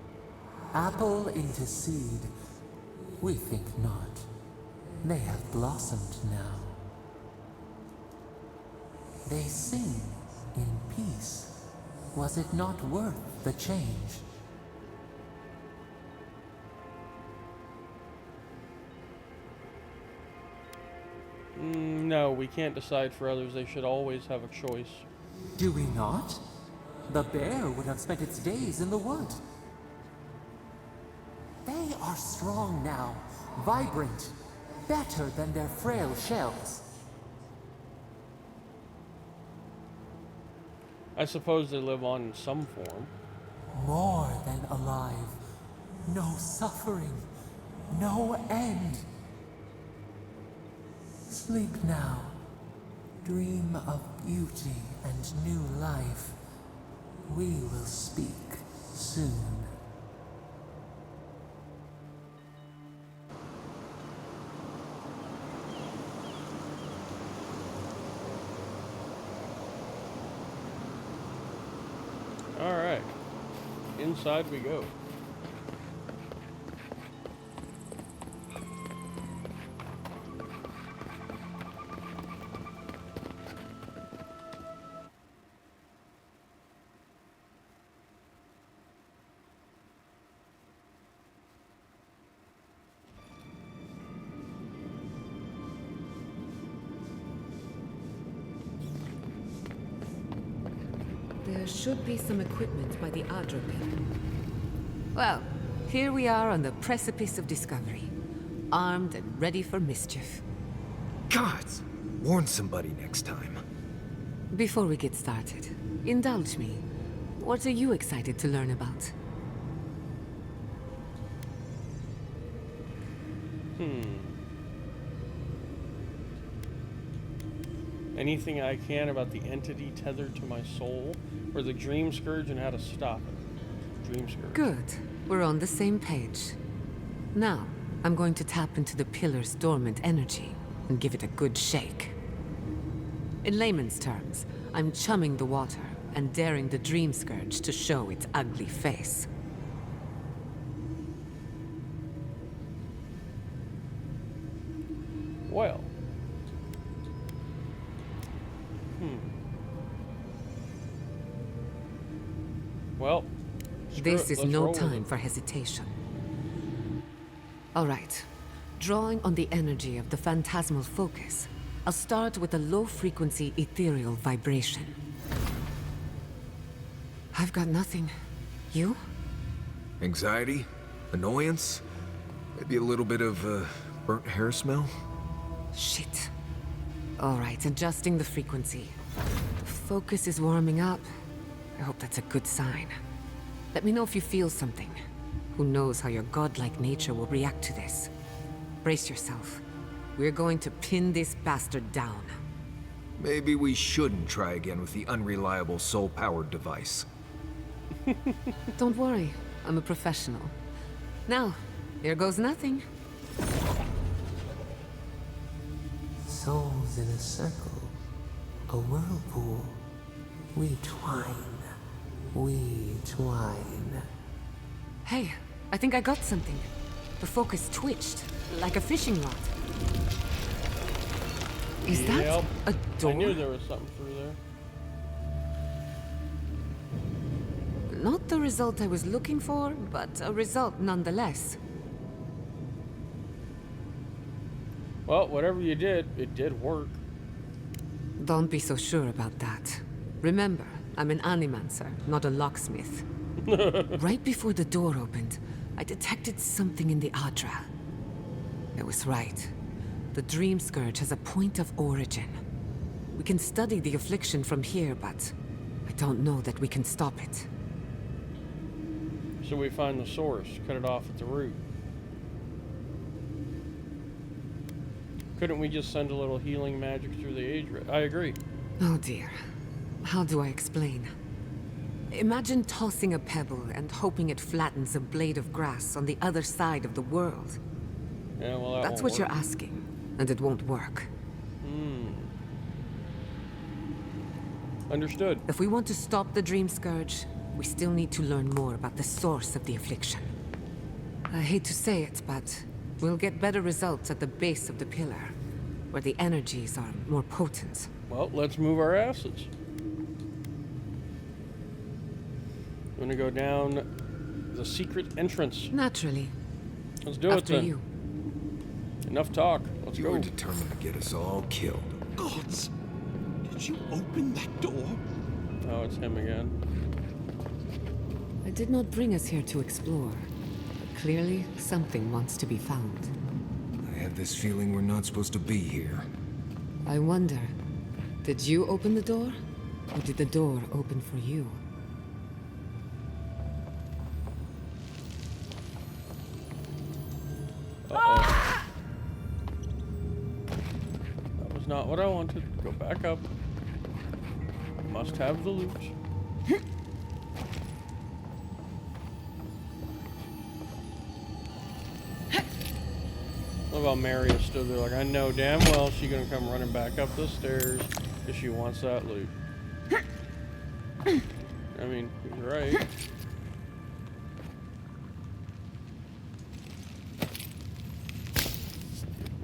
Apple into seed. We think not. They have blossomed now. They sing in peace. Was it not worth the change? No, we can't decide for others. They should always have a choice. Do we not? The bear would have spent its days in the wood. They are strong now, vibrant, better than their frail shells. I suppose they live on in some form. More than alive. No suffering. No end. Sleep now. Dream of beauty and new life. We will speak soon. All right. Inside we go. There should be some equipment by the Adra pit. Well, here we are on the precipice of discovery. Armed and ready for mischief. Gods! Warn somebody next time. Before we get started, indulge me. What are you excited to learn about? Anything I can about the entity tethered to my soul, or the Dream Scourge and how to stop it. Dream Scourge. Good. We're on the same page. Now, I'm going to tap into the pillar's dormant energy and give it a good shake. In layman's terms, I'm chumming the water and daring the Dream Scourge to show its ugly face. Well. Well, This is no time for hesitation. All right. Drawing on the energy of the phantasmal focus, I'll start with a low-frequency ethereal vibration. I've got nothing. You? Anxiety? Annoyance? Maybe a little bit of, burnt hair smell? Shit. All right, adjusting the frequency. Focus is warming up. I hope that's a good sign. Let me know if you feel something. Who knows how your godlike nature will react to this. Brace yourself. We're going to pin this bastard down. Maybe we shouldn't try again with the unreliable soul-powered device. Don't worry, I'm a professional. Now, here goes nothing. Souls in a circle, a whirlpool. We twine. We twine. Hey, I think I got something. The focus twitched, like a fishing rod. Is that a door? I knew there was something through there. Not the result I was looking for, but a result nonetheless. Well, whatever you did, it did work. Don't be so sure about that. Remember, I'm an animancer, not a locksmith. Right before the door opened, I detected something in the Adra. I was right. The Dream Scourge has a point of origin. We can study the affliction from here, but I don't know that we can stop it. So we find the source, cut it off at the root. Couldn't we just send a little healing magic through the age? I agree. Oh dear. How do I explain? Imagine tossing a pebble and hoping it flattens a blade of grass on the other side of the world. Yeah, well, that's what you're asking, and it won't work. Understood. If we want to stop the Dream Scourge, we still need to learn more about the source of the affliction. I hate to say it, but we'll get better results at the base of the pillar, where the energies are more potent. Well, let's move our asses. I'm gonna go down the secret entrance. Naturally. Let's do it then. After you. Enough talk. Let's You go. were determined to get us all killed. Gods! Did you open that door? Oh, it's him again. I did not bring us here to explore. But clearly, something wants to be found. I have this feeling we're not supposed to be here. I wonder, did you open the door? Or did the door open for you? Uh-oh. That was not what I wanted. Go back up. Must have the loot. Look how Mary is stood there like, I know damn well she's gonna come running back up the stairs if she wants that loot. I mean, you're right. Give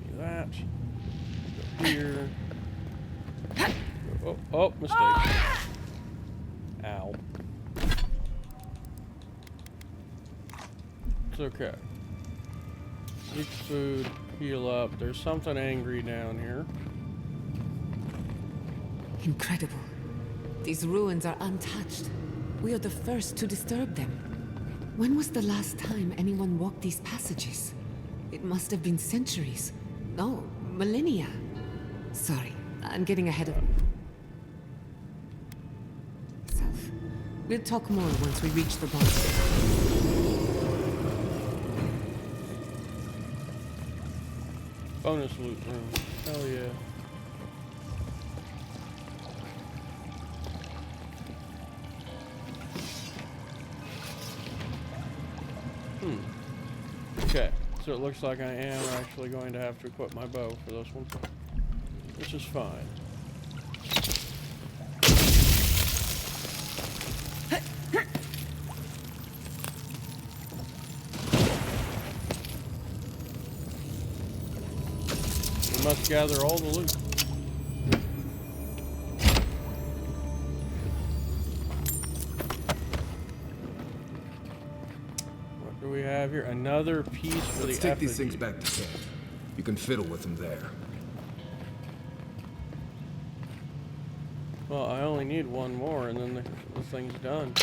me that. Go here. Oh, mistake. Ow. It's okay. Eat food, heal up. There's something angry down here. Incredible. These ruins are untouched. We are the first to disturb them. When was the last time anyone walked these passages? It must have been centuries. No, millennia. Sorry, I'm getting ahead of myself. We'll talk more once we reach the boss. Bonus loot room. Hell yeah. Okay, so it looks like I am actually going to have to equip my bow for this one, which is fine. We must gather all the loot. What do we have here? Another piece for Let's the take these effigy. things back to camp. You can fiddle with them there. Well, I only need one more, and then the thing's done.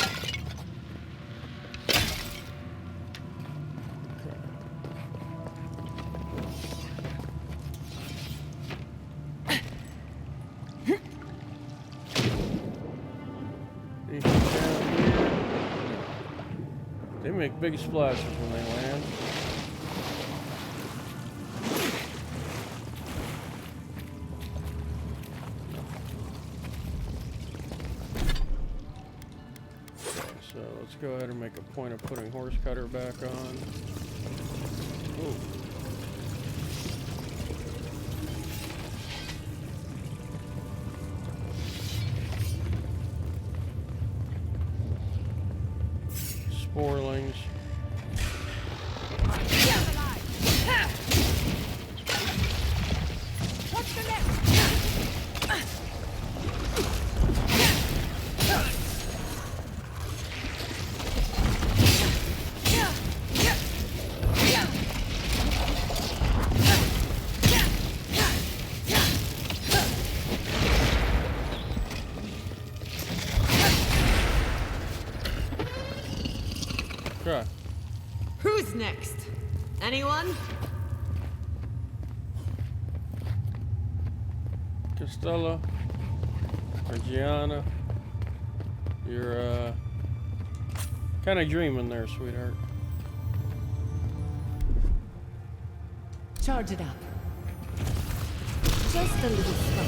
Anything down here? They make big splashes when they land. So let's go ahead and make a point of putting horse cutter back on. Ooh. Sporelings. What's the next? Okay. Who's next? Anyone? Costello, or Gianna, you're Kind of dreaming there, sweetheart. Charge it up. Just a little spark.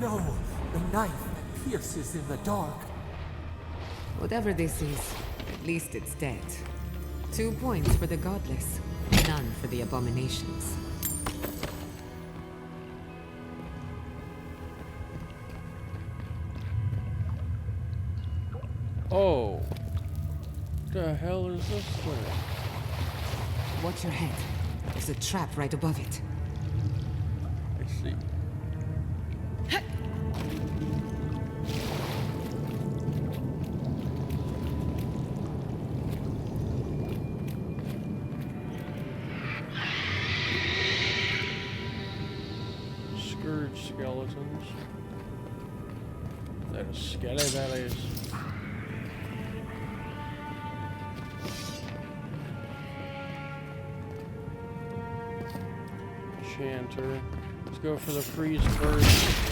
No, the knife that pierces in the dark. Whatever this is, at least it's dead. 2 points for the godless, none for the abominations. Oh. The hell is this thing? Watch your head. There's a trap right above it. I see. Scourge skeletons. That is skeletons. Chanter. Let's go for the freeze first.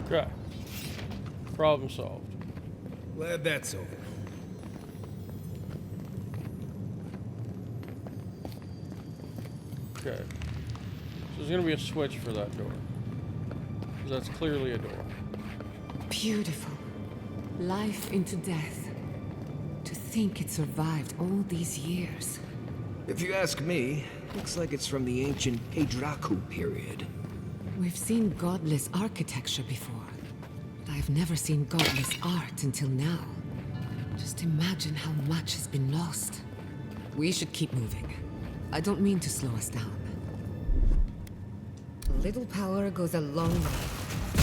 Okay. Problem solved. Glad that's over. Okay. So there's gonna be a switch for that door. 'Cause that's clearly a door. Beautiful. Life into death. To think it survived all these years. If you ask me, looks like it's from the ancient Heidraku period. We've seen godless architecture before, but I've never seen godless art until now. Just imagine how much has been lost. We should keep moving. I don't mean to slow us down. A little power goes a long way.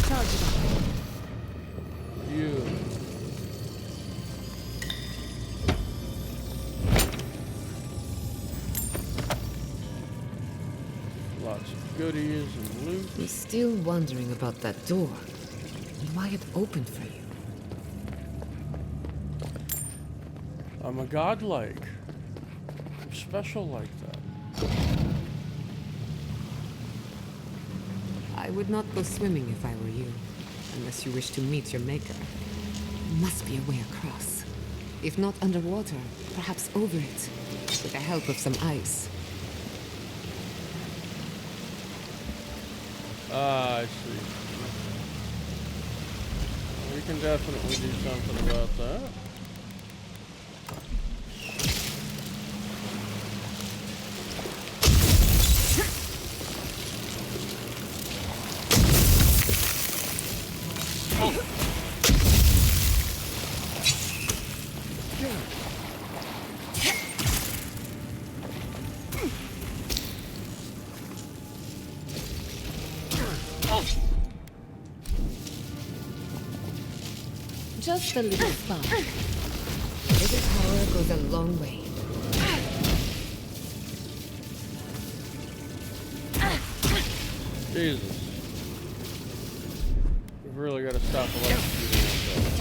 Charge it up. You. Lots of goodies and loot. I'm still wondering about that door. And why it opened for you. I'm a godlike. I'm special like that. I would not go swimming if I were you, unless you wish to meet your maker. There must be a way across. If not underwater, perhaps over it, with the help of some ice. Ah, I see. We can definitely do something about that. Just a little spark. A little power goes a long way. Jesus. We've really got to stop electrocuting ourselves.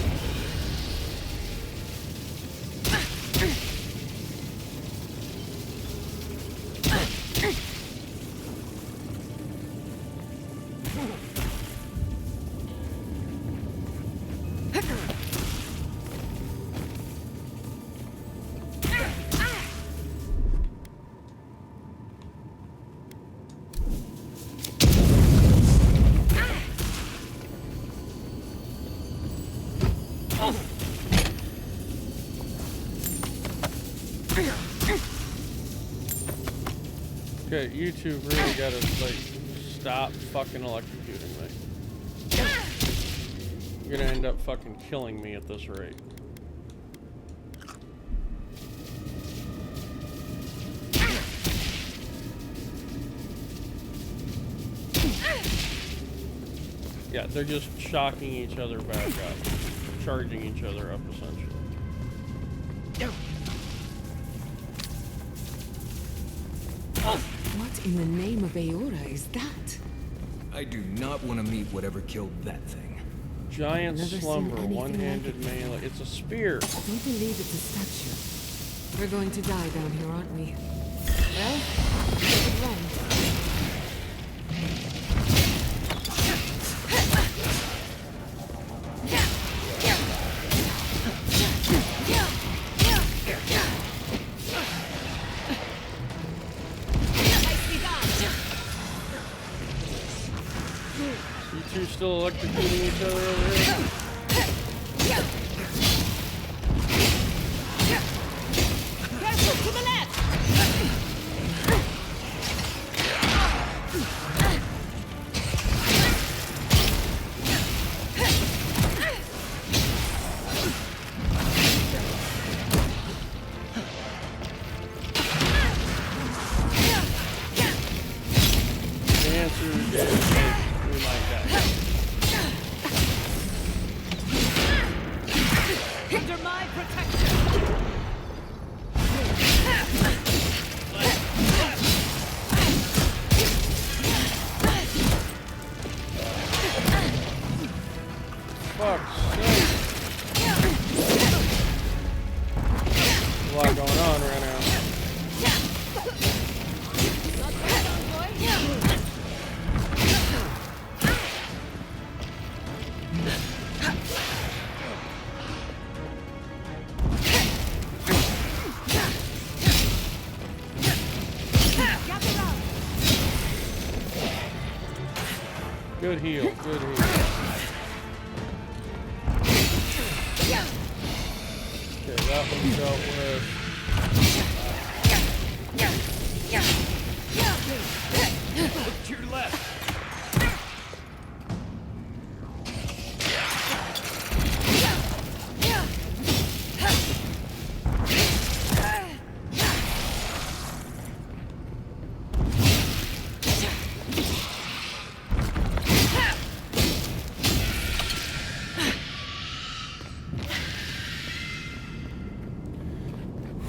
Okay, you two really gotta, like, stop fucking electrocuting me. You're gonna end up fucking killing me at this rate. Yeah, they're just shocking each other back up. Charging each other up, essentially. What in the name of Aora is that? I do not want to meet whatever killed that thing. Giant Never seen slumber, anything one-handed like it. melee. It's a spear. I don't believe it's a statue. We're going to die down here, aren't we? Well, get it wrong. You two still electrocuting each other over here? Careful, to the left! The answer is we might die. Under my protection! Fuck's sake. There's a lot going on right now. Good heal, good heal. Okay, that one's dealt with. Look to your left!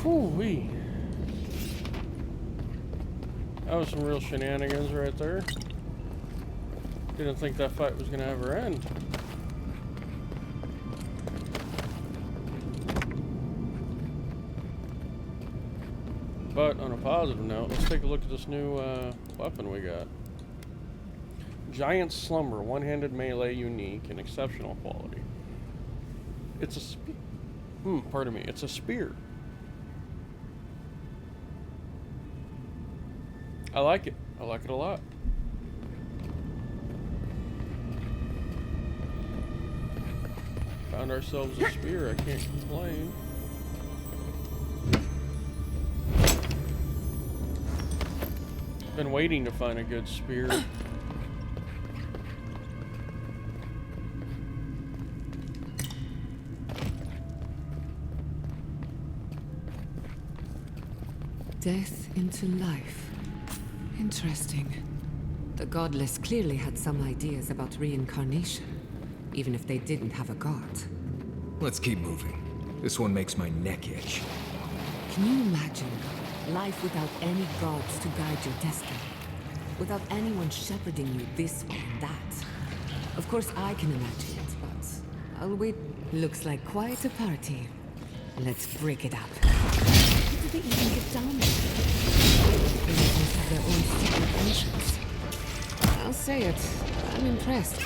Whew-wee. That was some real shenanigans right there. Didn't think that fight was gonna ever end. But on a positive note, let's take a look at this new weapon we got. Giant Slumber, one-handed melee, unique and exceptional quality. It's a pardon me, it's a spear. I like it. I like it a lot. Found ourselves a spear. I can't complain. Been waiting to find a good spear. Death into life. Interesting. The godless clearly had some ideas about reincarnation, even if they didn't have a god. Let's keep moving. This one makes my neck itch. Can you imagine life without any gods to guide your destiny? Without anyone shepherding you this way and that? Of course I can imagine it, but I'll wait. Looks like quite a party. Let's break it up. How do they even get down there? They must have their own secret entrance. I'll say it. I'm impressed.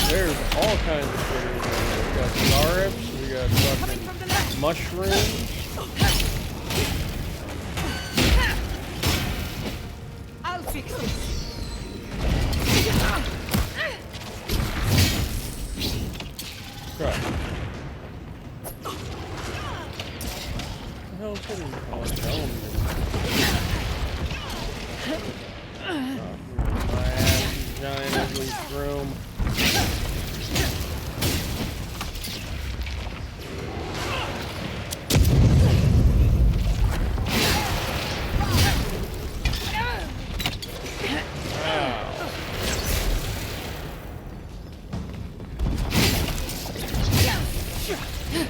There's all kinds of critters in there. We got Zarifs, we got fucking mushrooms. I'll fix this. Crap. What the hell is hitting me? Oh, it's helm. My ass, Shroom.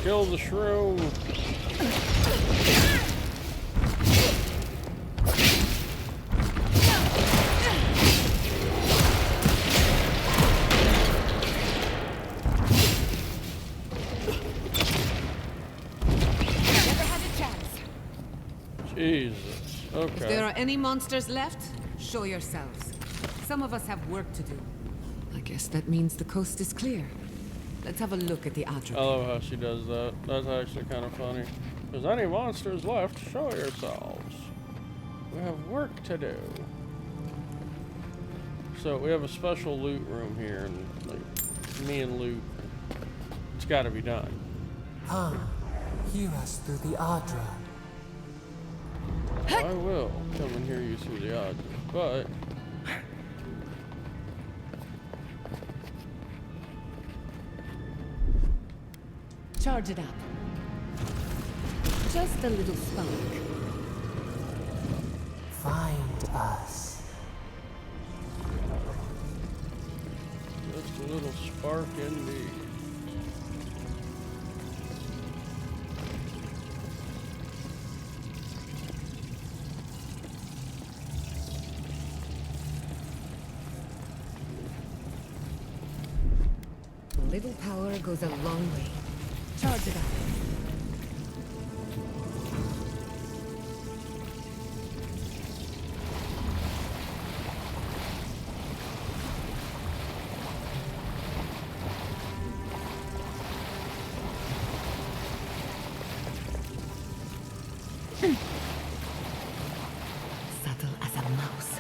Kill the shroom. Never had a chance. Jesus. Okay. If there are any monsters left, show yourselves. Some of us have work to do. I guess that means the coast is clear. Let's have a look at the Adra. I love how she does that. That's actually kind of funny. If there's any monsters left, show yourselves. We have work to do. So we have a special loot room here, and like me and loot. It's got to be done. Come, hear us through the Adra. I will come and hear you through the Adra, but Charge it up. Just a little spark. Find us. just a little spark indeed. A little power goes a long way. Charge it up. Subtle as a mouse.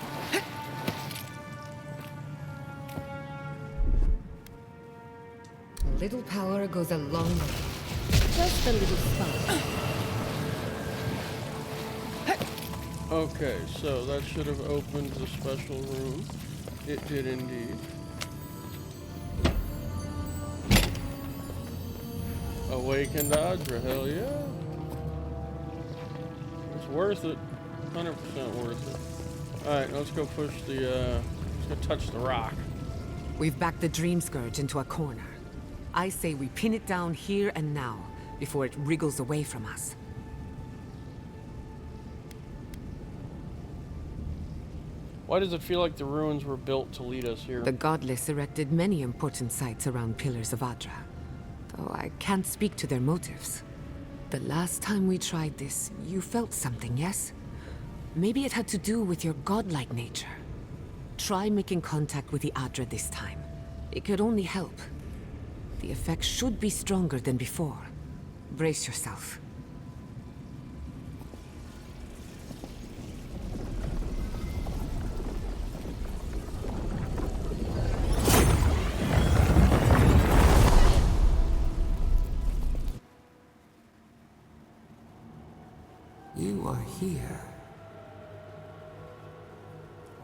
A little power goes a long way. Just a little spark. Okay, so that should have opened the special room. It did indeed. Awakened Adra, hell yeah. It's worth it. 100% worth it. Alright, let's go push the, let's go touch the rock. We've backed the Dream Scourge into a corner. I say we pin it down here and now, before it wriggles away from us. Why does it feel like the ruins were built to lead us here? The Godless erected many important sites around Pillars of Adra, though I can't speak to their motives. The last time we tried this, you felt something, yes? Maybe it had to do with your godlike nature. Try making contact with the Adra this time. It could only help. The effect should be stronger than before. Brace yourself. You are here.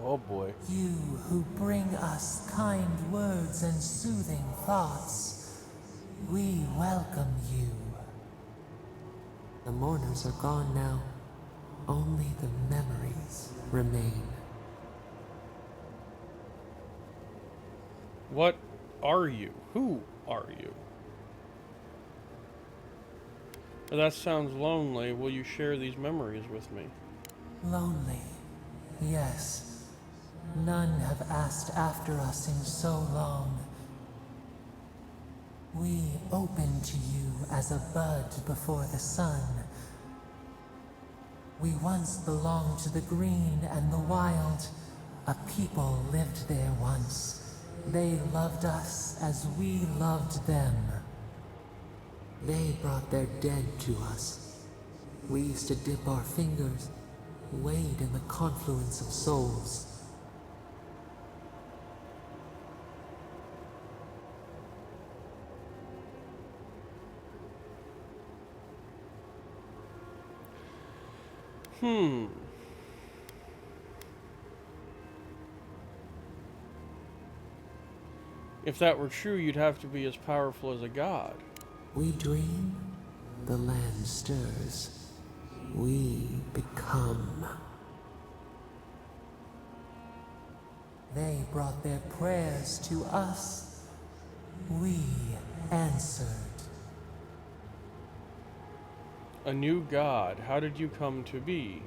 Oh boy. You who bring us kind words and soothing thoughts. We welcome you. The mourners are gone now. Only the memories remain. What are you? Who are you? That sounds lonely. Will you share these memories with me? Lonely, yes. None have asked after us in so long. We open to you as a bud before the sun. We once belonged to the green and the wild. A people lived there once. They loved us as we loved them. They brought their dead to us. We used to dip our fingers, wade in the confluence of souls. If that were true, you'd have to be as powerful as a god. We dream, the land stirs. We become. They brought their prayers to us. We answered. A new god. How did you come to be?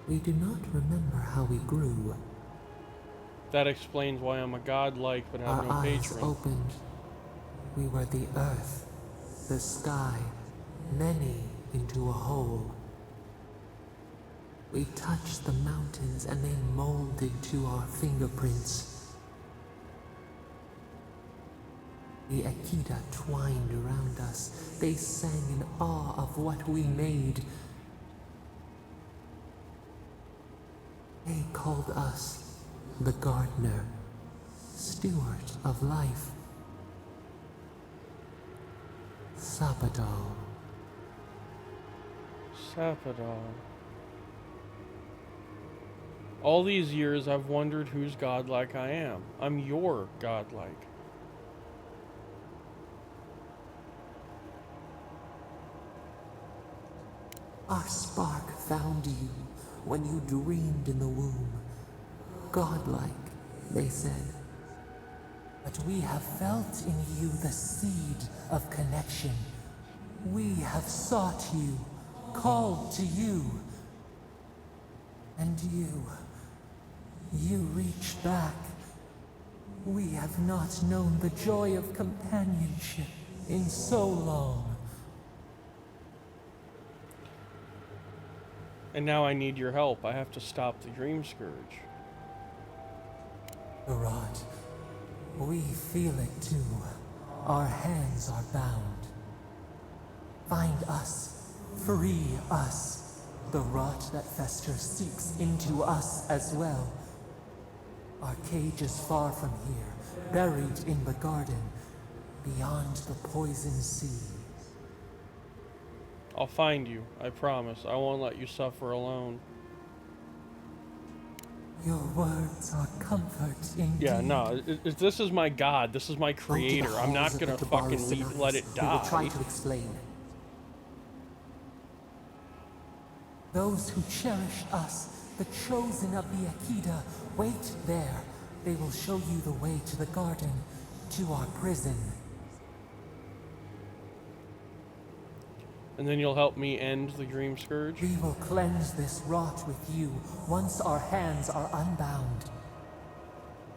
We do not remember how we grew. That explains why I'm a godlike but have Our no eyes patron. opened. We were the earth, the sky, many into a whole. We touched the mountains and they molded to our fingerprints. The Akita twined around us. They sang in awe of what we made. They called us the gardener, steward of life. Sapadal. Sapadal. All these years I've wondered whose godlike I am. I'm your godlike. Our spark found you when you dreamed in the womb. Godlike, they said. But we have felt in you the seed of connection. We have sought you, called to you. And you reach back. We have not known the joy of companionship in so long. And now I need your help. I have to stop the Dream Scourge. Rod, we feel it too. Our hands are bound. Find us. Free us. The rot that festers seeks into us as well. Our cage is far from here, buried in the garden, beyond the poison sea. I'll find you, I promise. I won't let you suffer alone. Your words are comfort indeed. Yeah, no, this is my god. This is my creator. I'm not gonna fucking let it die. We will try to explain. Those who cherish us, the chosen of the Akita, wait there. They will show you the way to the garden, to our prison. And then you'll help me end the Dream Scourge? We will cleanse this rot with you once our hands are unbound.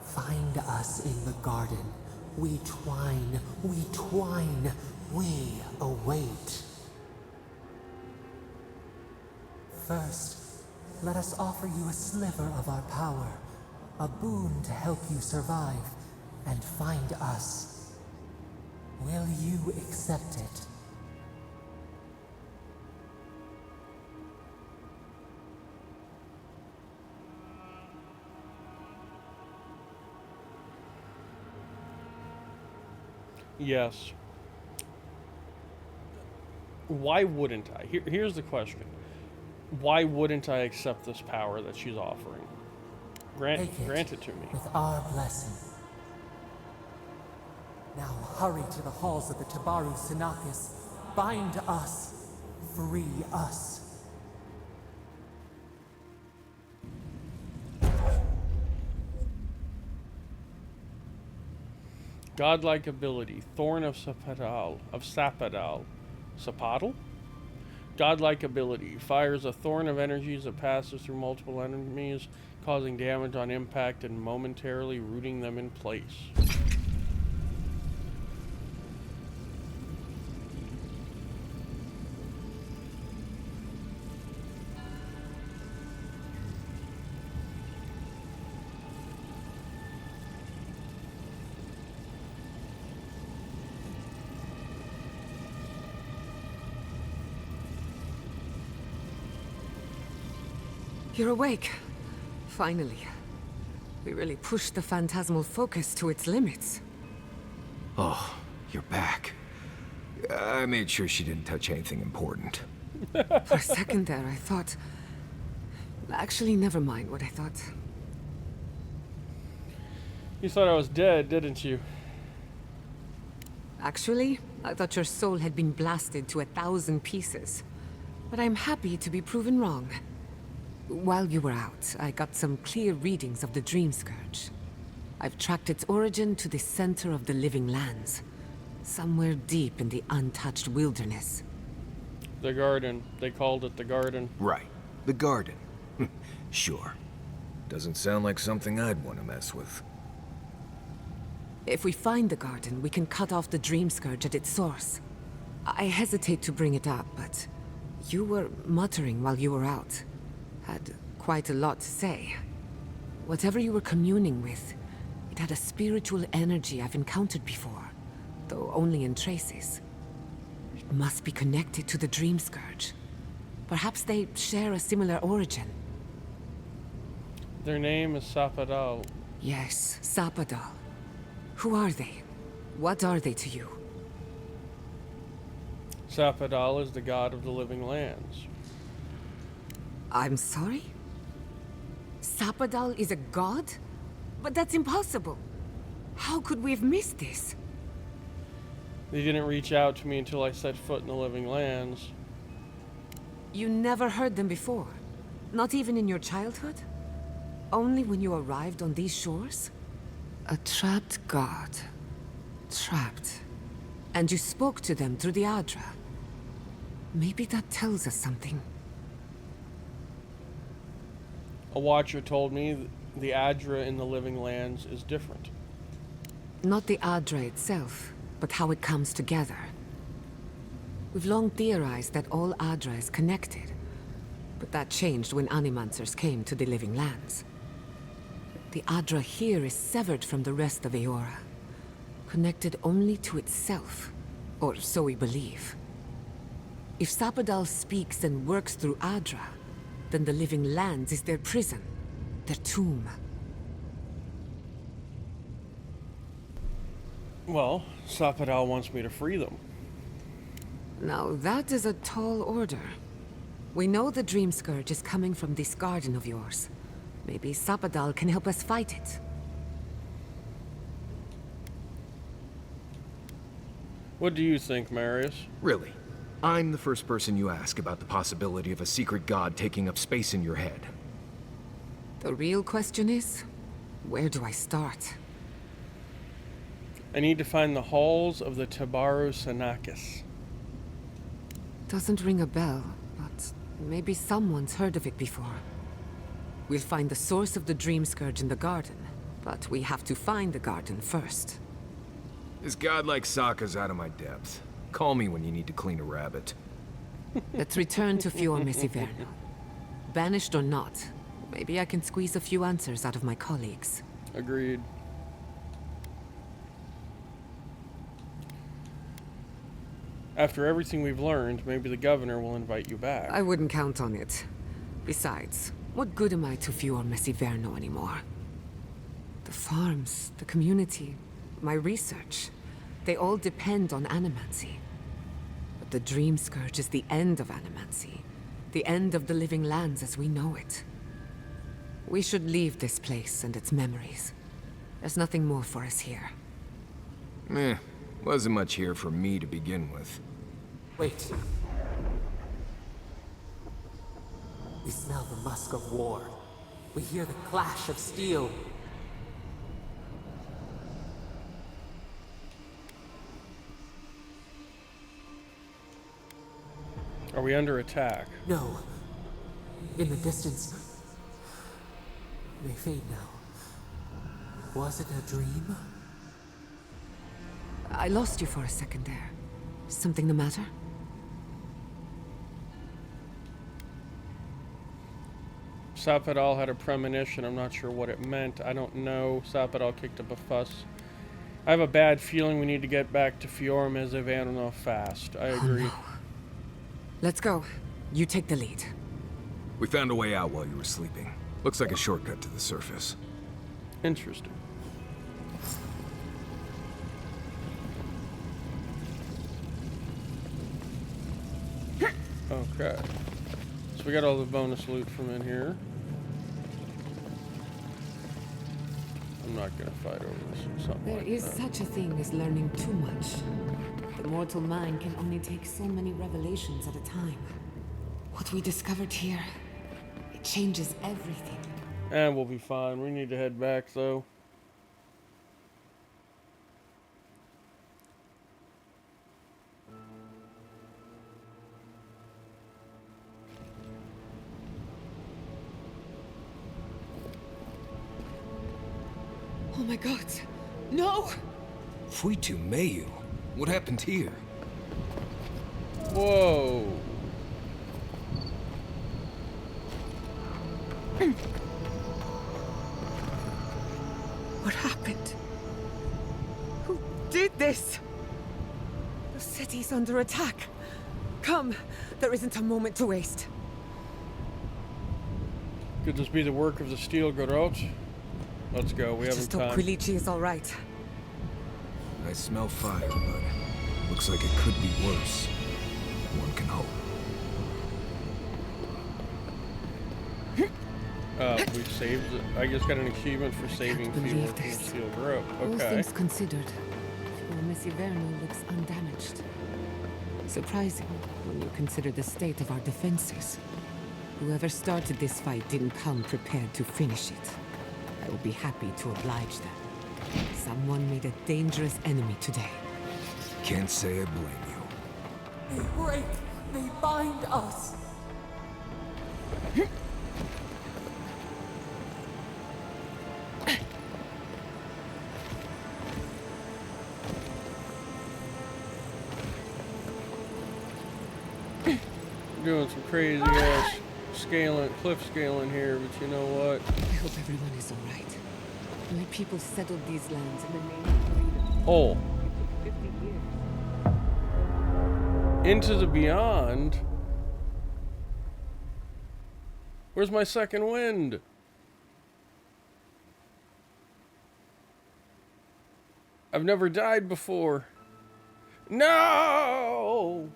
Find us in the garden. We twine, we await. First, let us offer you a sliver of our power, a boon to help you survive and find us. Will you accept it? Yes. Why wouldn't I? Here's the question. Why wouldn't I accept this power that she's offering? Grant it to me. With our blessing. Now hurry to the halls of the Tabaru Sinakis. Bind us. Free us. Godlike ability, Thorn of Sapadal. Sapadal? Godlike ability, fires a thorn of energies that passes through multiple enemies, causing damage on impact and momentarily rooting them in place. You're awake. Finally. We really pushed the phantasmal focus to its limits. Oh, you're back. I made sure she didn't touch anything important. For a second there, I thought... Actually, never mind what I thought. You thought I was dead, didn't you? Actually, I thought your soul had been blasted to 1,000 pieces. But I'm happy to be proven wrong. While you were out, I got some clear readings of the Dream Scourge. I've tracked its origin to the center of the living lands. Somewhere deep in the untouched wilderness. The garden. They called it the garden. Right. The garden. Sure. Doesn't sound like something I'd want to mess with. If we find the garden, we can cut off the Dream Scourge at its source. I hesitate to bring it up, but you were muttering while you were out. Had quite a lot to say. Whatever you were communing with, it had a spiritual energy I've encountered before, though only in traces. It must be connected to the Dream Scourge. Perhaps they share a similar origin. Their name is Sapadal. Yes, Sapadal. Who are they? What are they to you? Sapadal is the god of the living lands. I'm sorry? Sapadal is a god? But that's impossible. How could we have missed this? They didn't reach out to me until I set foot in the living lands. You never heard them before? Not even in your childhood? Only when you arrived on these shores? A trapped god. Trapped. And you spoke to them through the Adra. Maybe that tells us something. A watcher told me the Adra in the living lands is different. Not the Adra itself, but how it comes together. We've long theorized that all Adra is connected, but that changed when Animancers came to the living lands. The Adra here is severed from the rest of Eora, connected only to itself, or so we believe. If Sapadal speaks and works through Adra, then the living lands is their prison, their tomb. Well, Sapadal wants me to free them. Now that is a tall order. We know the Dream Scourge is coming from this garden of yours. Maybe Sapadal can help us fight it. What do you think, Marius? Really? I'm the first person you ask about the possibility of a secret god taking up space in your head. The real question is, where do I start? I need to find the halls of the Tabaru Sanakis. Doesn't ring a bell, but maybe someone's heard of it before. We'll find the source of the Dream Scourge in the garden, but we have to find the garden first. This god like Sokka's out of my depth. Call me when you need to clean a rabbit. Let's return to Fior Messiverno. Banished or not, maybe I can squeeze a few answers out of my colleagues. Agreed. After everything we've learned, maybe the governor will invite you back. I wouldn't count on it. Besides, what good am I to Fior Messiverno anymore? The farms, the community, my research, they all depend on animancy. But the Dream Scourge is the end of animancy. The end of the living lands as we know it. We should leave this place and its memories. There's nothing more for us here. Wasn't much here for me to begin with. Wait. We smell the musk of war. We hear the clash of steel. Are we under attack? No. In the distance. They fade now. Was it a dream? I lost you for a second there. Something the matter? Sapadal had a premonition. I'm not sure what it meant. I don't know. Sapadal kicked up a fuss. I have a bad feeling we need to get back to Fior Messiverno fast. I agree. Oh, no. Let's go. You take the lead. We found a way out while you were sleeping. Looks like a shortcut to the surface. Interesting. Okay. So we got all the bonus loot from in here. I'm not gonna fight over something There like is that. such a thing as learning too much. The mortal mind can only take so many revelations at a time. What we discovered here, it changes everything. And we'll be fine. We need to head back, though. Oh my god! No! Fuitu Mayu. What happened here? Whoa. What happened? Who did this? The city's under attack. Come, there isn't a moment to waste. Could this be the work of the Steel Garrote? Let's go. We haven't Just hope time. Quilichi is all right. I smell fire, but looks like it could be worse. One can hope. We saved. I just got an achievement for saving people believe from the this. Steel Garrote. All Okay. things considered, Messi Verno looks undamaged. Surprising when you consider the state of our defenses. Whoever started this fight didn't come prepared to finish it. I will be happy to oblige them. Someone made a dangerous enemy today. Can't say I blame you. They break, they bind us. Doing some crazy ass scaling, cliff scaling here, but you know what? I hope everyone is all right. My people settled these lands in the name of freedom. Oh. It took 50 years. Into the beyond. Where's my second wind? I've never died before. No!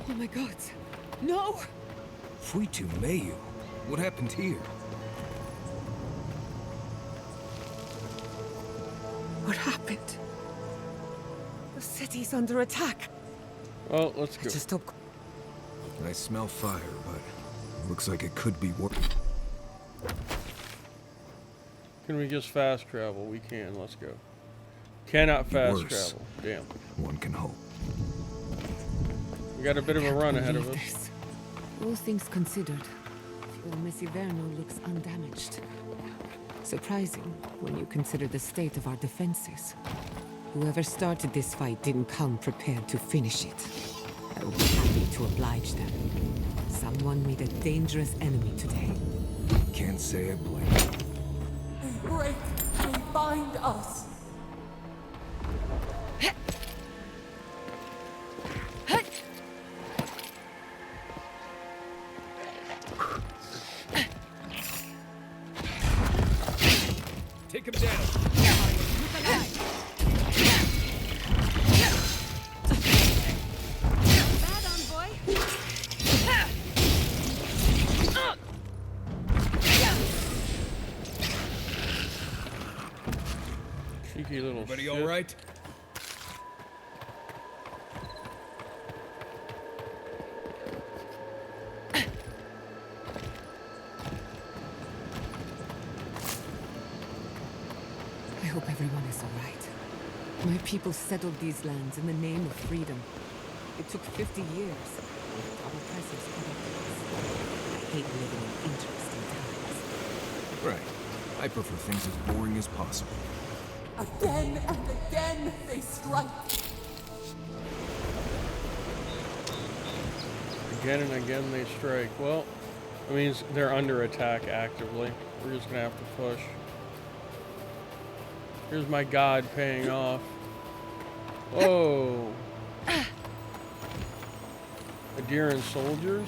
Oh my god. No! Fuitu Mayu. What happened here? What happened? The city's under attack. Well, let's go. I just hope. I smell fire, but looks like it could be worse. Can we just fast travel? We can. Let's go. Cannot fast Worse. travel. Damn. One can hope. We got a bit of a run ahead of us. This. All things considered, Messi Verno looks undamaged. Surprising when you consider the state of our defenses. Whoever started this fight didn't come prepared to finish it. I will be happy to oblige them. Someone made a dangerous enemy today. Can't say I blame you. They break, they bind us. Take him down. Bad on, boy. Cheeky little Everybody shit. all right? I hope everyone is all right. My people settled these lands in the name of freedom. It took 50 years. Our oppressors put up with us. I hate living in interesting times. Right. I prefer things as boring as possible. Again and again they strike. Again and again they strike. Well, that means they're under attack actively. We're just gonna have to push. Here's my god paying off. Whoa. Adiran soldiers?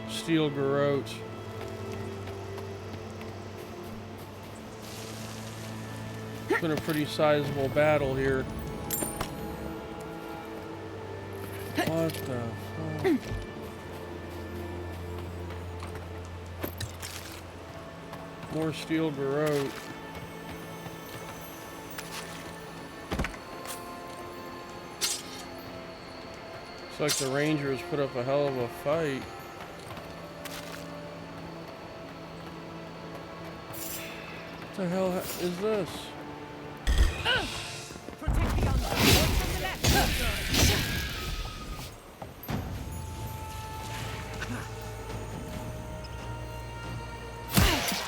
Steel Garrote. It's been a pretty sizable battle here. What the fuck? More steel garrote. Looks like the Rangers put up a hell of a fight. What the hell is this?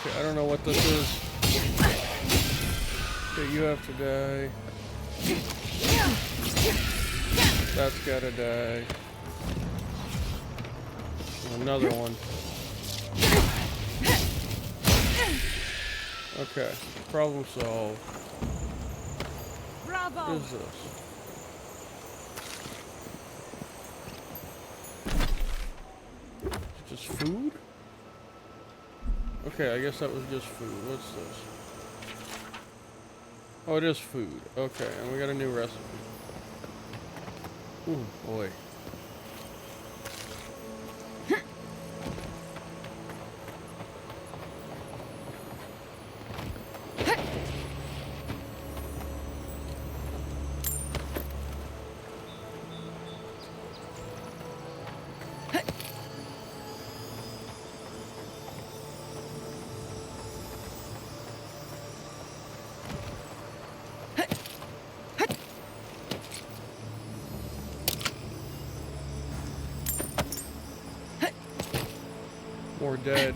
Okay, I don't know what this is. Okay, you have to die. That's gotta die. Another one. Okay, problem solved. Bravo! What is this? Is it just food? Okay, I guess that was just food. What's this? Oh, it is food. Okay, and we got a new recipe. Ooh, boy. More dead.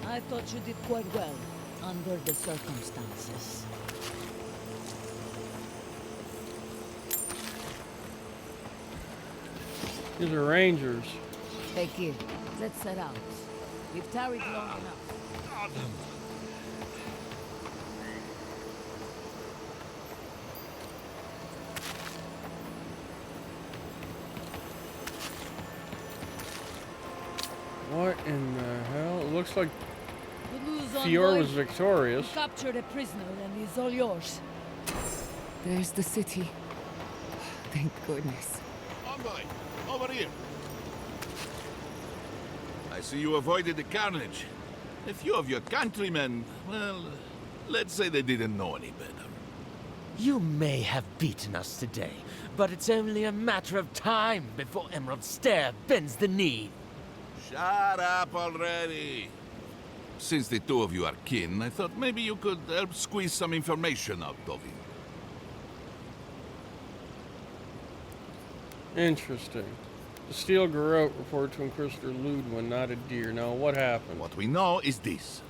I thought you did quite well, under the circumstances. These are Rangers. Hey kid, let's set out. We've tarried long enough. What in the hell? It looks like Good news, Fior envoy. was victorious. We captured a prisoner and he's all yours. There's the city. Thank goodness. Envoy, over here. I see you avoided the carnage. A few of your countrymen, well, let's say they didn't know any better. You may have beaten us today, but it's only a matter of time before Emerald Stair bends the knee. Shut up already. Since the two of you are kin, I thought maybe you could help squeeze some information out of him. Interesting. The steel garrote reported to Inquisitor Ludwin, not a deer. Now, what happened? What we know is this.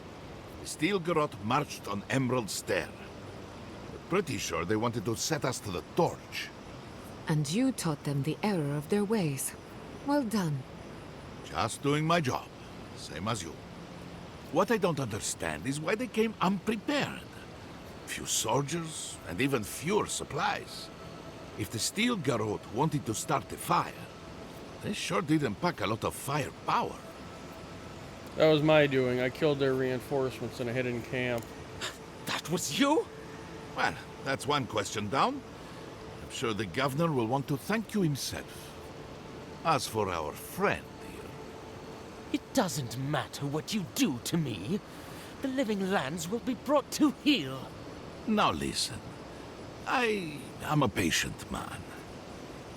The steel garrote marched on Emerald Stair. We're pretty sure they wanted to set us to the torch. And you taught them the error of their ways. Well done. Just doing my job, same as you. What I don't understand is why they came unprepared. Few soldiers, and even fewer supplies. If the steel garrote wanted to start a fire, they sure didn't pack a lot of firepower. That was my doing. I killed their reinforcements in a hidden camp. That was you? Well, that's one question down. I'm sure the governor will want to thank you himself. As for our friend, It doesn't matter what you do to me. The living lands will be brought to heel. now listen. I am a patient man.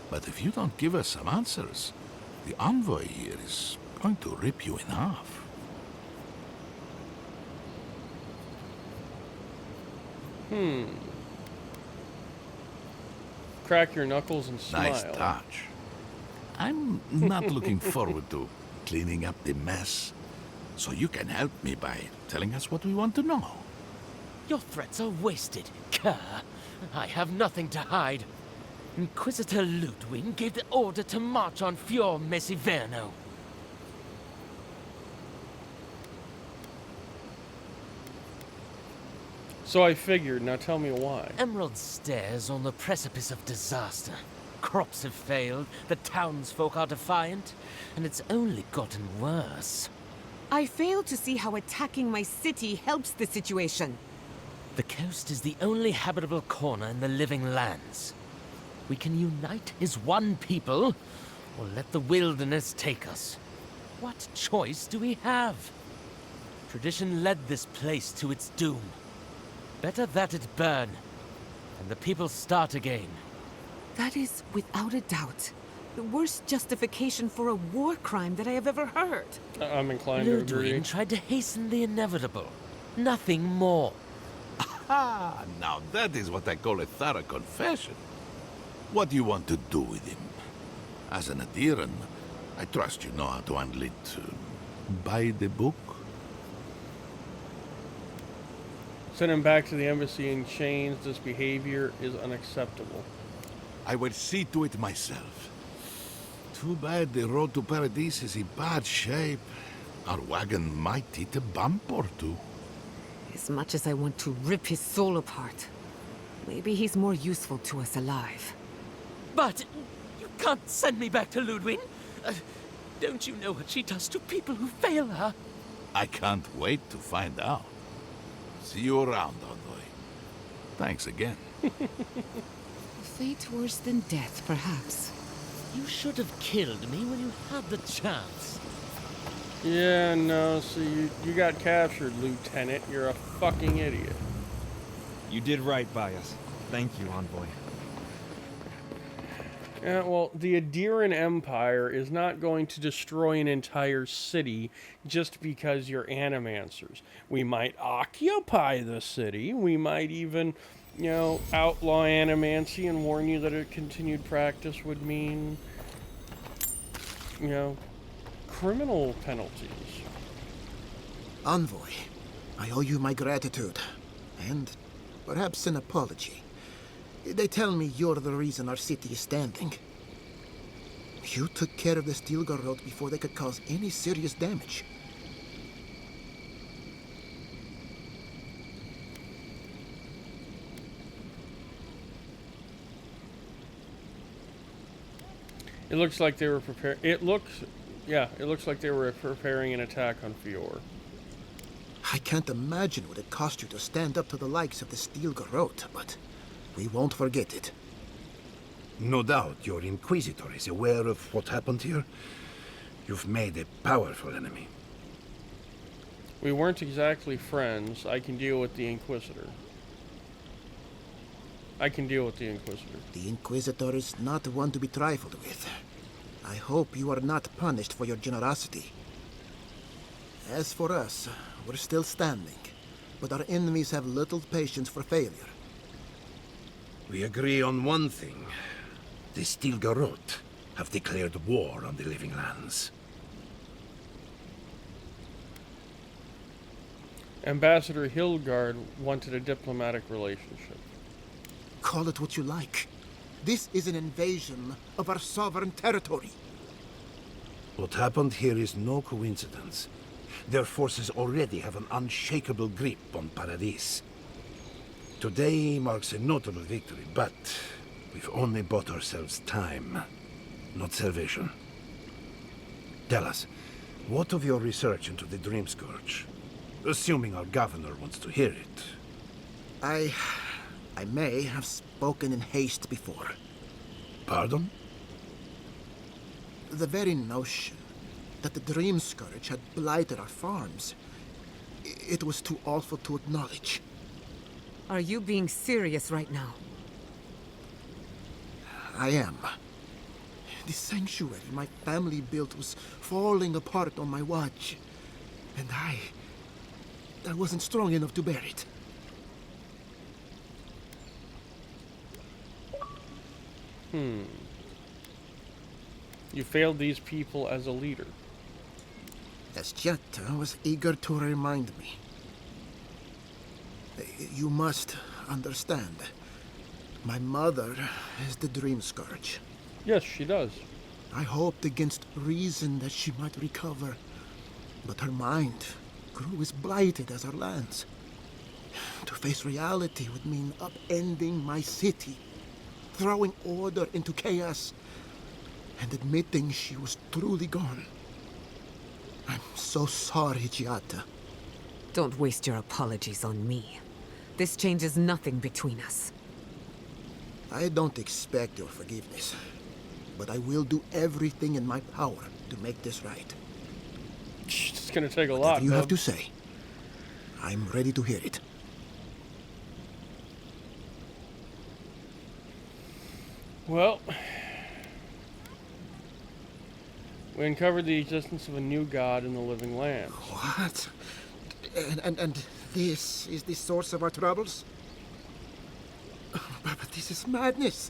But if you don't give us some answers, the envoy here is going to rip you in half. Crack your knuckles and smile. Nice touch. I'm not looking forward to cleaning up the mess. So you can help me by telling us what we want to know. Your threats are wasted, Kerr. I have nothing to hide. Inquisitor Ludwig gave the order to march on Fior Mesiverno. So I figured. Now tell me why. Emerald Stair's on the precipice of disaster. Crops have failed, the townsfolk are defiant, and it's only gotten worse. I fail to see how attacking my city helps the situation. The coast is the only habitable corner in the living lands. We can unite as one people, or let the wilderness take us. What choice do we have? Tradition led this place to its doom. Better that it burn, and the people start again. That is, without a doubt, the worst justification for a war crime that I have ever heard. I'm inclined to agree. Ludwig tried to hasten the inevitable. Nothing more. Ah, now that is what I call a thorough confession. What do you want to do with him? As an Adiran, I trust you know how to handle it by the book. Send him back to the embassy in chains. This behavior is unacceptable. I will see to it myself. Too bad the road to Paradise is in bad shape. Our wagon might hit a bump or two. As much as I want to rip his soul apart, maybe he's more useful to us alive. But you can't send me back to Ludwig. Don't you know what she does to people who fail her? I can't wait to find out. See you around, Envoy. Thanks again. Fate worse than death, perhaps. You should have killed me when you had the chance. Yeah, no, see, you got captured, Lieutenant. You're a fucking idiot. You did right by us. Thank you, Envoy. Yeah, well, the Adiran Empire is not going to destroy an entire city just because you're animancers. We might occupy the city. We might even, you know, outlaw animancy and warn you that a continued practice would mean, you know, criminal penalties. Envoy, I owe you my gratitude, and perhaps an apology. They tell me you're the reason our city is standing. You took care of the Stilgar before they could cause any serious damage. It looks like they were preparing. It looks like they were preparing an attack on Fior. I can't imagine what it cost you to stand up to the likes of the Stilgar, but we won't forget it. No doubt your Inquisitor is aware of what happened here. You've made a powerful enemy. We weren't exactly friends. I can deal with the Inquisitor. The Inquisitor is not one to be trifled with. I hope you are not punished for your generosity. As for us, we're still standing, but our enemies have little patience for failure. We agree on one thing. The Stilgar have declared war on the living lands. Ambassador Hildgard wanted a diplomatic relationship. Call it what you like. This is an invasion of our sovereign territory. What happened here is no coincidence. Their forces already have an unshakable grip on Paradise. Today marks a notable victory, but we've only bought ourselves time, not salvation. Tell us, what of your research into the Dream Scourge? Assuming our governor wants to hear it. I may have spoken in haste before. Pardon? The very notion that the Dream Scourge had blighted our farms, it was too awful to acknowledge. Are you being serious right now? I am. The sanctuary my family built was falling apart on my watch, and I wasn't strong enough to bear it. You failed these people as a leader. Esjata was eager to remind me. You must understand. My mother is the Dream Scourge. Yes, she does. I hoped against reason that she might recover, but her mind grew as blighted as our lands. To face reality would mean upending my city, throwing order into chaos, and admitting she was truly gone. I'm so sorry, Giata. Don't waste your apologies on me. This changes nothing between us. I don't expect your forgiveness, but I will do everything in my power to make this right. It's gonna take a lot. Whatever you have bub. to say, I'm ready to hear it. Well, we uncovered the existence of a new god in the living land. What? And this is the source of our troubles? But this is madness.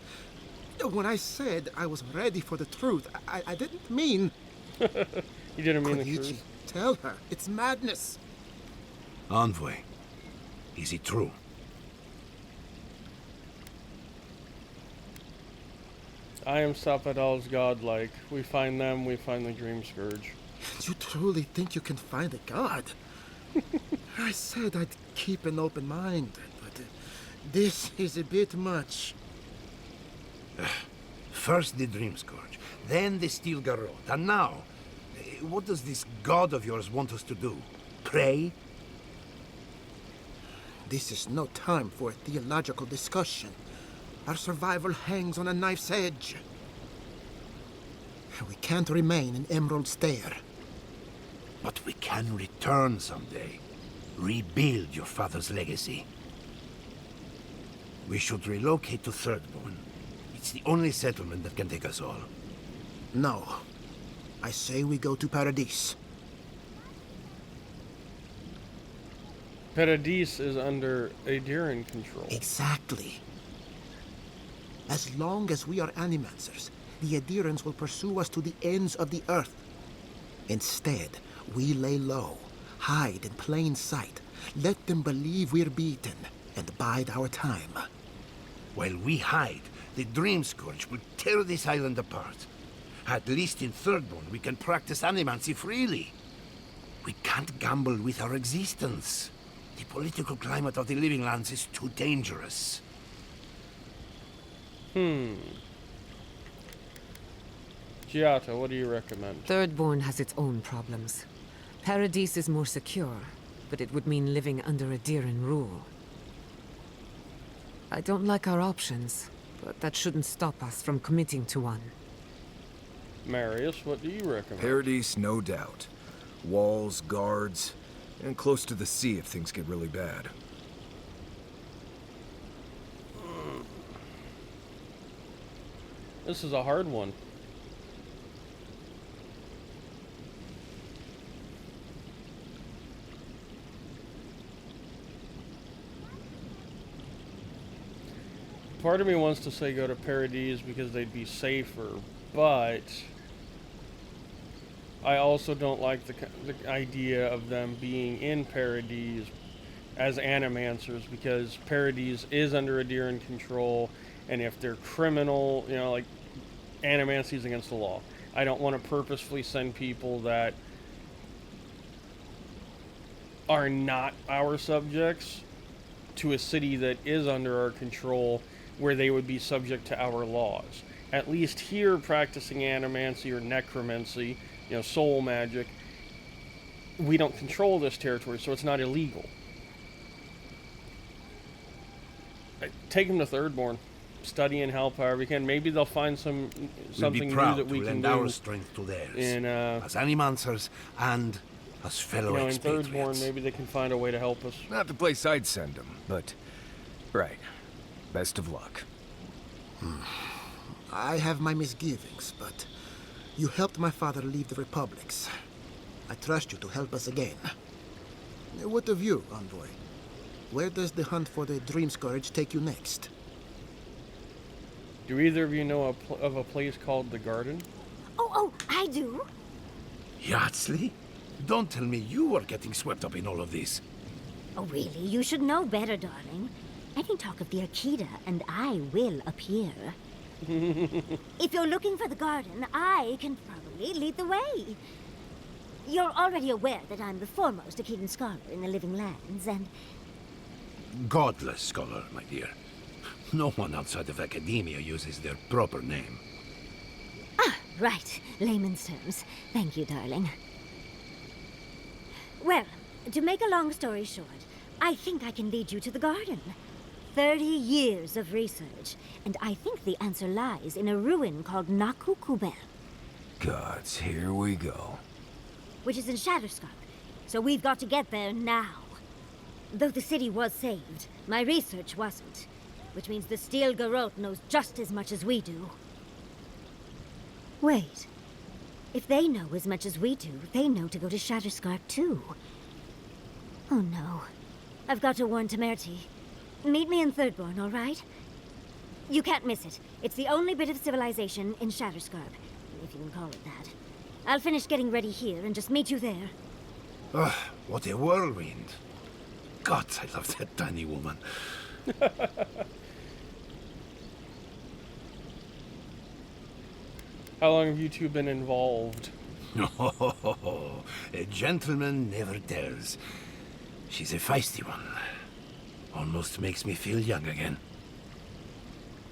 When I said I was ready for the truth, I didn't mean... You didn't mean the Koichi, truth. tell her. It's madness. Envoy, is it true? I am Sappadal's godlike. We find them, we find the Dream Scourge. You truly think you can find a god? I said I'd keep an open mind, but this is a bit much. First the Dream Scourge, then the Steel Garrote, and now, what does this god of yours want us to do? Pray? This is no time for a theological discussion. Our survival hangs on a knife's edge. We can't remain in Emerald Stair. But we can return someday. Rebuild your father's legacy. We should relocate to Thirdborn. It's the only settlement that can take us all. No. I say we go to Paradise. Paradise is under Adiran control. Exactly. As long as we are Animancers, the Adirans will pursue us to the ends of the earth. Instead, we lay low, hide in plain sight, let them believe we're beaten, and bide our time. While we hide, the Dream Scourge will tear this island apart. At least in Thirdborn, we can practice animancy freely. We can't gamble with our existence. The political climate of the Living Lands is too dangerous. Giata, what do you recommend? Thirdborn has its own problems. Paradise is more secure, but it would mean living under Adiran rule. I don't like our options, but that shouldn't stop us from committing to one. Marius, what do you recommend? Paradise, no doubt. Walls, guards, and close to the sea if things get really bad. This is a hard one. Part of me wants to say go to Paradise because they'd be safer, but I also don't like the idea of them being in Paradise as Animancers because Paradise is under Adiran control, and if they're criminal, you know, like Animancy is against the law. I don't want to purposefully send people that are not our subjects to a city that is under our control where they would be subject to our laws. At least here, practicing Animancy or Necromancy, you know, soul magic, we don't control this territory, so it's not illegal. Take them to Thirdborn. Study and help however we can. Maybe they'll find something new that we can do. Our strength to theirs, in, as Animancers and as fellow in expatriates. Thirdborn, maybe they can find a way to help us. Not the place I'd send them, but... Right. Best of luck. I have my misgivings, but you helped my father leave the Republics. I trust you to help us again. What of you, Envoy? Where does the hunt for the Dream Scourge take you next? Do either of you know of a place called the Garden? Oh, I do. Yardsley? Don't tell me you are getting swept up in all of this. Oh, really? You should know better, darling. Any talk of the Akita, and I will appear. If you're looking for the garden, I can probably lead the way. You're already aware that I'm the foremost Akitan scholar in the Living Lands, and... Godless scholar, my dear. No one outside of academia uses their proper name. Ah, right. Layman's terms. Thank you, darling. Well, to make a long story short, I think I can lead you to the garden. 30 years of research, and I think the answer lies in a ruin called Nakukubel, Gods, here we go. which is in Shatterscarp. So we've got to get there now. Though the city was saved, my research wasn't, which means the Steel Garrote knows just as much as we do. Wait. If they know as much as we do, they know to go to Shatterscarp too. Oh no. I've got to warn Temerity. Meet me in Thirdborn, all right? You can't miss it. It's the only bit of civilization in Shatterscarp, if you can call it that. I'll finish getting ready here and just meet you there. Ugh, what a whirlwind. God, I love that tiny woman. How long have you two been involved? A gentleman never tells. She's a feisty one. Almost makes me feel young again.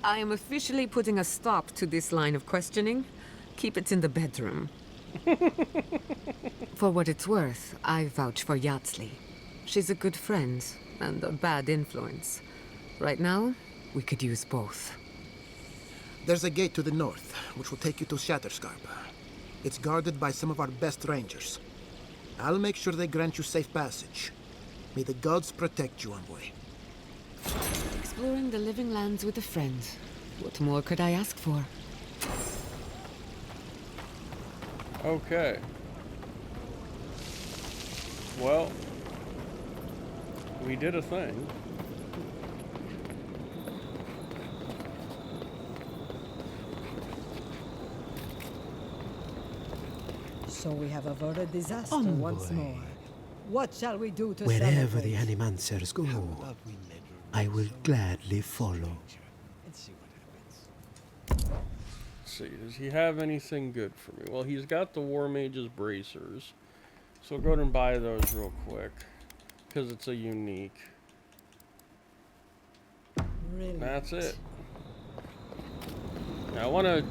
I am officially putting a stop to this line of questioning. Keep it in the bedroom. For what it's worth, I vouch for Yatsley. She's a good friend and a bad influence. Right now, we could use both. There's a gate to the north, which will take you to Shatterscarp. It's guarded by some of our best rangers. I'll make sure they grant you safe passage. May the gods protect you, envoy. Exploring the living lands with a friend. What more could I ask for? Okay. Well, we did a thing. So we have averted disaster once more. What shall we do to Wherever the celebrate? Animancers go, I will gladly follow. Let's see, does he have anything good for me? Well, he's got the War Mage's bracers. So I'll go ahead and buy those real quick. Because it's a unique. Brilliant. That's it. Now I want to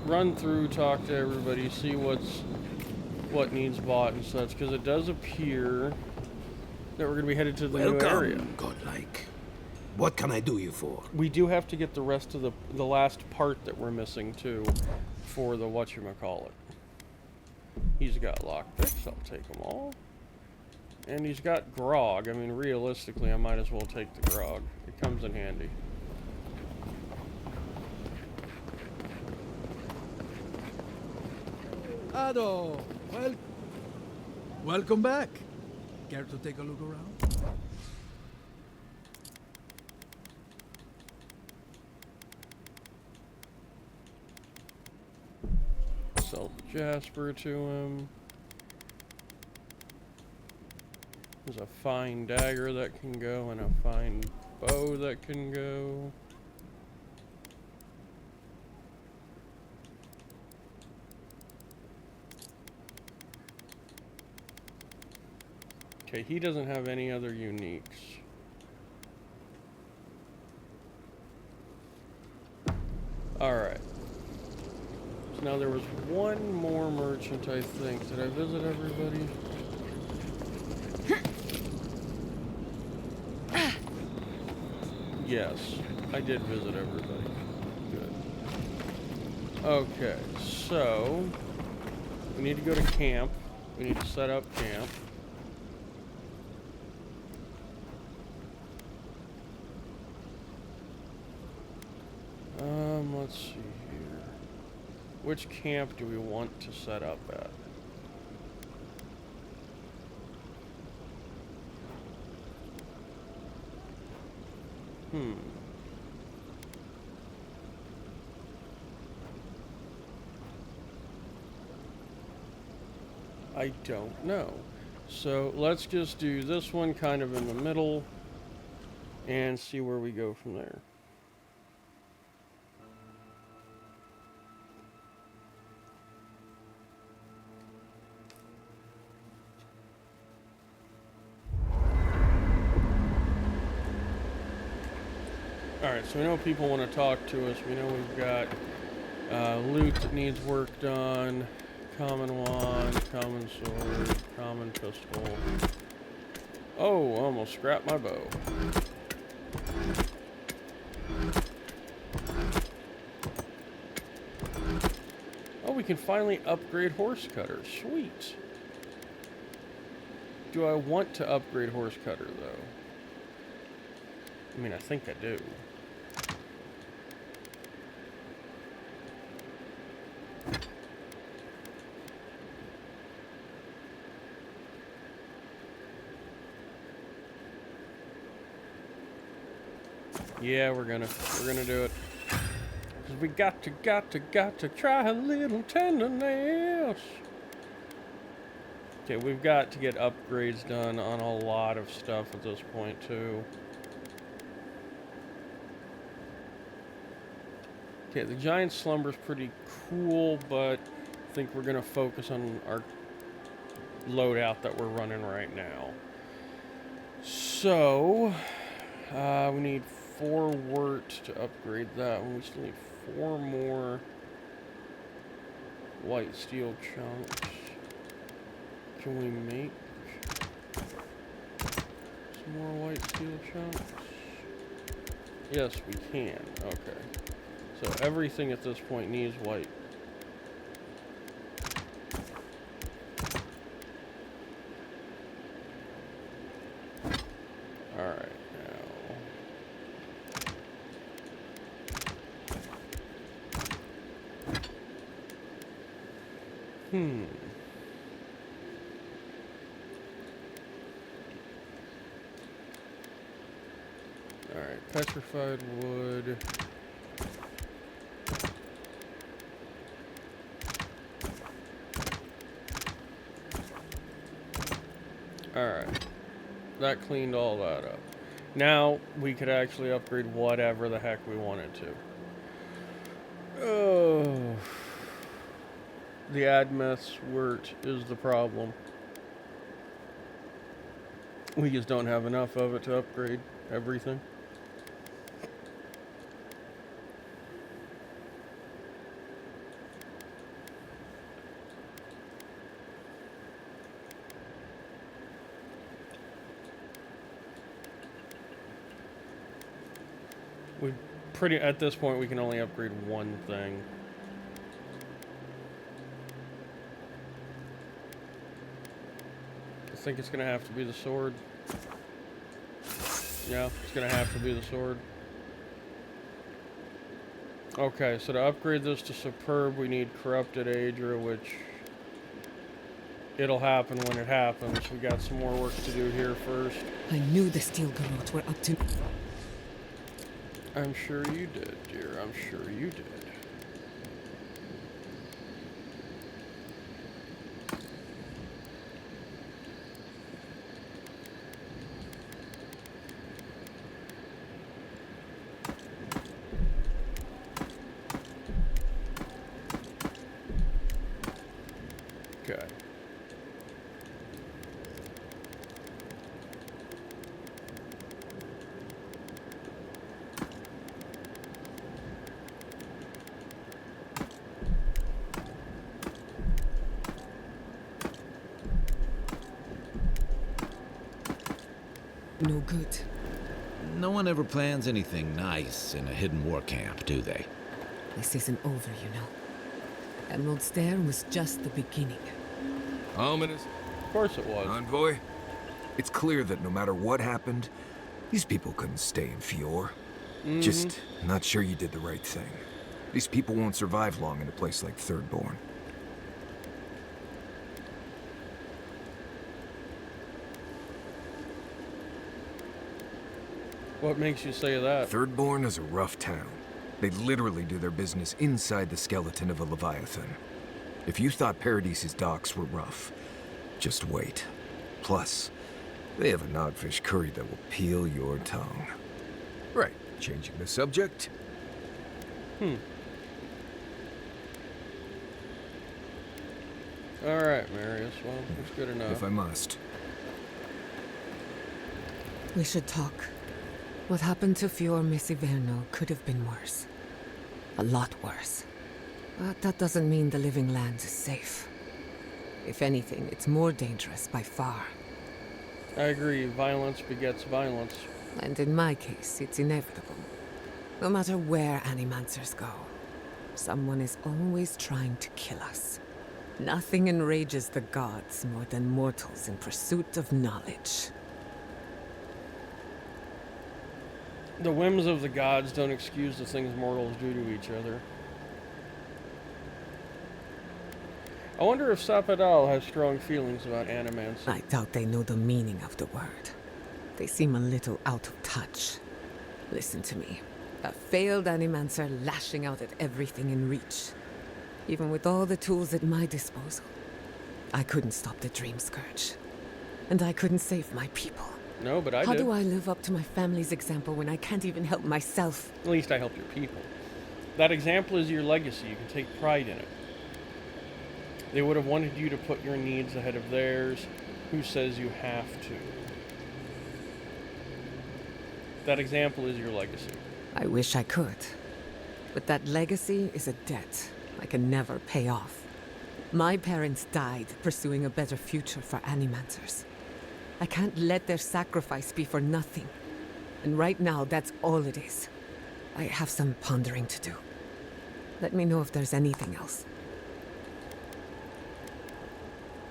run through, talk to everybody, see what needs bought and such, because it does appear that we're going to be headed to the new area. Welcome, godlike. What can I do you for? We do have to get the rest of the last part that we're missing too, for the whatchamacallit. He's got lockpicks, I'll take them all. And he's got grog. I mean, realistically, I might as well take the grog. It comes in handy. Ado, welcome back. Care to take a look around? Sell the Jasper to him. There's a fine dagger that can go and a fine bow that can go. Okay, he doesn't have any other uniques. Alright. So now there was one more merchant, I think. Did I visit everybody? Yes, I did visit everybody. Good. Okay, so we need to go to camp. We need to set up camp. Let's see here. Which camp do we want to set up at? I don't know. So let's just do this one kind of in the middle and see where we go from there. Alright, so we know people want to talk to us. We know we've got loot that needs work done, common wand, common sword, common pistol. Oh, almost scrapped my bow. Oh, we can finally upgrade horse cutter. Sweet. Do I want to upgrade horse cutter, though? I mean, I think I do. Yeah, we're gonna do it. Cause we got to try a little tenderness. Okay, we've got to get upgrades done on a lot of stuff at this point too. Okay, the giant slumber's pretty cool, but I think we're gonna focus on our loadout that we're running right now. So, we need 4 wort to upgrade that one. We still need 4 more white steel chunks. Can we make some more white steel chunks? Yes, we can. Okay. So everything at this point needs white. Alright, now. Alright, petrified wood. Alright. That cleaned all that up. Now we could actually upgrade whatever the heck we wanted to. Oh. The Admeth's wort is the problem. We just don't have enough of it to upgrade everything. At this point we can only upgrade one thing. I think it's gonna have to be the sword. Yeah, it's gonna have to be the sword. Okay, so to upgrade this to superb we need corrupted Aedra, which it'll happen when it happens. We got some more work to do here first. I knew the steel garrotes were up to... I'm sure you did, dear. I'm sure you did. Okay. No good. No one ever plans anything nice in a hidden war camp, do they? This isn't over, you know. Emerald Stair was just the beginning. Ominous. Of course it was. Envoy, it's clear that no matter what happened, these people couldn't stay in Fior. Just not sure you did the right thing. These people won't survive long in a place like Thirdborn. What makes you say that? Thirdborn is a rough town. They literally do their business inside the skeleton of a Leviathan. If you thought Paradise's docks were rough, just wait. Plus, they have a nogfish curry that will peel your tongue. Right, changing the subject. Alright, Marius. Well, that's good enough. If I must. We should talk. What happened to Fior Messiverno could have been worse. A lot worse. But that doesn't mean the Living Lands is safe. If anything, it's more dangerous by far. I agree. Violence begets violence. And in my case, it's inevitable. No matter where animancers go, someone is always trying to kill us. Nothing enrages the gods more than mortals in pursuit of knowledge. The whims of the gods don't excuse the things mortals do to each other. I wonder if Sapadal has strong feelings about animancy. I doubt they know the meaning of the word. They seem a little out of touch. Listen to me. A failed animancer lashing out at everything in reach. Even with all the tools at my disposal, I couldn't stop the Dream Scourge. And I couldn't save my people. No, but I did. How do I live up to my family's example when I can't even help myself? At least I helped your people. That example is your legacy. You can take pride in it. They would have wanted you to put your needs ahead of theirs. Who says you have to? That example is your legacy. I wish I could. But that legacy is a debt I can never pay off. My parents died pursuing a better future for animancers. I can't let their sacrifice be for nothing. And right now, that's all it is. I have some pondering to do. Let me know if there's anything else.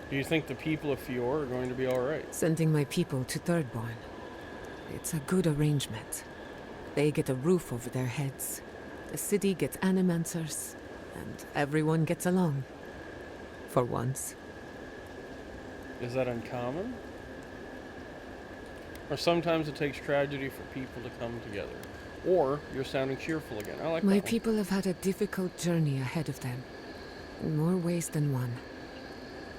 Do you think the people of Fior are going to be alright? Sending my people to Thirdborn. It's a good arrangement. They get a roof over their heads. The city gets animancers. And everyone gets along. For once. Is that uncommon? Or sometimes it takes tragedy for people to come together. Or you're sounding cheerful again. I like My that one. people have had a difficult journey ahead of them. In more ways than one.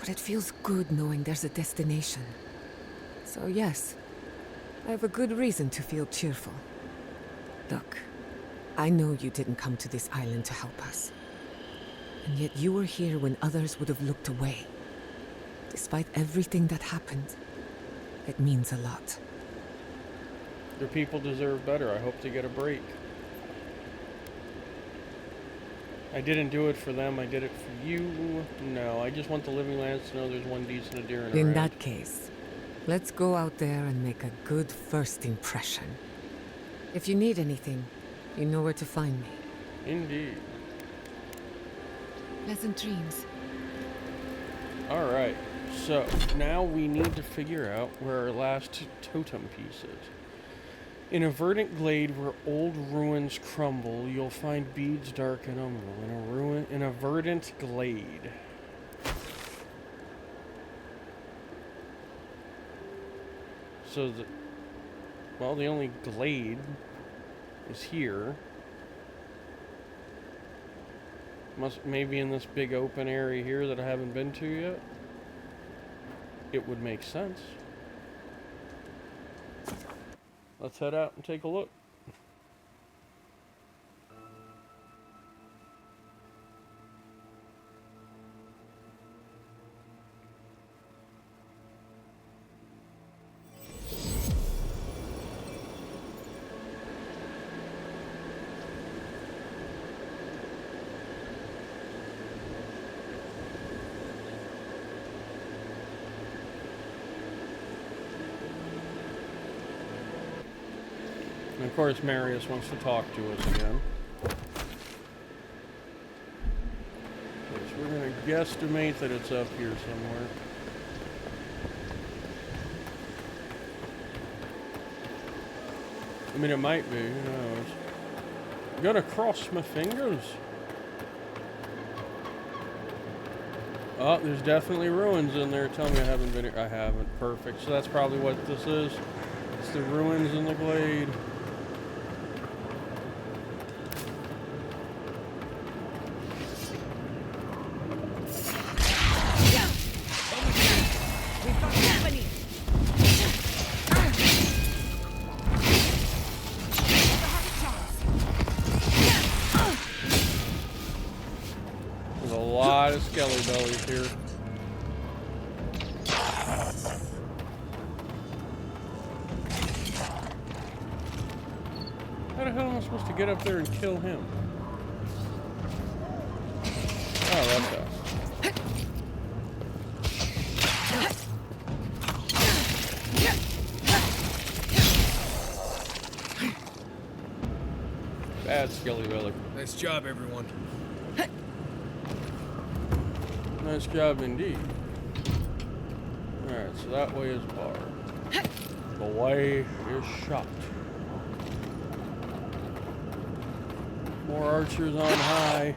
But it feels good knowing there's a destination. So yes, I have a good reason to feel cheerful. Look, I know you didn't come to this island to help us. And yet you were here when others would have looked away. Despite everything that happened, it means a lot. Your people deserve better. I hope they get a break. I didn't do it for them. I did it for you. No, I just want the Living Lands to know there's one decent Adir In around. that case, let's go out there and make a good first impression. If you need anything, you know where to find me. Indeed. Pleasant dreams. Alright, so now we need to figure out where our last totem piece is. In a verdant glade where old ruins crumble, you'll find beads dark and umbral. In a verdant glade. So the only glade is here. Maybe in this big open area here that I haven't been to yet. It would make sense. Let's head out and take a look. And of course, Marius wants to talk to us again. So we're going to guesstimate that it's up here somewhere. I mean, it might be. Who knows? I'm gonna cross my fingers. Oh, there's definitely ruins in there. Tell me I haven't been here. I haven't. Perfect. So that's probably what this is. It's the ruins in the glade. There's a lot of skelly bellies here. How the hell am I supposed to get up there and kill him? Oh, that's how. Bad Skelly Belly. Nice job, everyone. Nice job indeed. Alright, so that way is barred. The way is shut. More archers on high.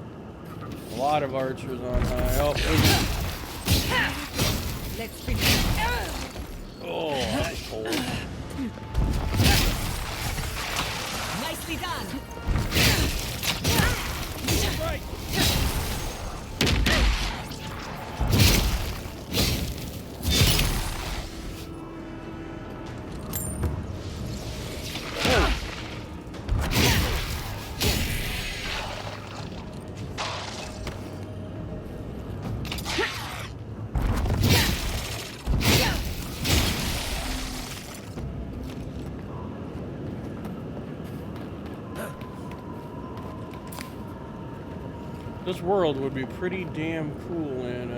A lot of archers on high. Oh, Let's finish. oh, that's cold. Nicely done. Right. This world would be pretty damn cool in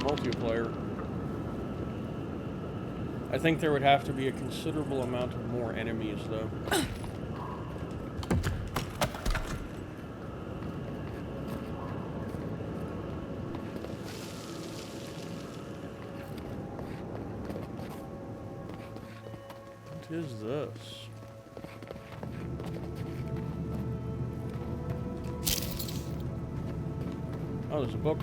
multiplayer. I think there would have to be a considerable amount of more enemies, though. What is this? Oh, there's a book.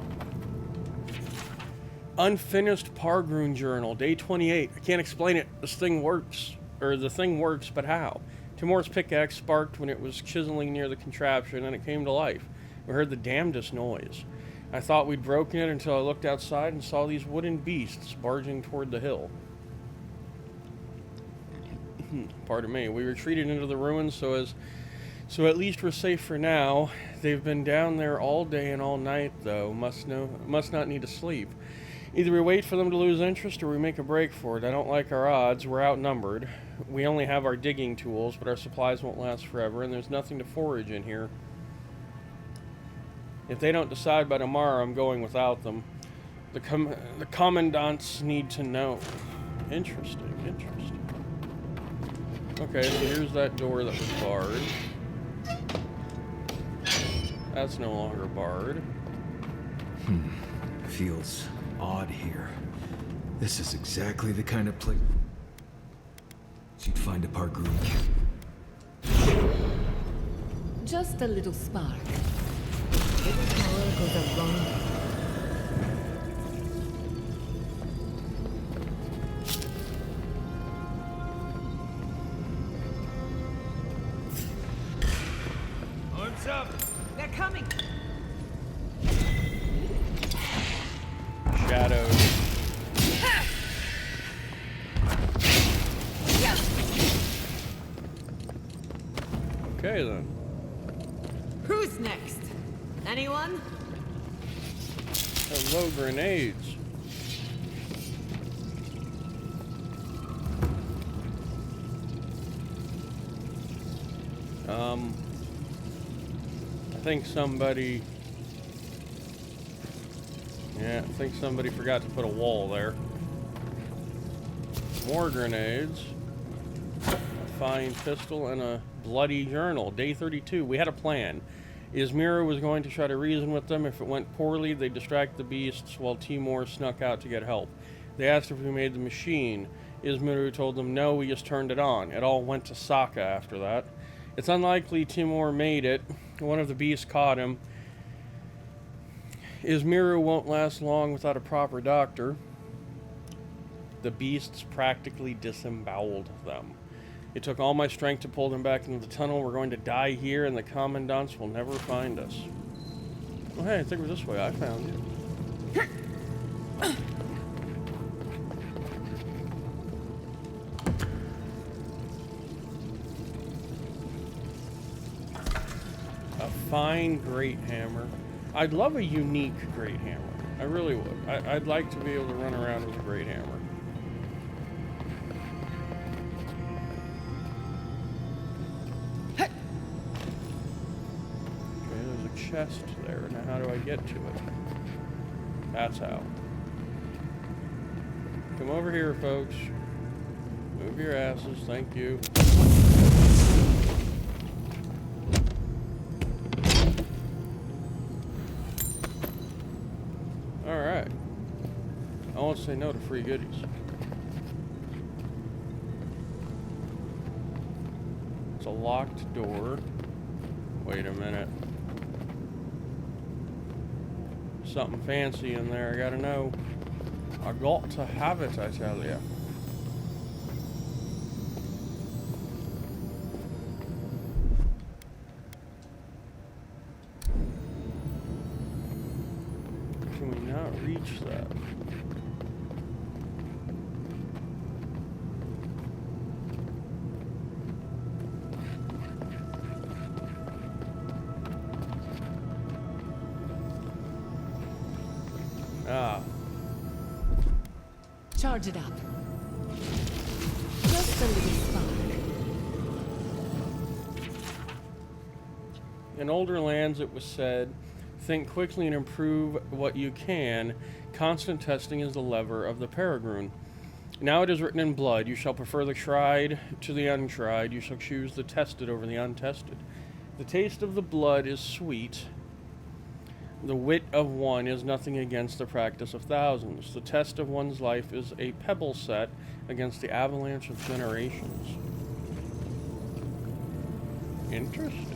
Unfinished Pargroon Journal, day 28. I can't explain it. This thing works. Or the thing works, but how? Timur's pickaxe sparked when it was chiseling near the contraption, and it came to life. We heard the damnedest noise. I thought we'd broken it until I looked outside and saw these wooden beasts barging toward the hill. Pardon me. We retreated into the ruins so at least we're safe for now. They've been down there all day and all night, though. Must not need to sleep. Either we wait for them to lose interest or we make a break for it. I don't like our odds. We're outnumbered. We only have our digging tools, but our supplies won't last forever, and there's nothing to forage in here. If they don't decide by tomorrow, I'm going without them. The commandants need to know. Interesting, interesting. Okay, so here's that door that was barred. That's no longer barred. Feels odd here. This is exactly the kind of place you'd find a Pargroon camp. Just a little spark. Little power goes a long way. Arms up! They're coming! Shadows. Okay then. Who's next? Anyone? Hello, grenades. I think somebody... Yeah, I think somebody forgot to put a wall there. More grenades. A fine pistol and a bloody journal. Day 32. We had a plan. Izmira was going to try to reason with them. If it went poorly, they'd distract the beasts while Timur snuck out to get help. They asked if we made the machine. Izmira told them no, we just turned it on. It all went to Sokka after that. It's unlikely Timur made it. One of the beasts caught him. Izmira won't last long without a proper doctor. The beasts practically disemboweled them. It took all my strength to pull them back into the tunnel. We're going to die here, and the commandants will never find us. Oh, hey, I think it was this way. I found you. A fine great hammer. I'd love a unique great hammer. I really would. I'd like to be able to run around with a great hammer. Okay, there's a chest there. Now how do I get to it? That's how. Come over here, folks. Move your asses. Thank you. say no to free goodies. It's a locked door. Wait a minute. Something fancy in there, I gotta know. I got to have it, I tell ya. Can we not reach that? Ah. Charge it up. Just a little spark. In older lands, it was said, think quickly and improve what you can. Constant testing is the lever of the peregrine. Now it is written in blood, you shall prefer the tried to the untried. You shall choose the tested over the untested. The taste of the blood is sweet. The wit of one is nothing against the practice of thousands. The test of one's life is a pebble set against the avalanche of generations. Interesting.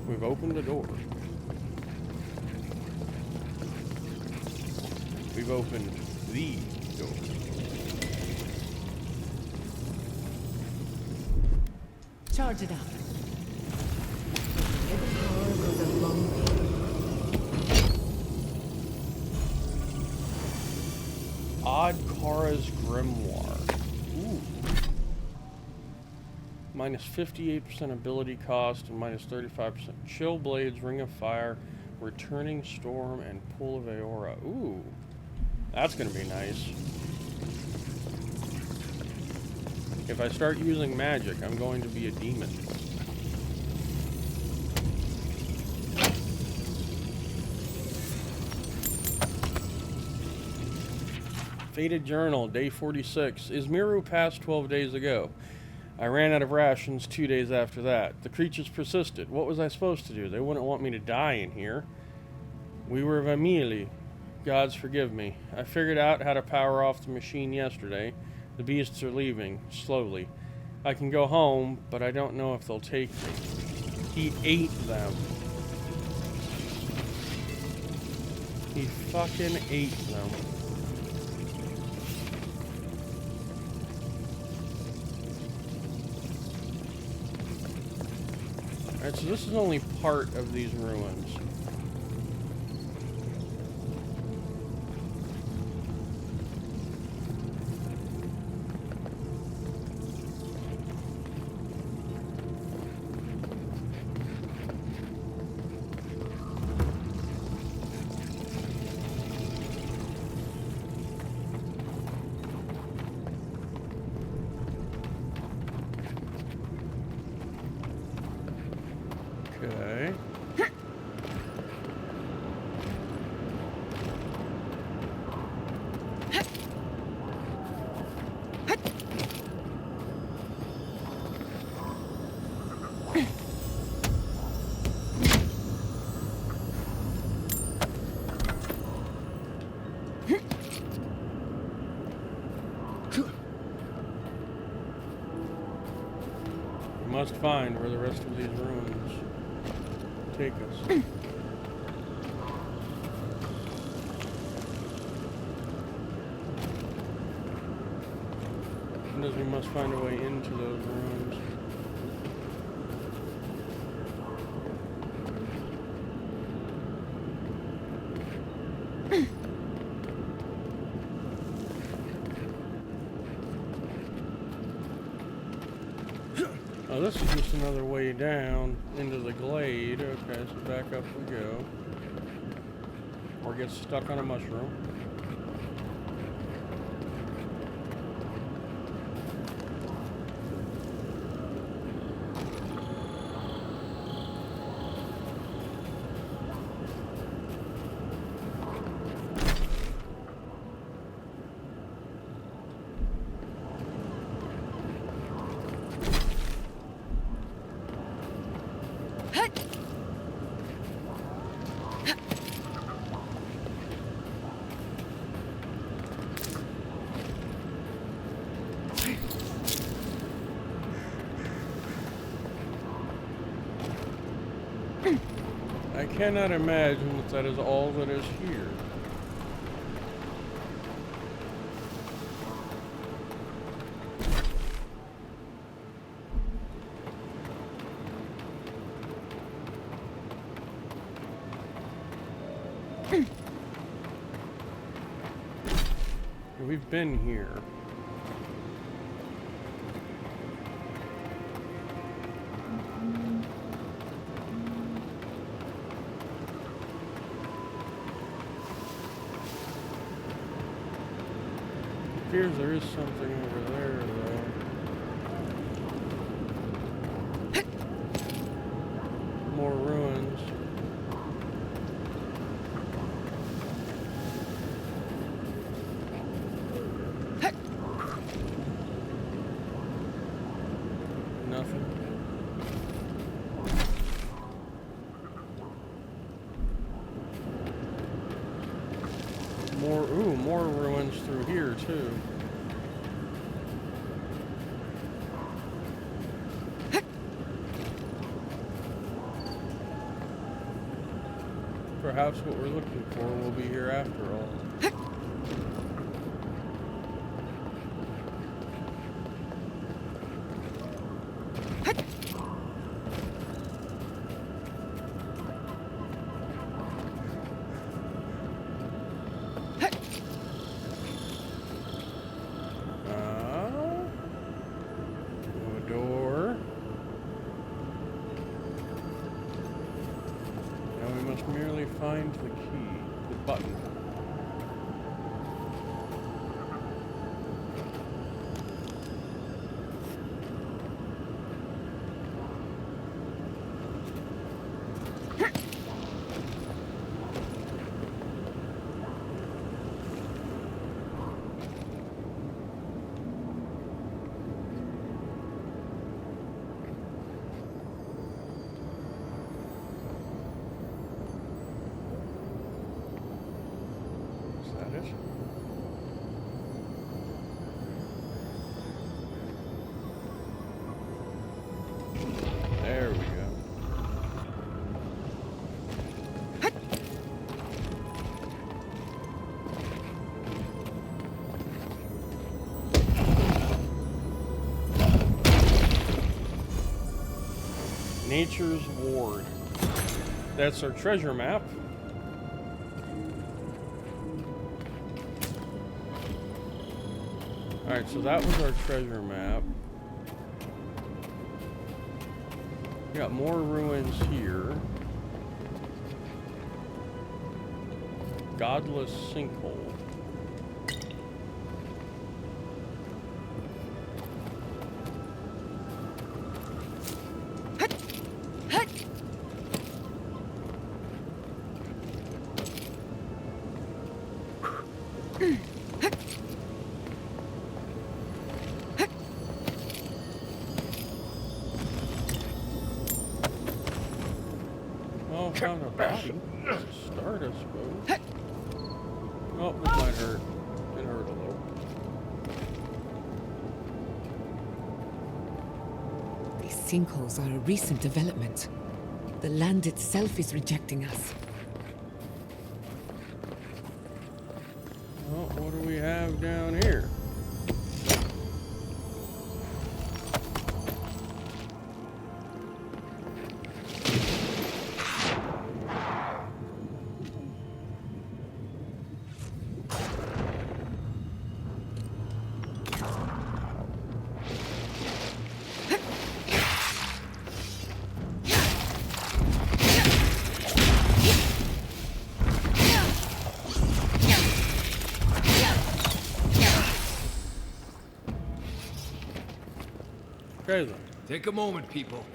We've opened a door. We've opened the door. Charge it up. Odd Kara's Grimoire. Ooh. Minus 58% ability cost and minus 35% Chill Blades, Ring of Fire, Returning Storm, and Pool of Aora. Ooh. That's going to be nice. If I start using magic, I'm going to be a demon. Fated Journal, day 46. Izmiru passed 12 days ago. I ran out of rations 2 days after that. The creatures persisted. What was I supposed to do? They wouldn't want me to die in here. We were Vamili. Gods forgive me. I figured out how to power off the machine yesterday. The beasts are leaving, slowly. I can go home, but I don't know if they'll take me. He ate them. He fucking ate them. Alright, so this is only part of these ruins. Okay. We must find where the rest of these ruins take us. Because we must find a way into those ruins. Oh, this is just another way down into the glade. Okay, so back up we go. Or get stuck on a mushroom. cannot imagine that that is all that is here. We've been here. It appears there is something over there, though. More ruins. More ruins through here too. Perhaps what we're looking for will be here after all. Find the key, the button. There we go. Nature's Ward. That's our treasure map. Alright, so that was our treasure map. We got more ruins here. Godless sinkhole. Found a body. That's a start, I suppose. Oh, this might hurt. It hurt a little. These sinkholes are a recent development. The land itself is rejecting us. Well, what do we have down here? Okay then. Take a moment, people.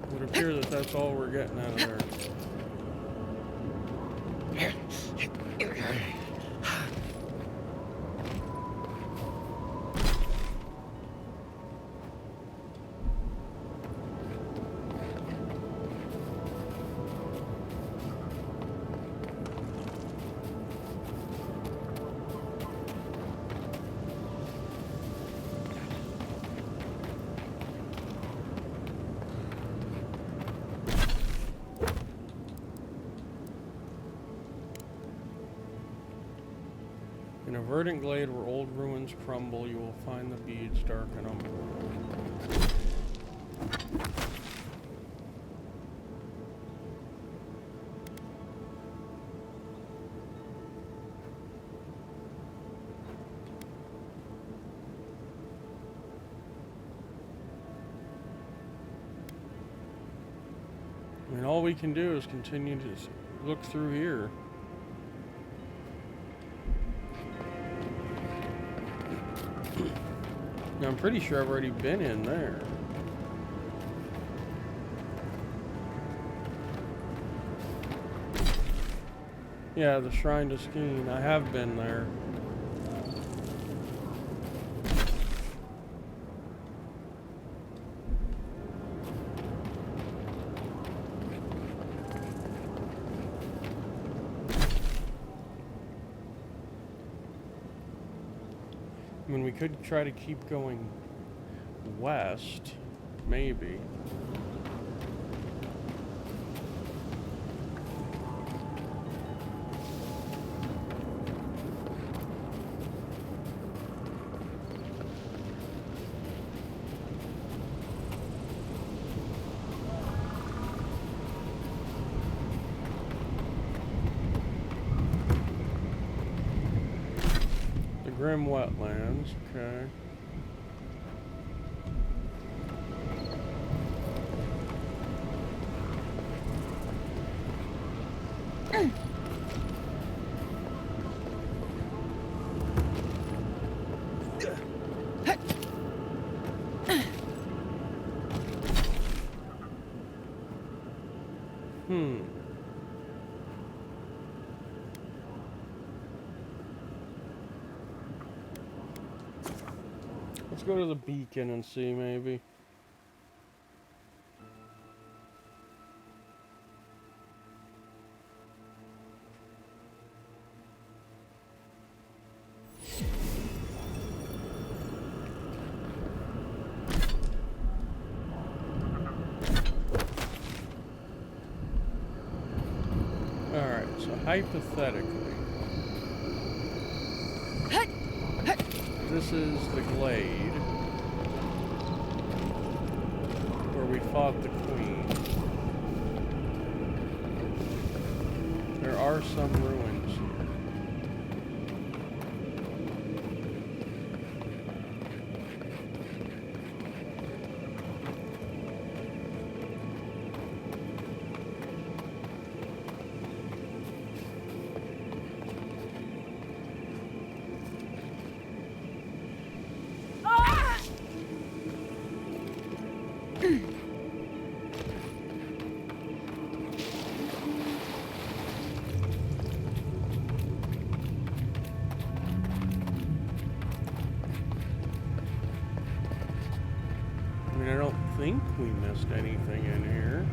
It would appear that that's all we're getting out of there. In a verdant glade where old ruins crumble, you will find the beads darken them. I mean, all we can do is continue to look through here. Now, I'm pretty sure I've already been in there. Yeah, the Shrine to Skeen. I have been there. I mean, we could try to keep going west, maybe. Grim wetlands, okay. Let's go to the beacon and see, maybe. Alright, so hypothetically, this is the glade where we fought the queen. There are some ruins here. I don't think we missed anything in here.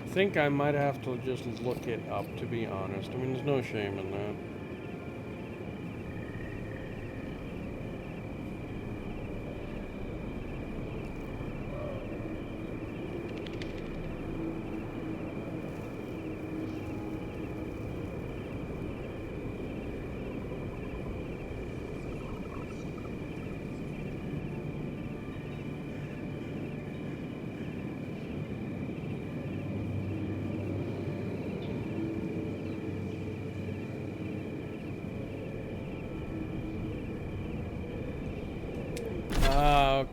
I think I might have to just look it up, to be honest. I mean, there's no shame in that.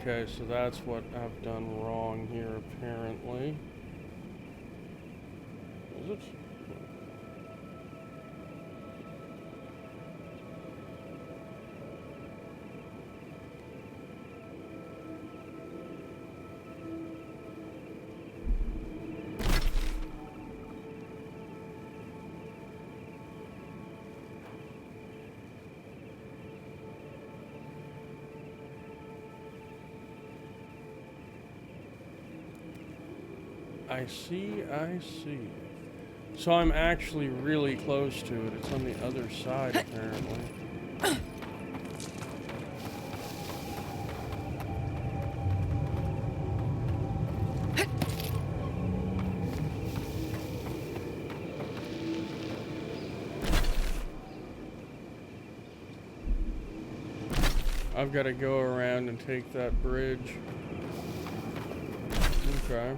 Okay, so that's what I've done wrong here, apparently. Is it? I see. So I'm actually really close to it. It's on the other side, apparently. I've got to go around and take that bridge. Okay.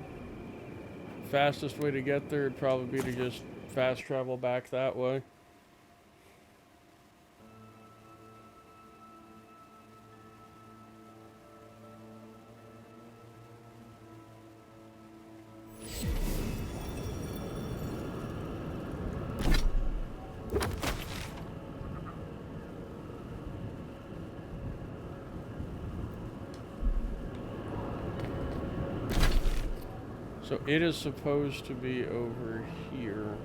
Fastest way to get there would probably be to just fast travel back that way. So it is supposed to be over here.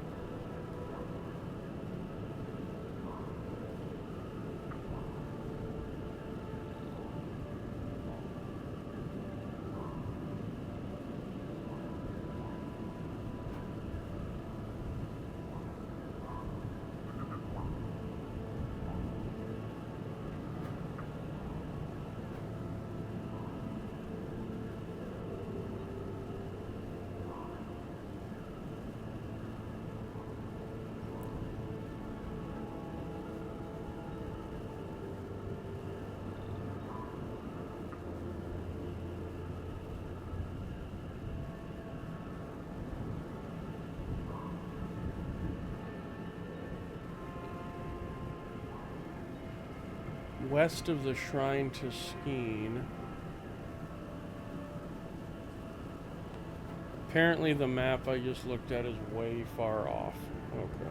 West of the Shrine to Skeen. Apparently the map I just looked at is way far off. Okay.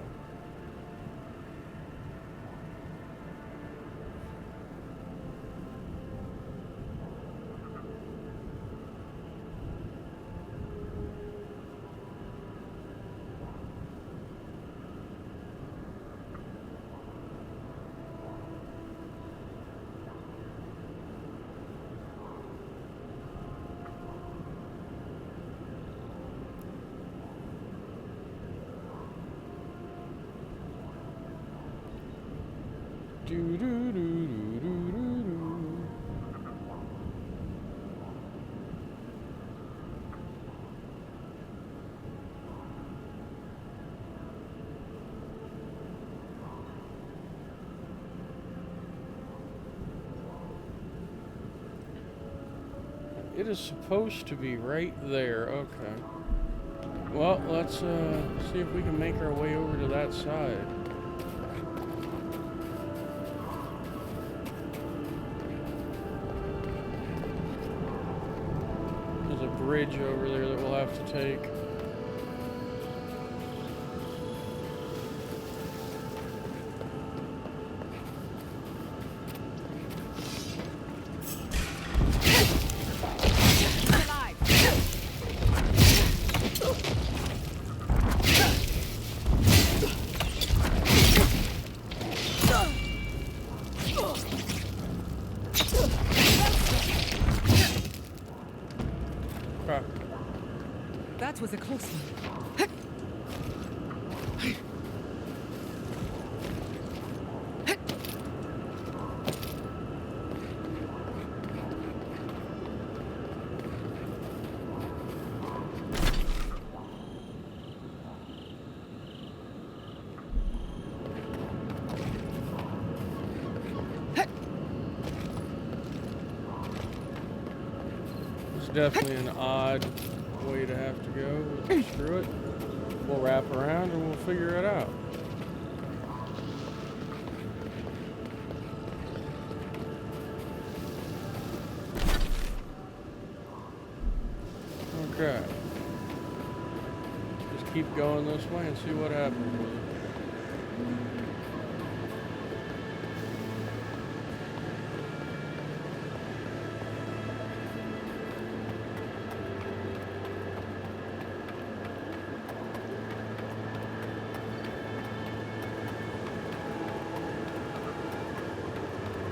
It is supposed to be right there. Okay. Well, let's see if we can make our way over to that side. There's a bridge over there that we'll have to take. That was a close one. It's definitely an odd way to have to go, but screw it. We'll wrap around and we'll figure it out. Okay. Just keep going this way and see what happens with it.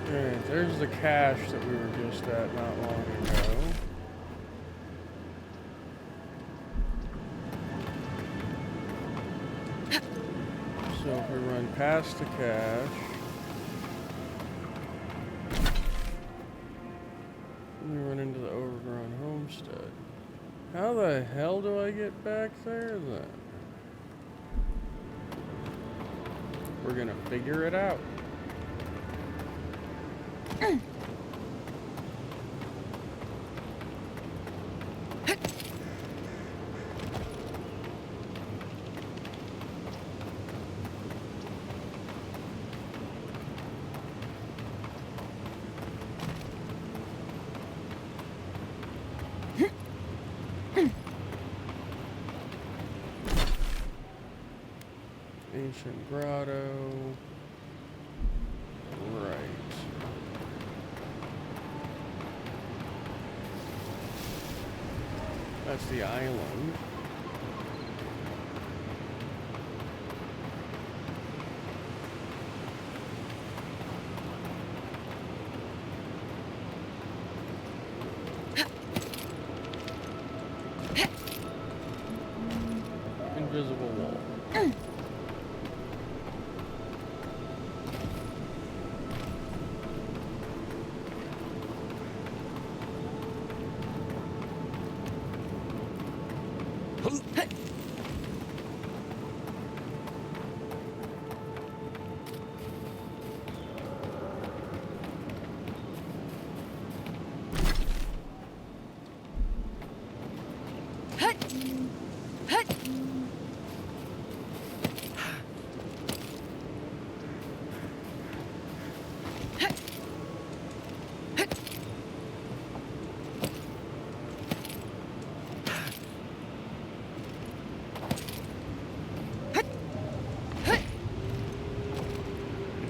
Alright, there's the cache that we were just at not long ago. past the cache. We run into the overgrown homestead. How the hell do I get back there then? We're gonna figure it out. Ancient grotto. Right. That's the island. Invisible wall.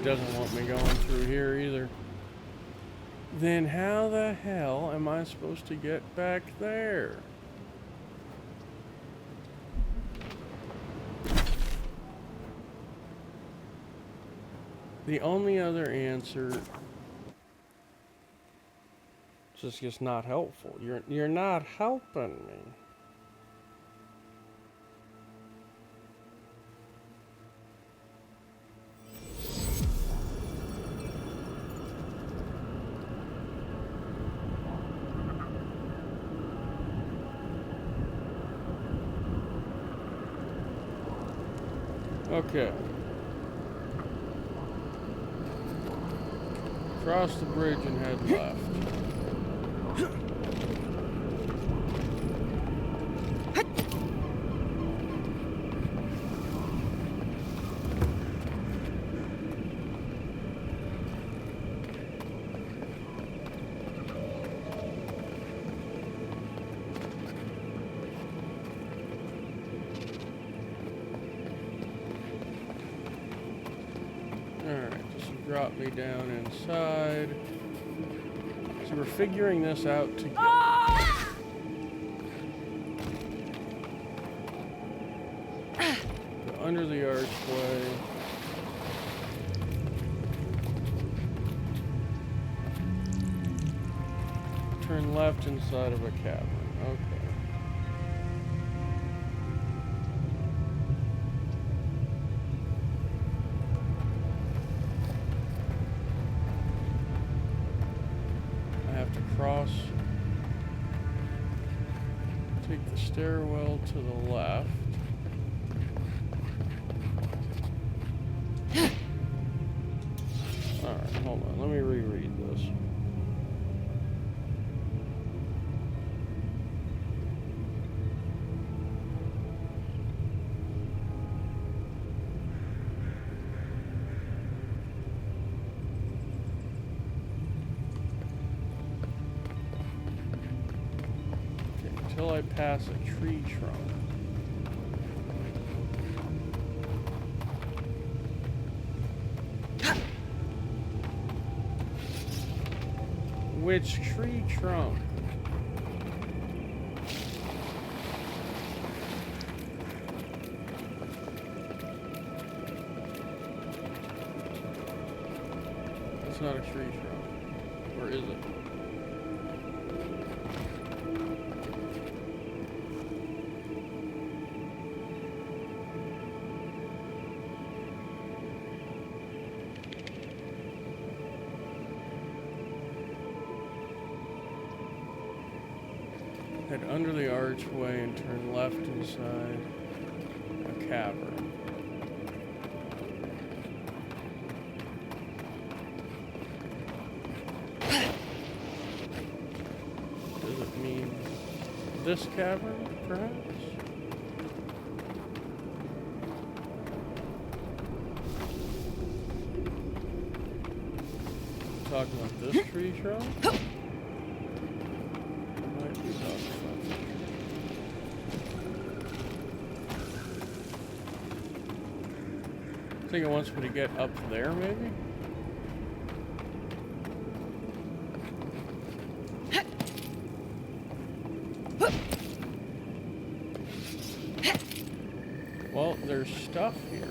Doesn't want me going through here either. Then how the hell am I supposed to get back there? The only other answer is just not helpful. You're not helping me. Okay. Cross the bridge and head left. Drop me down inside. So we're figuring this out together. Go under the archway. Turn left inside of a cavern. Okay. Cross, take the stairwell to the left. Alright, hold on, let me reread this. Until I pass a tree trunk. Which tree trunk? It's not a tree trunk. Or is it? Head under the archway and turn left inside a cavern. Does it mean this cavern, perhaps? Talking about this tree trunk? Might be talking about this tree. I think it wants me to get up there, maybe? Well, there's stuff here.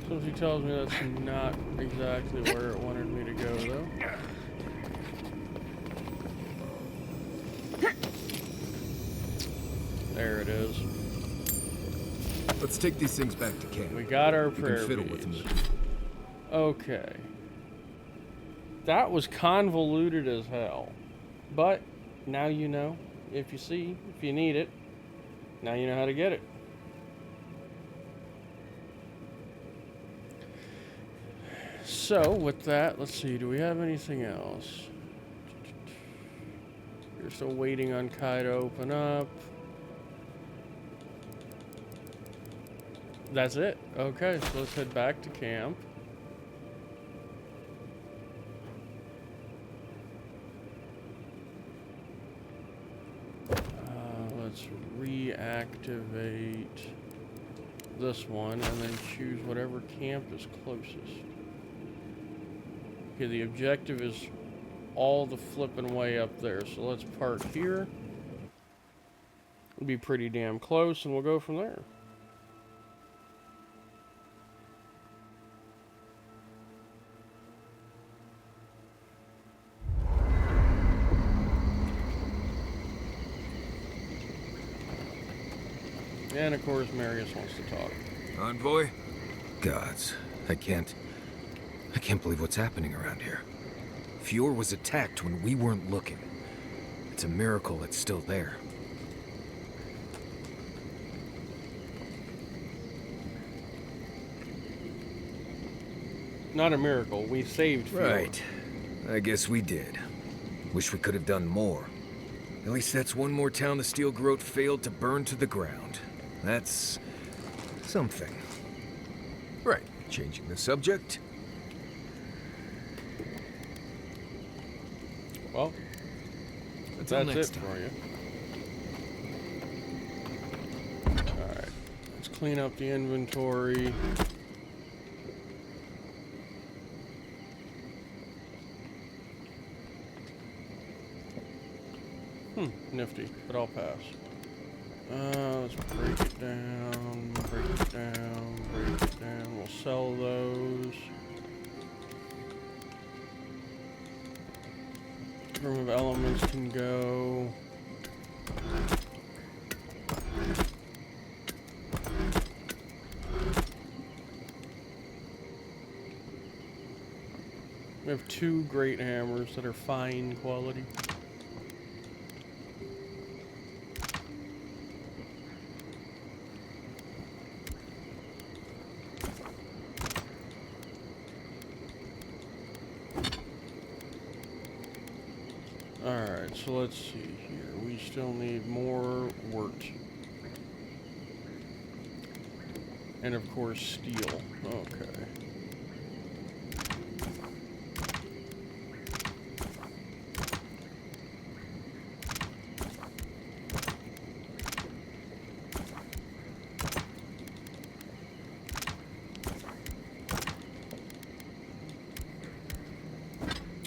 Something tells me that's not exactly where it wanted me to go, though. There it is. Let's take these things back to camp. We got our We prayer can fiddle with them. beads. Okay. That was convoluted as hell. But now you know. If you see, if you need it, now you know how to get it. So, with that, let's see, do we have anything else? You're still waiting on Kai to open up. That's it. Okay, so let's head back to camp. Let's reactivate this one and then choose whatever camp is closest. Okay, the objective is all the flipping way up there, so let's park here. It'll be pretty damn close, and we'll go from there. And of course, Marius wants to talk. Envoy? Gods, I can't believe what's happening around here. Fjord was attacked when we weren't looking. It's a miracle it's still there. Not a miracle. We saved Fjord. Right. I guess we did. Wish we could have done more. At least that's one more town the Steel Garrote failed to burn to the ground. That's something. Right. Changing the subject. Well, that's it for you. Alright, let's clean up the inventory. Nifty, but I'll pass. Let's break it down, break it down, break it down. We'll sell those. Room of Elements can go. We have 2 great hammers that are fine quality. Alright, so let's see here. We still need more wort. And of course, steel. Okay.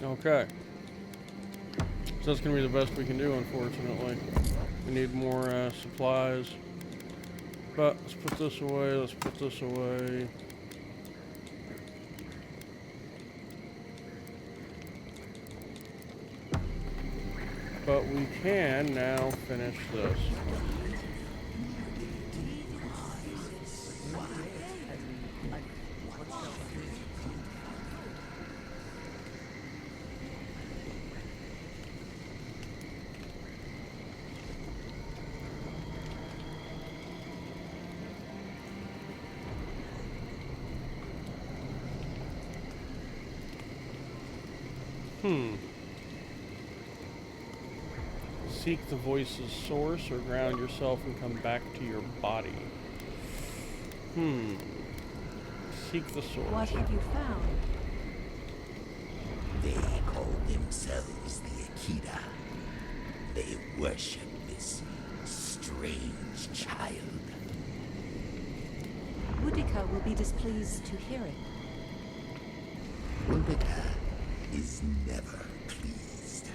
Okay. So that's going to be the best we can do, unfortunately. We need more supplies. But let's put this away, let's put this away. But we can now finish this. Seek the voice's source or ground yourself and come back to your body. Seek the source. What have you found? They call themselves the Akita. They worship this strange child. Boudica will be displeased to hear it. Boudica is never pleased.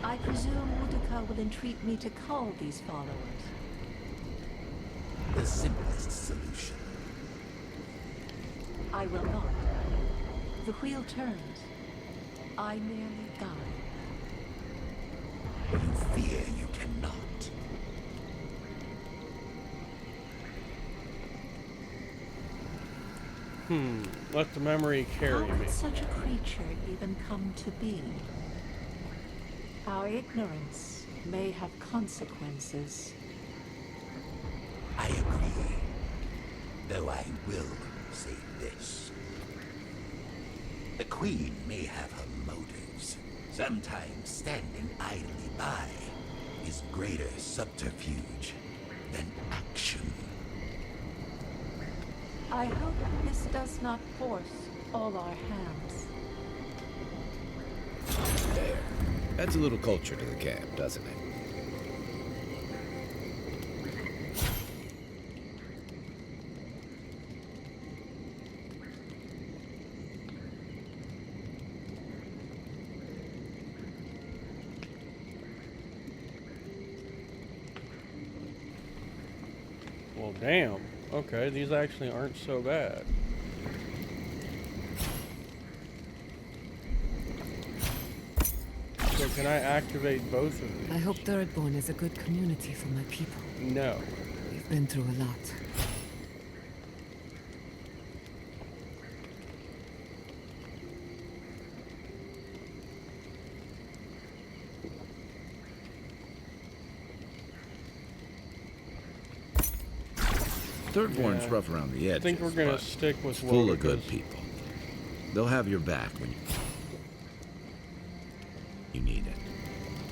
I presume Boudica will entreat me to cull these followers. The simplest solution. I will not. The wheel turns. I merely guide. You fear you cannot. Let the memory carry How me. could such a creature even come to be? Our ignorance may have consequences. I agree. Though I will say this. The Queen may have her motives. Sometimes standing idly by is greater subterfuge than action. I hope this does not force all our hands. There. Adds a little culture to the camp, doesn't it? Well, damn. Okay, these actually aren't so bad. So can I activate both of these? I hope Thirdborn is a good community for my people. No. We've been through a lot. Thirdborn's Yeah. rough around the edges. I think we're gonna but stick with it's full of Woga's. good people. They'll have your back when you need it.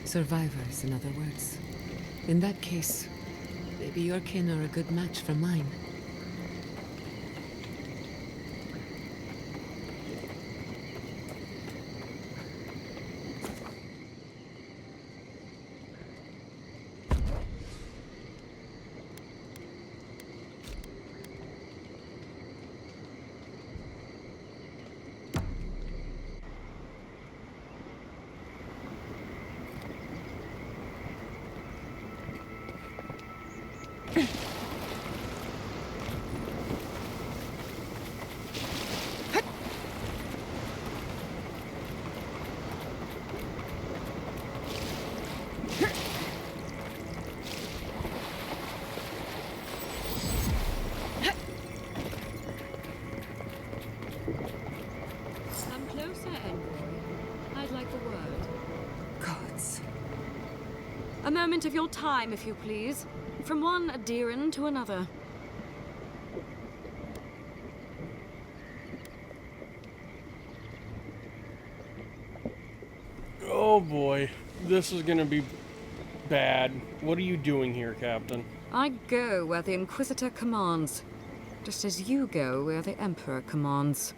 Survivors, in other words. In that case, maybe your kin are a good match for mine. Come closer, Envoy. I'd like a word. Gods. A moment of your time, if you please. From one Adiran to another. Oh boy, this is gonna be bad. What are you doing here, Captain? I go where the Inquisitor commands, just as you go where the Emperor commands.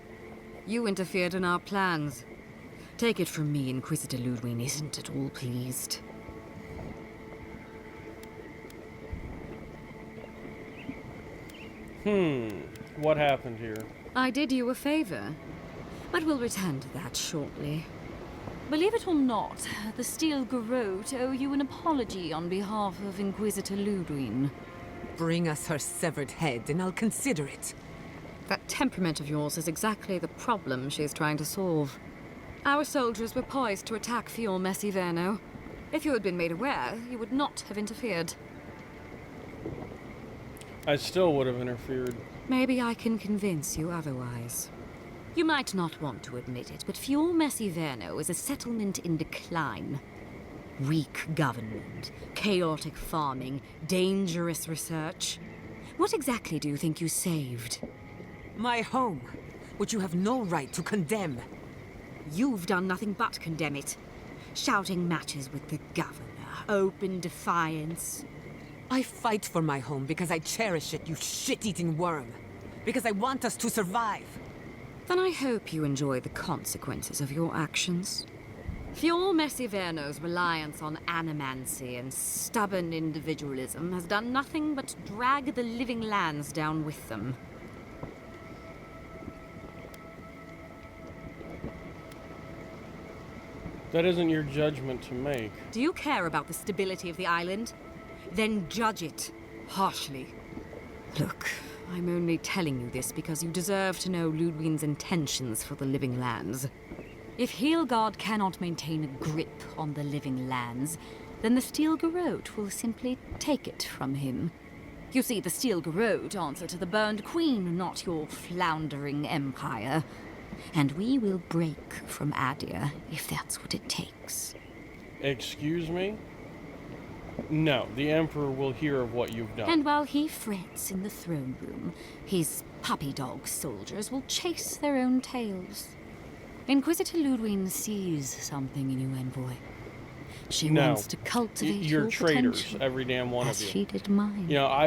You interfered in our plans. Take it from me, Inquisitor Ludwig isn't at all pleased. What happened here? I did you a favor, but we'll return to that shortly. Believe it or not, the Steel Garrote owe you an apology on behalf of Inquisitor Ludwig. Bring us her severed head, and I'll consider it. That temperament of yours is exactly the problem she's trying to solve. Our soldiers were poised to attack Fior Messiverno. If you had been made aware, you would not have interfered. I still would have interfered. Maybe I can convince you otherwise. You might not want to admit it, but Fior Messiverno is a settlement in decline. Weak government, chaotic farming, dangerous research. What exactly do you think you saved? My home, which you have no right to condemn. You've done nothing but condemn it. Shouting matches with the governor, open defiance. I fight for my home because I cherish it, you shit-eating worm. Because I want us to survive. Then I hope you enjoy the consequences of your actions. Fjord Messiverno's reliance on animancy and stubborn individualism has done nothing but drag the living lands down with them. That isn't your judgment to make. Do you care about the stability of the island? Then judge it harshly. Look, I'm only telling you this because you deserve to know Ludwig's intentions for the living lands. If Heelgard cannot maintain a grip on the living lands, then the Steel Garrote will simply take it from him. You see, the Steel Garrote answer to the Burned Queen, not your floundering empire. And we will break from Adir if that's what it takes. Excuse me? No, the Emperor will hear of what you've done. And while he frets in the throne room, his puppy dog soldiers will chase their own tails. Inquisitor Ludwig sees something in you, envoy. She wants to cultivate you're your traitors, potential, every damn one as of you. she did mine. You know, I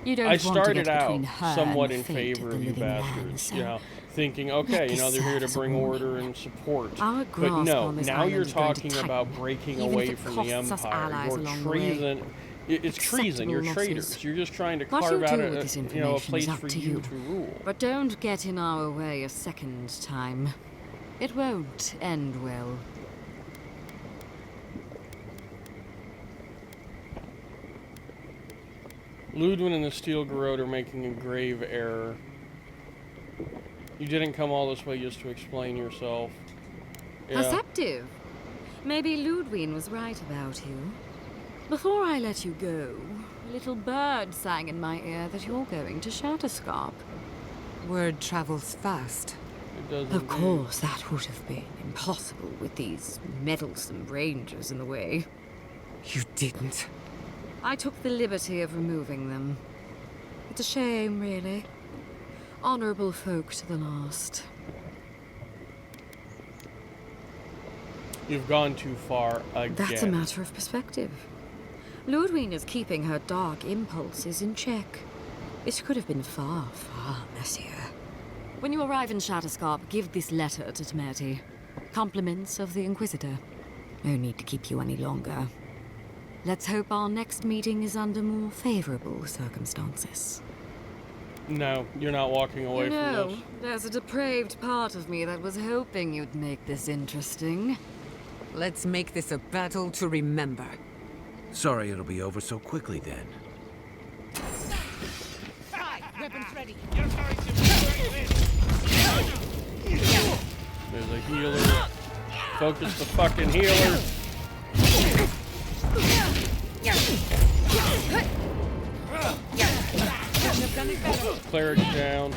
You don't started want to get out between her somewhat and in the fate favor of of the you living bastards. lands, You know, thinking, okay, you know, they're here to bring order and support. Our But grasp no, on this now you're island is going to talking tighten, about breaking even away if it from the costs us Empire. allies You're along the way. treason. It's treason. You're Acceptable traitors. losses. You're just trying to What carve you out do a with this you know, a information is place up for to you you. to rule. But don't get in our way a second time. It won't end well. Ludwig and the Steel Garrote are making a grave error. You didn't come all this way just to explain yourself. Yeah. Perceptive. Maybe Ludwig was right about you. Before I let you go, a little bird sang in my ear that you're going to Shatterscarp. Word travels fast. It does Of indeed. course, that would have been impossible with these meddlesome rangers in the way. You didn't. I took the liberty of removing them. It's a shame, really. Honorable folk to the last. You've gone too far again. That's a matter of perspective. Ludwig is keeping her dark impulses in check. It could have been far, far messier. When you arrive in Shatterscarp, give this letter to Temerity. Compliments of the Inquisitor. No need to keep you any longer. Let's hope our next meeting is under more favorable circumstances. No, you're not walking away You from know, this. there's a depraved part of me that was hoping you'd make this interesting. Let's make this a battle to remember. Sorry it'll be over so quickly then. Weapons ready. There's a healer. Focus the fucking healer. Cleric down.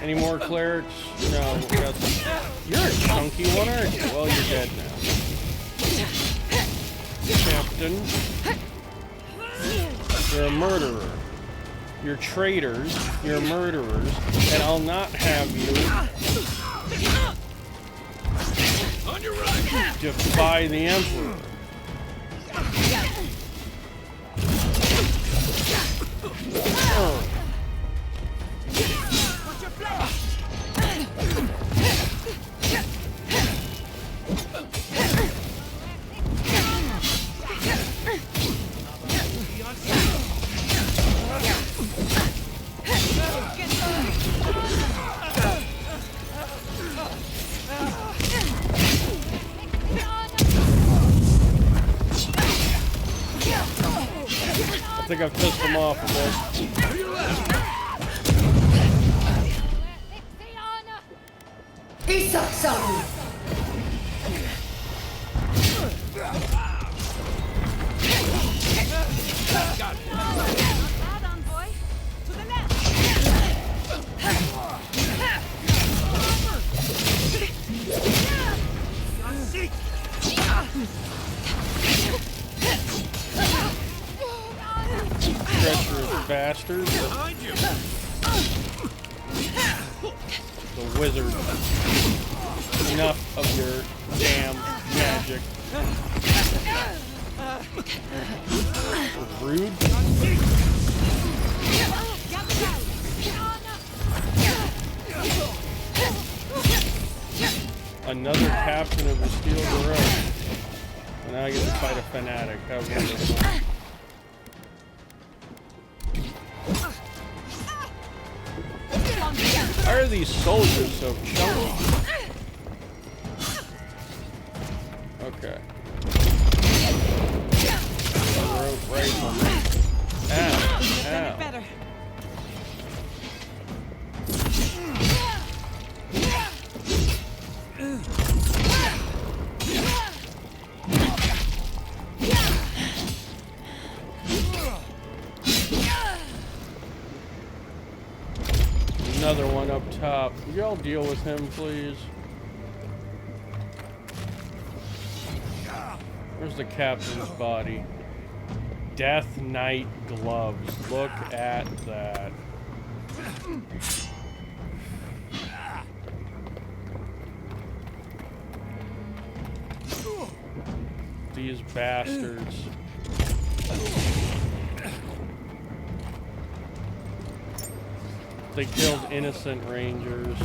Any more clerics? No. We got some. You're a chunky one, aren't you? Well, you're dead now. Captain. You're a murderer. You're traitors. You're murderers. And I'll not have you defy the Emperor. I think I've pissed him off a bit. Isaksan! Add on, boy. To the left. Treacherous bastard. Behind you. the wizard. Enough of your damn magic. Rude. Another captain of the Steel Garrote. And now I get to fight a fanatic. How wonderful. Why are these soldiers so chunky? Okay. Rope rifle. Ow. Ow. Better. Another one up top. Could y'all deal with him, please? Where's the captain's body? Death Knight gloves. Look at that. These bastards. They killed innocent rangers.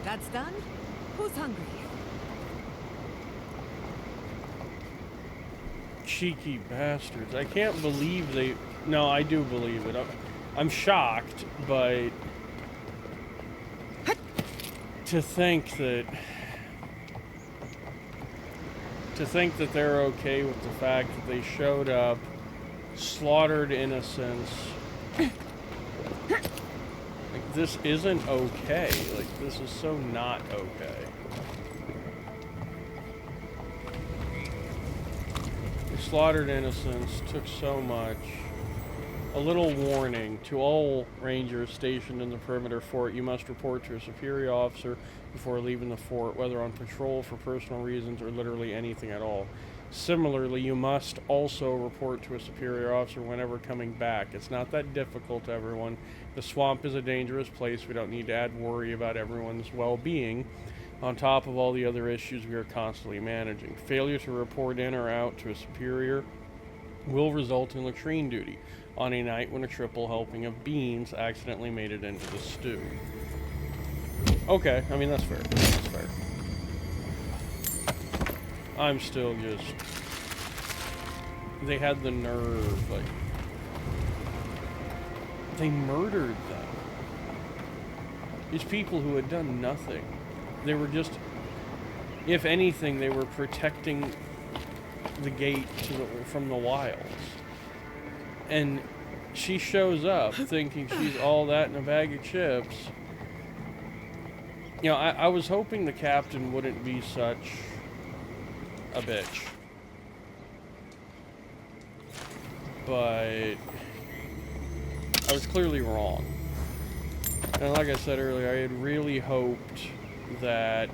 That's done? Who's hungry? Cheeky bastards. I can't believe they... No, I do believe it. I'm shocked, but... To think that they're okay with the fact that they showed up, slaughtered innocents. Like, this isn't okay. Like, this is so not okay. They slaughtered innocents, took so much. A little warning to all rangers stationed in the perimeter fort: you must report to a superior officer before leaving the fort, whether on patrol, for personal reasons, or literally anything at all. Similarly, you must also report to a superior officer whenever coming back. It's not that difficult, everyone. The swamp is a dangerous place. We don't need to add worry about everyone's well-being, on top of all the other issues we are constantly managing. Failure to report in or out to a superior will result in latrine duty on a night when a triple helping of beans accidentally made it into the stew. Okay, I mean, that's fair. That's fair. I'm still just... They had the nerve, like... They murdered them. These people who had done nothing. They were just... If anything, they were protecting the gate to from the wilds. And she shows up thinking she's all that in a bag of chips. You know, I was hoping the captain wouldn't be such a bitch. But I was clearly wrong. And like I said earlier, I had really hoped that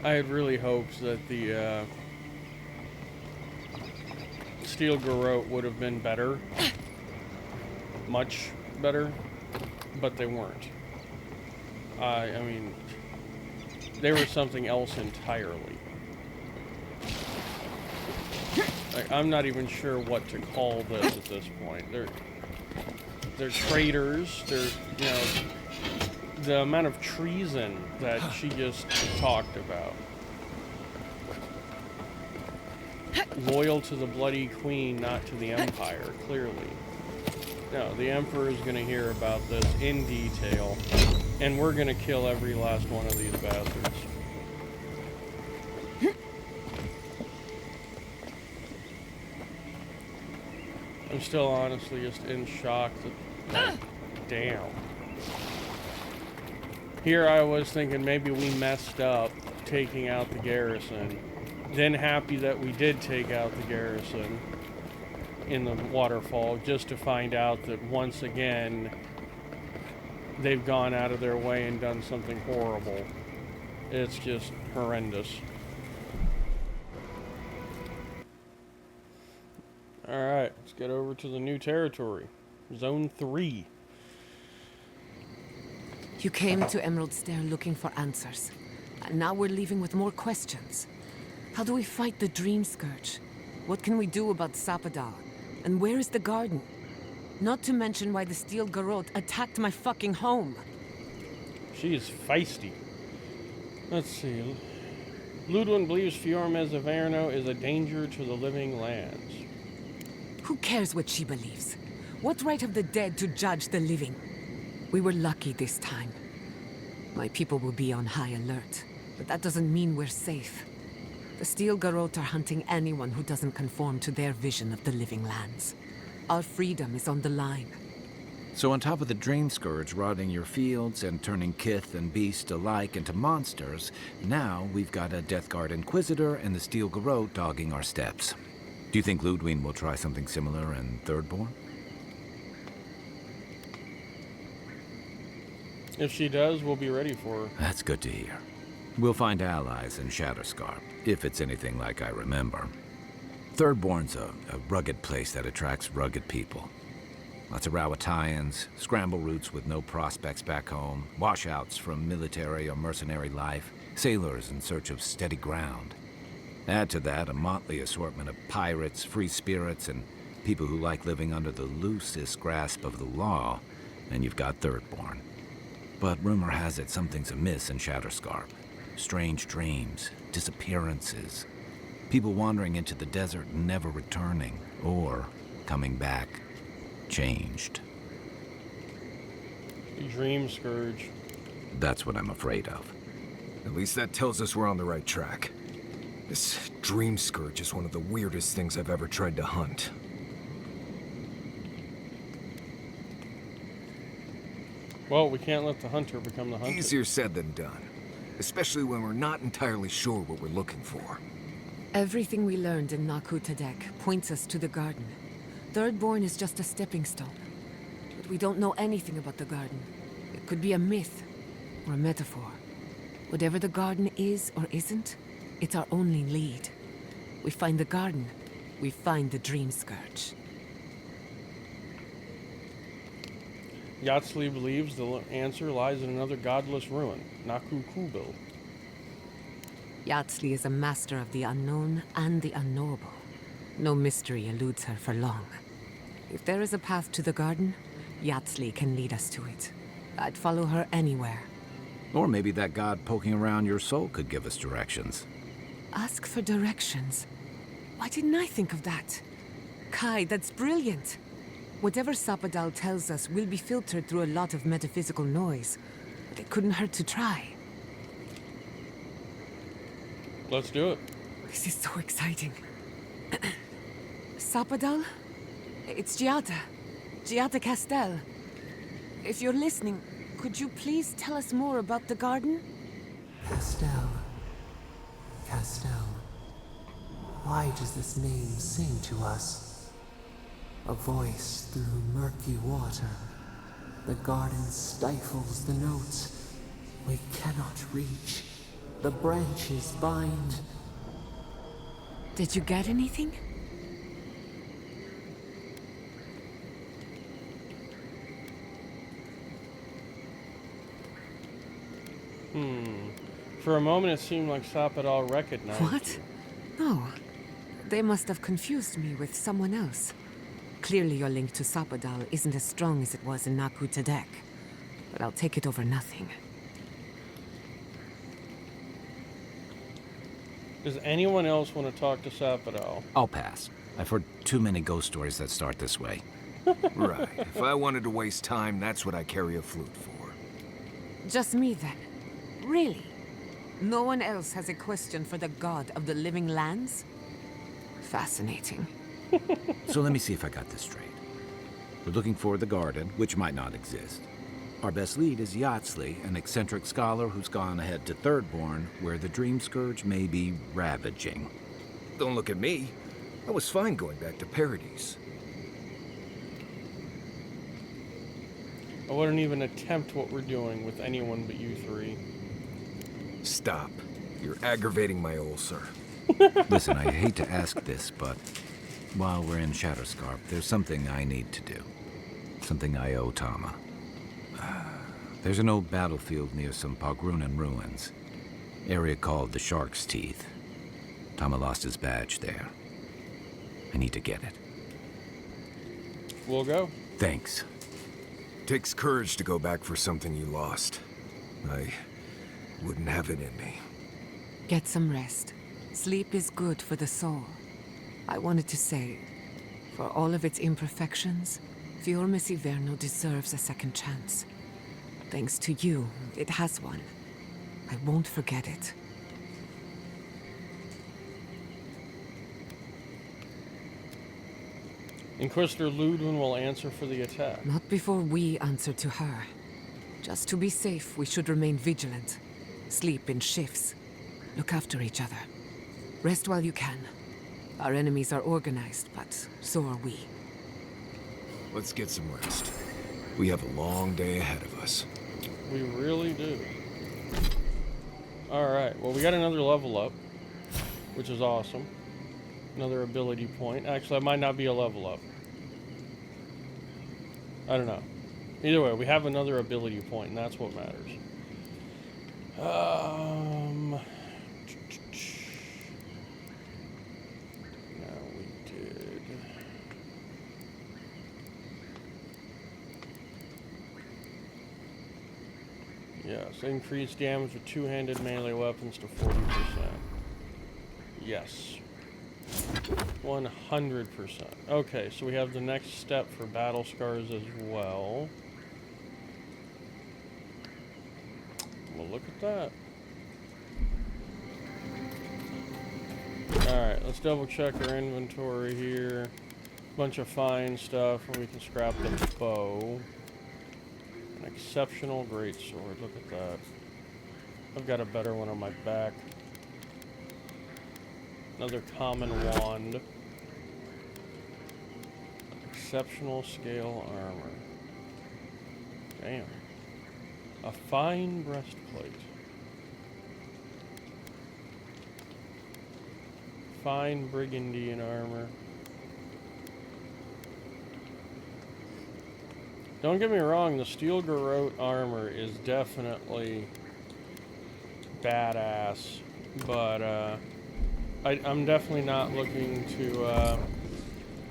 the Steel Garrote would have been better. Much better. But they weren't. I mean, they were something else entirely. Like, I'm not even sure what to call this at this point. They're traitors. They're, you know, the amount of treason that she just talked about. Loyal to the bloody queen, not to the empire, clearly. No, the Emperor is going to hear about this in detail, and we're going to kill every last one of these bastards. I'm still honestly just in shock that, like, damn. Here I was thinking maybe we messed up taking out the garrison, then happy that we did take out the garrison in the waterfall, just to find out that once again they've gone out of their way and done something horrible. It's just horrendous. Alright, let's get over to the new territory. Zone 3. You came to Emerald Stair looking for answers. And now we're leaving with more questions. How do we fight the Dream Scourge? What can we do about Sapadal? And where is the garden? Not to mention why the Steel Garrote attacked my fucking home. She is feisty. Let's see. Ludwin believes Fiormez Averno is a danger to the living lands. Who cares what she believes? What right have the dead to judge the living? We were lucky this time. My people will be on high alert, but that doesn't mean we're safe. The Steel Garrote are hunting anyone who doesn't conform to their vision of the living lands. Our freedom is on the line. So on top of the Dream Scourge rotting your fields and turning kith and beast alike into monsters, now we've got a Death Guard Inquisitor and the Steel Garrote dogging our steps. Do you think Ludwin will try something similar in Thirdborn? If she does, we'll be ready for her. That's good to hear. We'll find allies in Shatterscarp, if it's anything like I remember. Thirdborn's a rugged place that attracts rugged people. Lots of Rowattians, scramble routes with no prospects back home, washouts from military or mercenary life, sailors in search of steady ground. Add to that a motley assortment of pirates, free spirits, and people who like living under the loosest grasp of the law, and you've got Thirdborn. But rumor has it something's amiss in Shatterscarp. Strange dreams, disappearances, people wandering into the desert and never returning, or coming back changed. Dream Scourge. That's what I'm afraid of. At least that tells us we're on the right track. This Dream Scourge is one of the weirdest things I've ever tried to hunt. Well, we can't let the hunter become the hunter. Easier said than done. Especially when we're not entirely sure what we're looking for. Everything we learned in Naku Tadek points us to the garden. Thirdborn is just a stepping stone. But we don't know anything about the garden. It could be a myth, or a metaphor. Whatever the garden is or isn't, it's our only lead. We find the garden, we find the Dream Scourge. Yatsli believes the answer lies in another godless ruin, Naku Kubil. Yatsli is a master of the unknown and the unknowable. No mystery eludes her for long. If there is a path to the garden, Yatsli can lead us to it. I'd follow her anywhere. Or maybe that god poking around your soul could give us directions. Ask for directions. Why didn't I think of that? Kai, that's brilliant. Whatever Sapadal tells us will be filtered through a lot of metaphysical noise. But it couldn't hurt to try. Let's do it. This is so exciting. Sapadal? It's Giada. Giada Castel. If you're listening, could you please tell us more about the garden? Castel. Castel. Why does this name sing to us? A voice through murky water. The garden stifles the notes we cannot reach. The branches bind. Did you get anything? For a moment it seemed like Sapadal recognized What? you. No. They must have confused me with someone else. Clearly your link to Sapadal isn't as strong as it was in Naku Tadek. But I'll take it over nothing. Does anyone else want to talk to Sapadal? I'll pass. I've heard too many ghost stories that start this way. Right. If I wanted to waste time, that's what I carry a flute for. Just me then. Really? No one else has a question for the god of the living lands? Fascinating. So let me see if I got this straight. We're looking for the garden, which might not exist. Our best lead is Yatsli, an eccentric scholar who's gone ahead to Thirdborn, where the Dream Scourge may be ravaging. Don't look at me. I was fine going back to Paradise. I wouldn't even attempt what we're doing with anyone but you three. Stop. You're aggravating my ulcer. Listen, I hate to ask this, but While we're in Shatterscarp, there's something I need to do. Something I owe Tama. There's an old battlefield near some Pogrunan ruins. Area called the Shark's Teeth. Tama lost his badge there. I need to get it. We'll go. Thanks. Takes courage to go back for something you lost. I wouldn't have it in me. Get some rest. Sleep is good for the soul. I wanted to say, for all of its imperfections, Fiormis Iverno deserves a second chance. Thanks to you, it has one. I won't forget it. Inquisitor Ludwin will answer for the attack. Not before we answer to her. Just to be safe, we should remain vigilant. Sleep in shifts. Look after each other. Rest while you can. Our enemies are organized, but so are we. Let's get some rest. We have a long day ahead of us. We really do. Alright, well we got another level up, which is awesome. Another ability point. Actually, that might not be a level up. I don't know. Either way, we have another ability point, and that's what matters. Now we did... Yes, increase damage with two-handed melee weapons to 40%. Yes. 100%. Okay, so we have the next step for battle scars as well. Well, look at that. Alright, let's double check our inventory here. Bunch of fine stuff, and we can scrap the bow. An exceptional greatsword, look at that. I've got a better one on my back. Another common wand. Exceptional scale armor. Damn. A fine breastplate. Fine Brigandian armor. Don't get me wrong, the Steel Garrote armor is definitely badass, but I'm definitely not looking to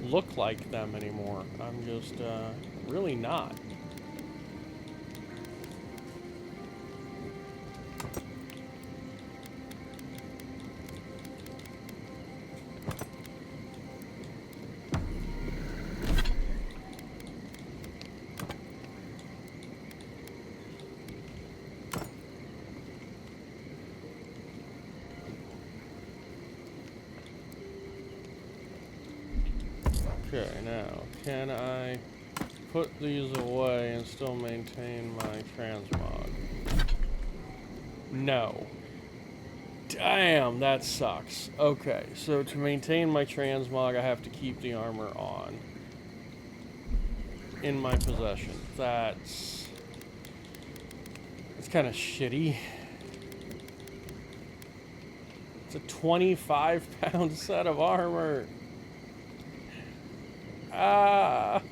look like them anymore. I'm just really not. Okay, now, can I put these away and still maintain my transmog? No. Damn, that sucks. Okay, so to maintain my transmog, I have to keep the armor on. In my possession. That's kind of shitty. It's a 25-pound set of armor. Ah.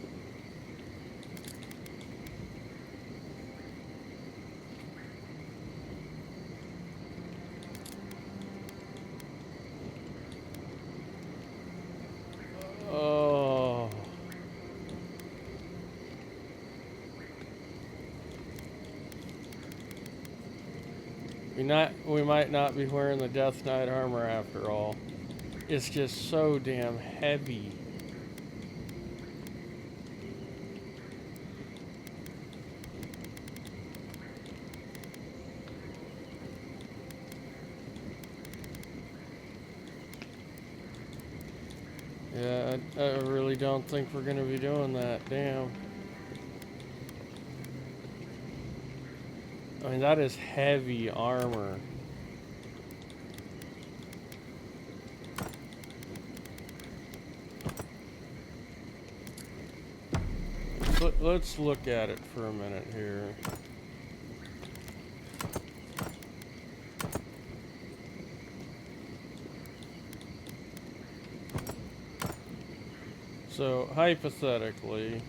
Oh. We might not be wearing the Death Knight armor after all. It's just so damn heavy. Yeah, I really don't think we're gonna be doing that. Damn. I mean, that is heavy armor. Let's look at it for a minute here. So, hypothetically...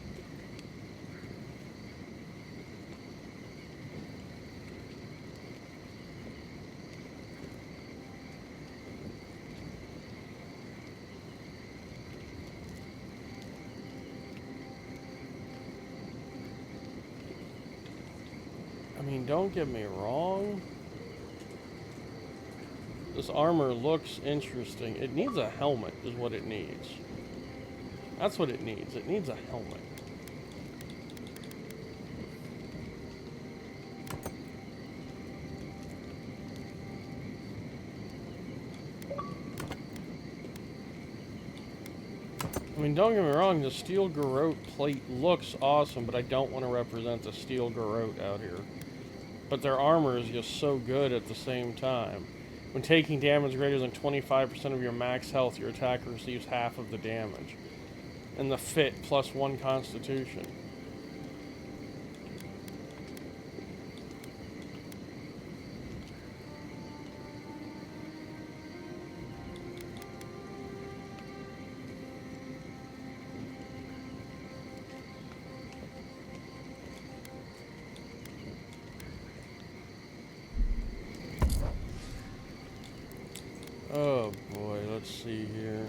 I mean, don't get me wrong. This armor looks interesting. It needs a helmet, is what it needs. That's what it needs. It needs a helmet. I mean, don't get me wrong, the steel garrote plate looks awesome, but I don't want to represent the steel garrote out here. But their armor is just so good at the same time. When taking damage greater than 25% of your max health, your attacker receives half of the damage. And the fit plus 1 constitution. Oh boy, let's see here.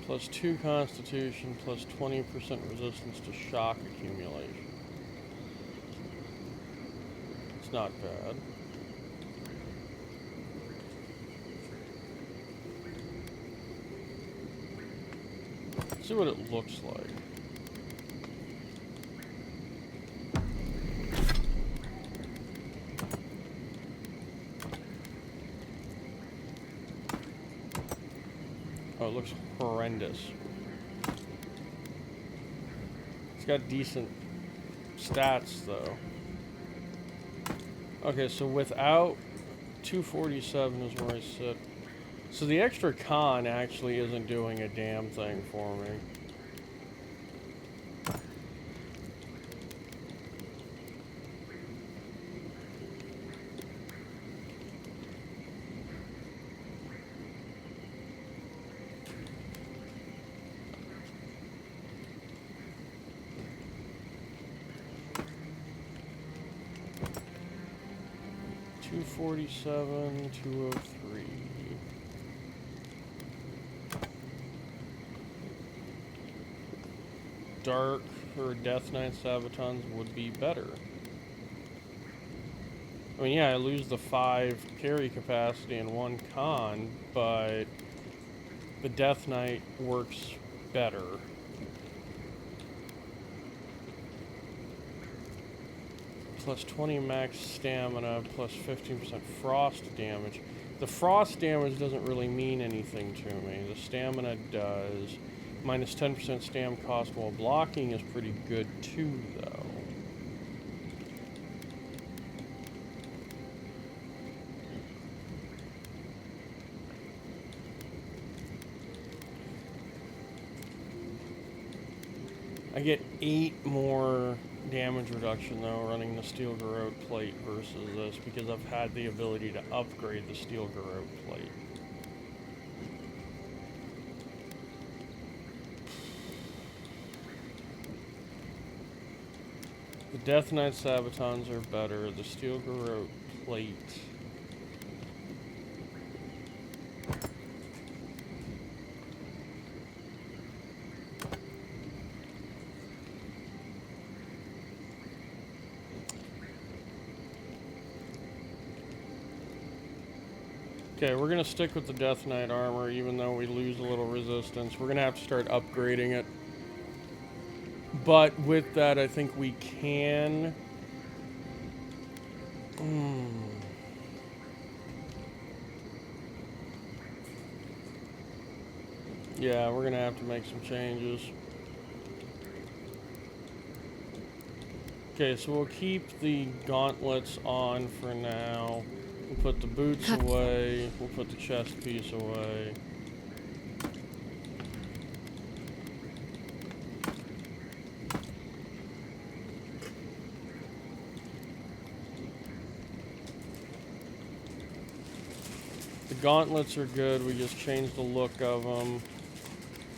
Plus 2 constitution, plus 20% resistance to shock accumulation. It's not bad. See what it looks like. Oh, it looks horrendous. It's got decent stats, though. Okay, so without 247 is where I sit. So the extra con actually isn't doing a damn thing for me. $247, 203. Dark or Death Knight Sabatons would be better. I mean, yeah, I lose the 5 carry capacity and 1 con, but the Death Knight works better. Plus 20 max stamina, plus 15% frost damage. The frost damage doesn't really mean anything to me. The stamina does. Minus 10% stam cost while blocking is pretty good too, though. I get 8 more damage reduction though running the steel garrote plate versus this because I've had the ability to upgrade the steel garrote plate. The Death Knight Sabatons are better. The steel garrote plate. Okay, we're gonna stick with the Death Knight armor even though we lose a little resistance. We're gonna have to start upgrading it. But with that, I think we can... Yeah, we're gonna have to make some changes. Okay, so we'll keep the gauntlets on for now. We'll put the boots away. We'll put the chest piece away. gauntlets are good. We just changed the look of them.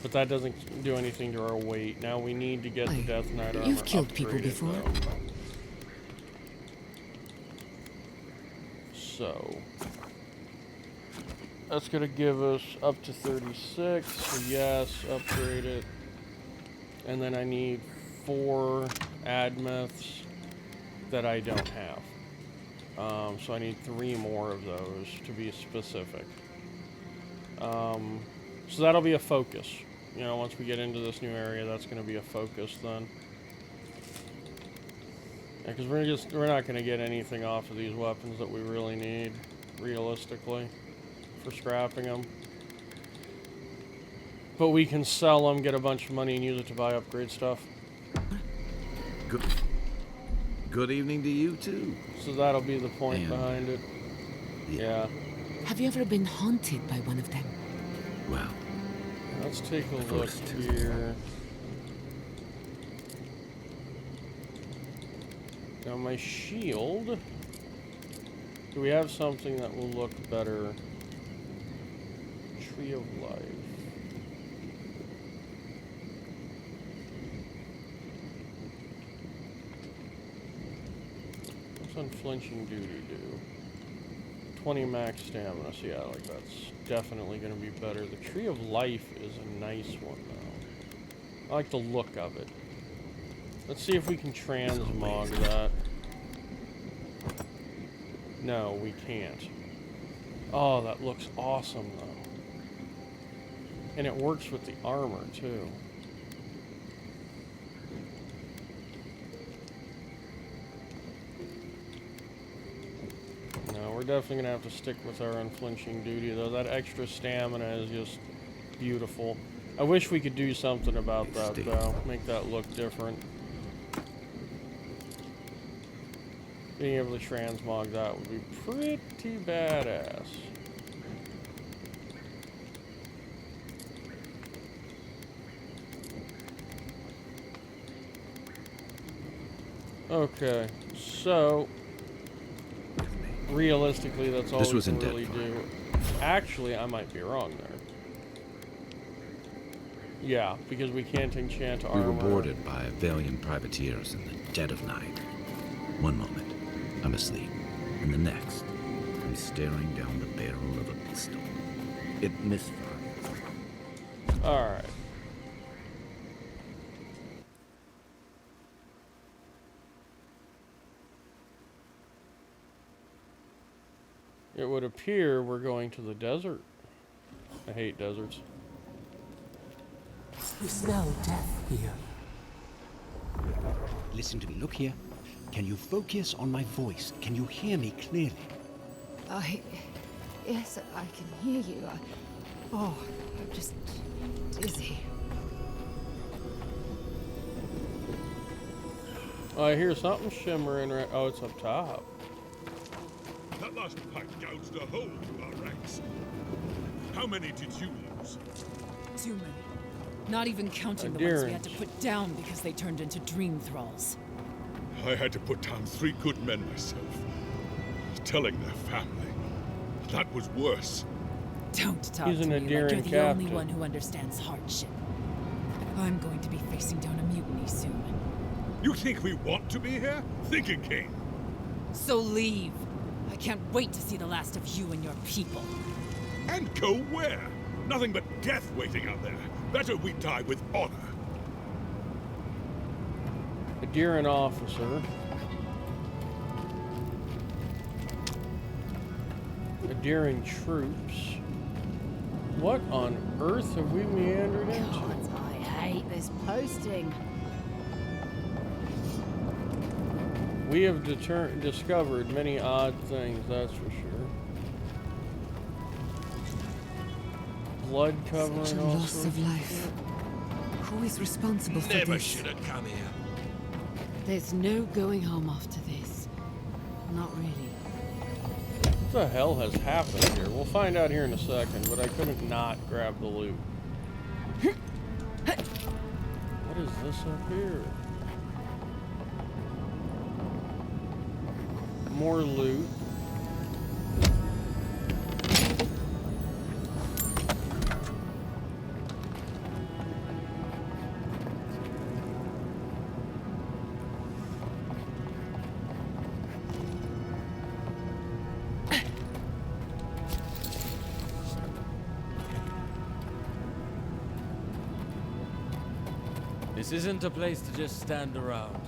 But that doesn't do anything to our weight. Now we need to get the Death Knight armor You've killed people upgraded, before. though. So that's going to give us up to 36. So yes, upgrade it. And then I need 4 admeths that I don't have. So I need 3 more of those to be specific. So that'll be a focus. You know, once we get into this new area, that's going to be a focus then. Yeah, because we're not going to get anything off of these weapons that we really need, realistically, for scrapping them. But we can sell them, get a bunch of money, and use it to buy upgrade stuff. Good evening to you, too. So that'll be the point behind it. Yeah. Have you ever been haunted by one of them? Well, let's take a look here. Now my shield. Do we have something that will look better? Tree of Life. What's Unflinching Duty do? 20 max stamina, so yeah, like that's definitely going to be better. The Tree of Life is a nice one, though. I like the look of it. Let's see if we can transmog that. No, we can't. Oh, that looks awesome, though. And it works with the armor, too. No, we're definitely going to have to stick with our Unflinching Duty, though. That extra stamina is just beautiful. I wish we could do something about that, though. Make that look different. Being able to transmog that would be pretty badass. Okay, so realistically, that's all we can really do. Actually, I might be wrong there. Yeah, because we can't enchant armor. We were boarded by valiant privateers in the dead of night. One moment, I'm asleep. And the next, I'm staring down the barrel of a pistol. It misfired. Alright. It would appear we're going to the desert. I hate deserts. We smell death here. Listen to me, look here. Can you focus on my voice? Can you hear me clearly? Yes, I can hear you. I'm just dizzy. Oh, I hear something shimmering right. Oh, it's up top. That last pack gouged a hole through our ranks. How many did you lose? Too many. Not even counting the ones we had to put down because they turned into dream thralls. I had to put down 3 good men myself. Telling their family. That was worse. Don't talk He's to an me like endearing you're the captain. only one who understands hardship. I'm going to be facing down a mutiny soon. You think we want to be here? Think again. So leave. I can't wait to see the last of you and your people. And go where? Nothing but death waiting out there. Better we die with honor. A Deering officer. A Deering troops. What on earth have we meandered into? God, I hate this posting. We have discovered many odd things, that's for sure. Blood covering Such a all loss sorts of life. Who is responsible for Never this? should have come here. There's no going home after this. Not really. What the hell has happened here? We'll find out here in a second, but I couldn't not grab the loot. What is this up here? More loot. This isn't a place to just stand around.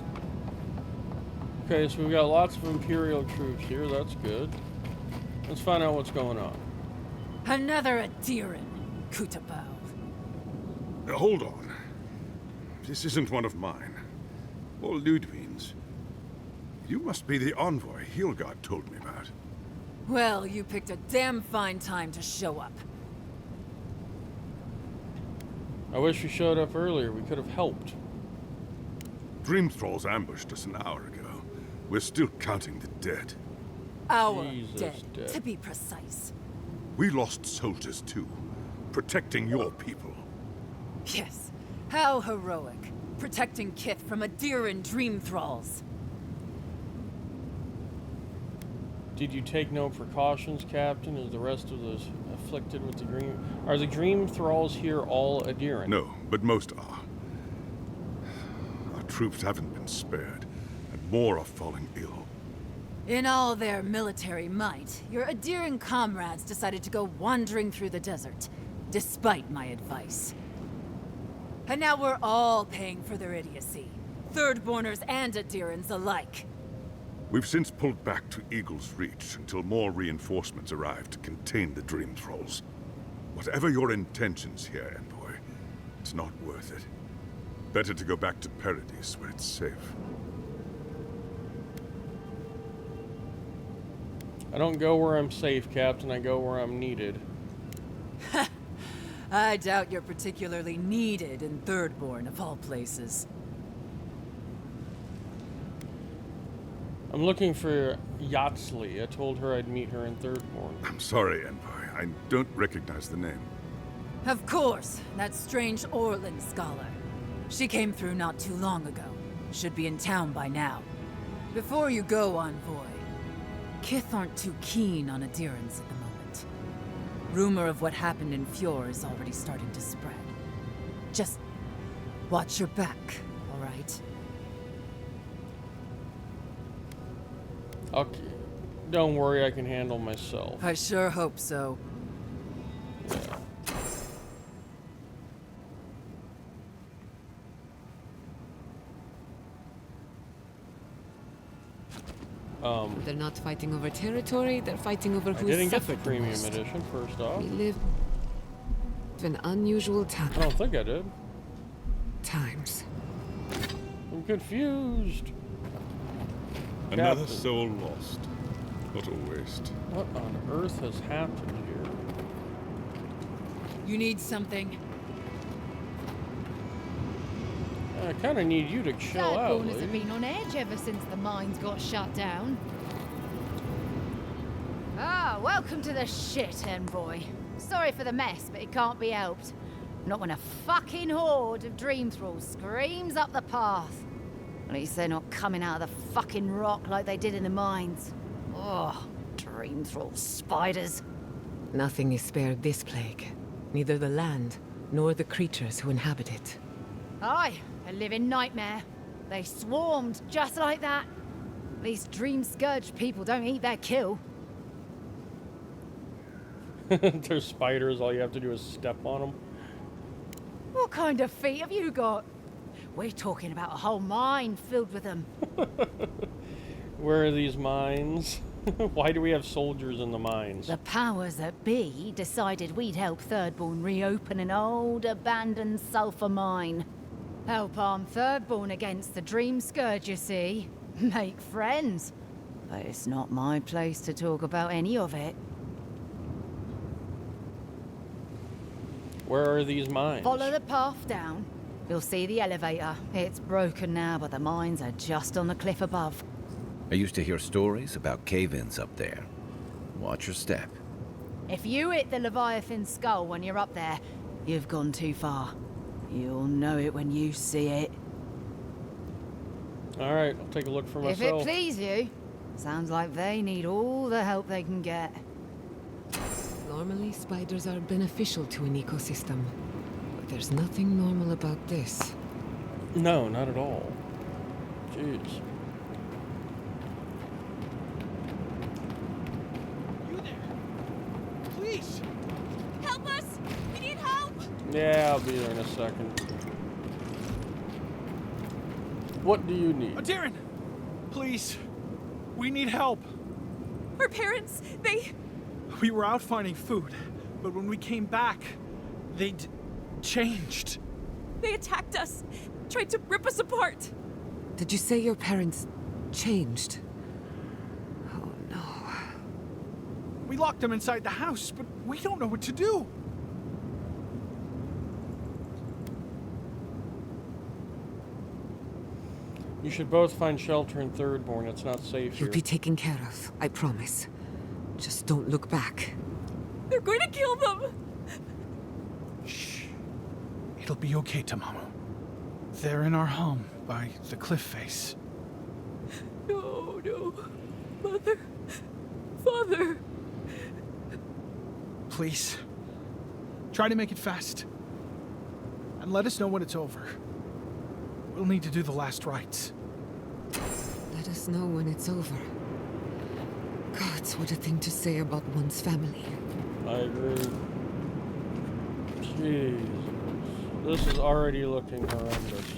Okay, so we've got lots of Imperial troops here. That's good. Let's find out what's going on. Another Adiran, Kutabao. Hold on. This isn't one of mine. Or Ludwig's. You must be the envoy Hilgard told me about. Well, you picked a damn fine time to show up. I wish we showed up earlier. We could have helped. Dream Thralls ambushed us an hour ago. We're still counting the dead. Our Jesus, dead, to be precise. We lost soldiers too, protecting your people. Yes, how heroic. Protecting Kith from Adiran Dream Thralls. Did you take no precautions, Captain? Is the rest of those afflicted with the dream? Are the Dream Thralls here all Adiran? No, but most are. Our troops haven't been spared, and more are falling ill. In all their military might, your Adiran comrades decided to go wandering through the desert, despite my advice. And now we're all paying for their idiocy. Thirdborners and Adirans alike. We've since pulled back to Eagle's Reach until more reinforcements arrive to contain the Dream Thralls. Whatever your intentions here, Envoy, it's not worth it. Better to go back to Paradise where it's safe. I don't go where I'm safe, Captain. I go where I'm needed. I doubt you're particularly needed in Thirdborn, of all places. I'm looking for Yatsley. I told her I'd meet her in Thirdborn. I'm sorry, Envoy. I don't recognize the name. Of course, that strange Orlin scholar. She came through not too long ago. Should be in town by now. Before you go, Envoy, Kith aren't too keen on Adirans at the moment. Rumor of what happened in Fjord is already starting to spread. Just watch your back, all right? Okay. Don't worry, I can handle myself. I sure hope so. They're not fighting over territory, they're fighting over I who didn't get the suffered the premium most. edition, first off. We live in unusual times. I don't think I did. Times. I'm confused. Another Captain. soul lost. What a waste. What on earth has happened here? You need something? I kind of need you to chill out, Thirdborners have lady. been on edge ever since the mines got shut down. Ah, welcome to the shit, Envoy. Sorry for the mess, but it can't be helped. Not when a fucking horde of Dream Thralls screams up the path. At least they're not coming out of the fucking rock like they did in the mines. Oh, Dream Thrall spiders. Nothing is spared this plague. Neither the land, nor the creatures who inhabit it. Aye, a living nightmare. They swarmed just like that. These Dream Scourge people don't eat their kill. They're spiders, all you have to do is step on them. What kind of feet have you got? We're talking about a whole mine filled with them. Where are these mines? Why do we have soldiers in the mines? The powers that be decided we'd help Thirdborn reopen an old, abandoned sulfur mine. Help arm Thirdborn against the Dream Scourge, you see. Make friends. But it's not my place to talk about any of it. Where are these mines? Follow the path down. You'll see the elevator. It's broken now, but the mines are just on the cliff above. I used to hear stories about cave-ins up there. Watch your step. If you hit the Leviathan skull when you're up there, you've gone too far. You'll know it when you see it. Alright, I'll take a look for If myself. it please you, sounds like they need all the help they can get. Normally, spiders are beneficial to an ecosystem. But there's nothing normal about this. No, not at all. Jeez. Please! Help us! We need help! Yeah, I'll be there in a second. What do you need? Darren! Please. We need help. Our parents, We were out finding food, but when we came back, they changed. They attacked us, tried to rip us apart. Did you say your parents changed? Oh no. We locked them inside the house, but we don't know what to do. You should both find shelter in Thirdborn. It's not safe here. You'll be taken care of, I promise. Just don't look back. They're going to kill them! Shh. It'll be okay, Tamamu. They're in our home by the cliff face. No, no. Mother. Father. Please. Try to make it fast. And let us know when it's over. We'll need to do the last rites. Let us know when it's over. Gods, what a thing to say about one's family. I agree. Jeez. This is already looking horrendous.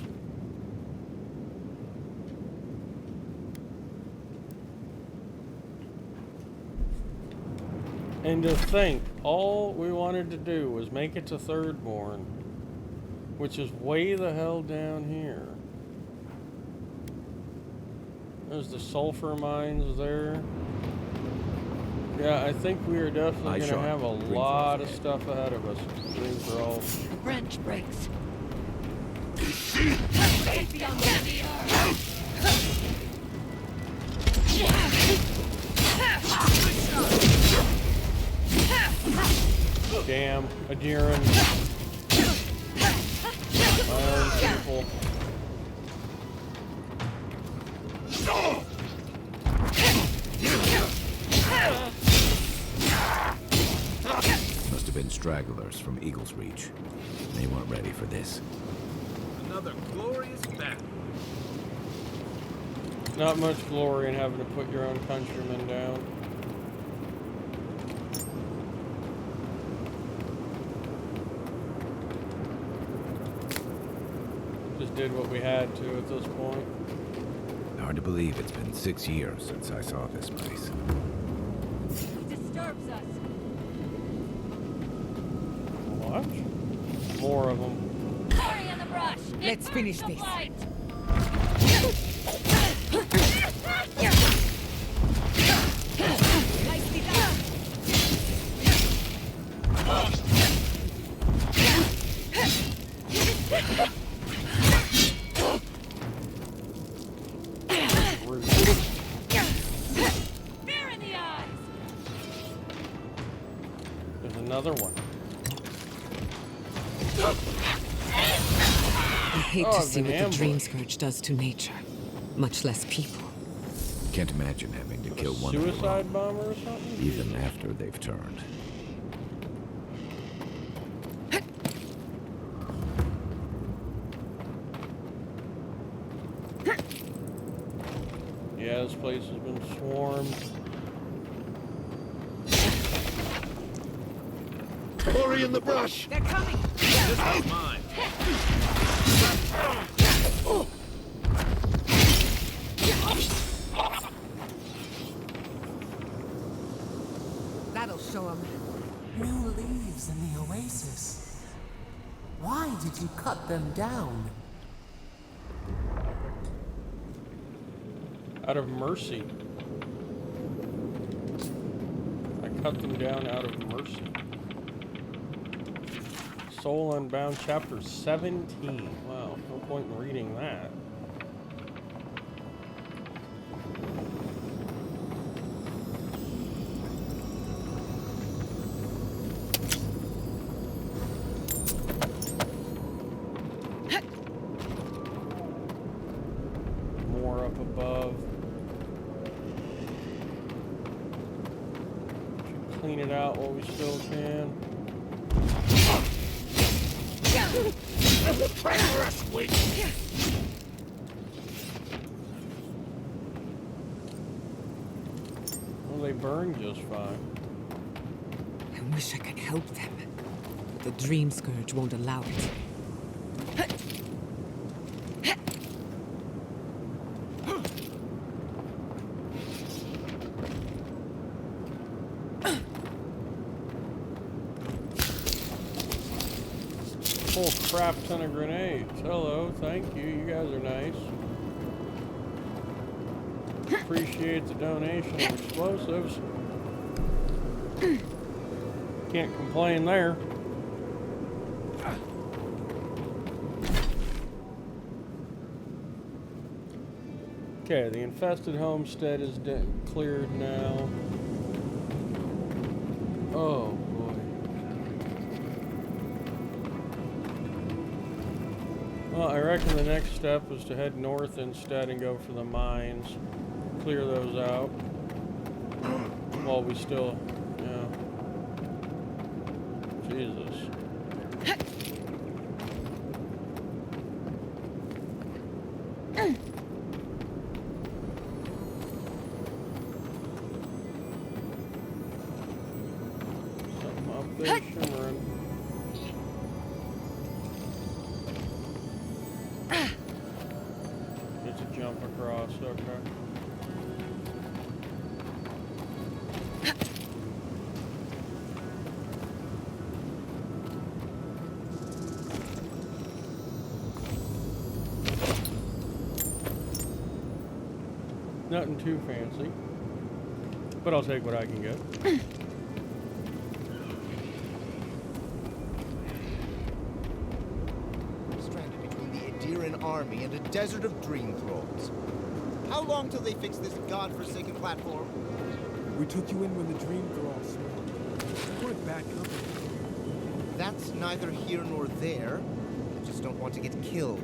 And to think, all we wanted to do was make it to Thirdborn, which is way the hell down here. There's the sulfur mines there. Yeah, I think we are definitely going to have a lot of stuff ahead of us. The branch breaks. Damn, Adiran. My own people. Must have been stragglers from Eagle's Reach. They weren't ready for this. Another glorious battle. Not much glory in having to put your own countrymen down. Just did what we had to at this point. Hard to believe it's been 6 years since I saw this place. He disturbs us. What? More of them. Hurry in the brush. Let's finish this. Nicely done. Fear in the eyes. There's another one. I hate to see what the ambush. Dream Scourge does to nature, much less people. Can't imagine having to kill one Suicide bomber or something? even after they've turned. Yeah, this place has been swarmed. Glory in the brush! They're coming! This one's mine. That'll show them. New leaves in the oasis. Why did you cut them down? Out of mercy. I cut them down out of mercy. Soul Unbound, chapter 17. Wow, no point in reading that. More up above. Should clean it out while we still can. Well, they burn just fine. I wish I could help them, but the Dream Scourge won't allow it. crap ton of grenades. Hello, thank you. You guys are nice. Appreciate the donation of explosives. Can't complain there. Okay, the infested homestead is cleared now. Oh boy. Well, I reckon the next step is to head north instead and go for the mines. Clear those out. While we still, yeah. Jesus. Something up there shimmering. It's a jump across, okay. Nothing too fancy, but I'll take what I can get. Stranded between the Adiran army and a desert of dream thralls. How long till they fix this godforsaken platform? We took you in when the dream thralls swarmed. You weren't bad company. That's neither here nor there. I just don't want to get killed.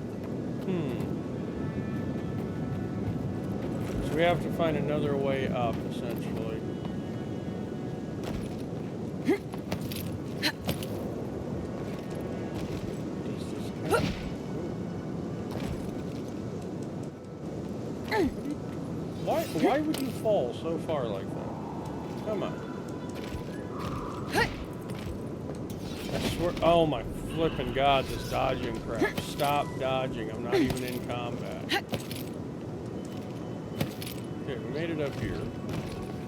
So we have to find another way up, essentially. Why would you fall so far like that? Come on. I swear, oh my flippin' god, this dodging crap. Stop dodging, I'm not even in combat. Okay, we made it up here.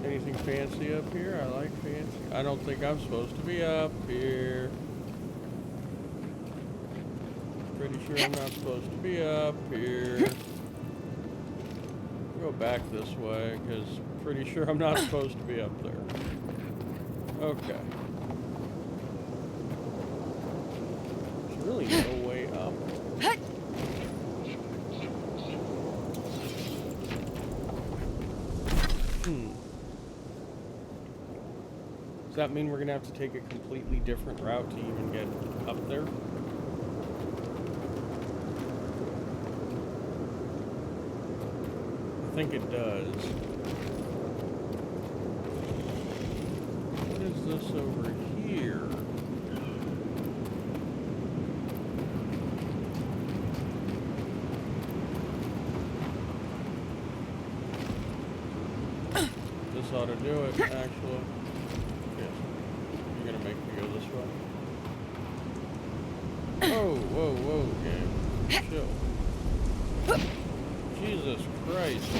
Anything fancy up here? I like fancy. I don't think I'm supposed to be up here. Pretty sure I'm not supposed to be up here. Go back this way, because pretty sure I'm not supposed to be up there. Okay. There's really no way up. Does that mean we're going to have to take a completely different route to even get up there? I think it does. What is this over here? This ought to do it, actually. Yes. You're gonna make me go this way. Whoa, whoa, whoa, game. Chill. Jesus Christ.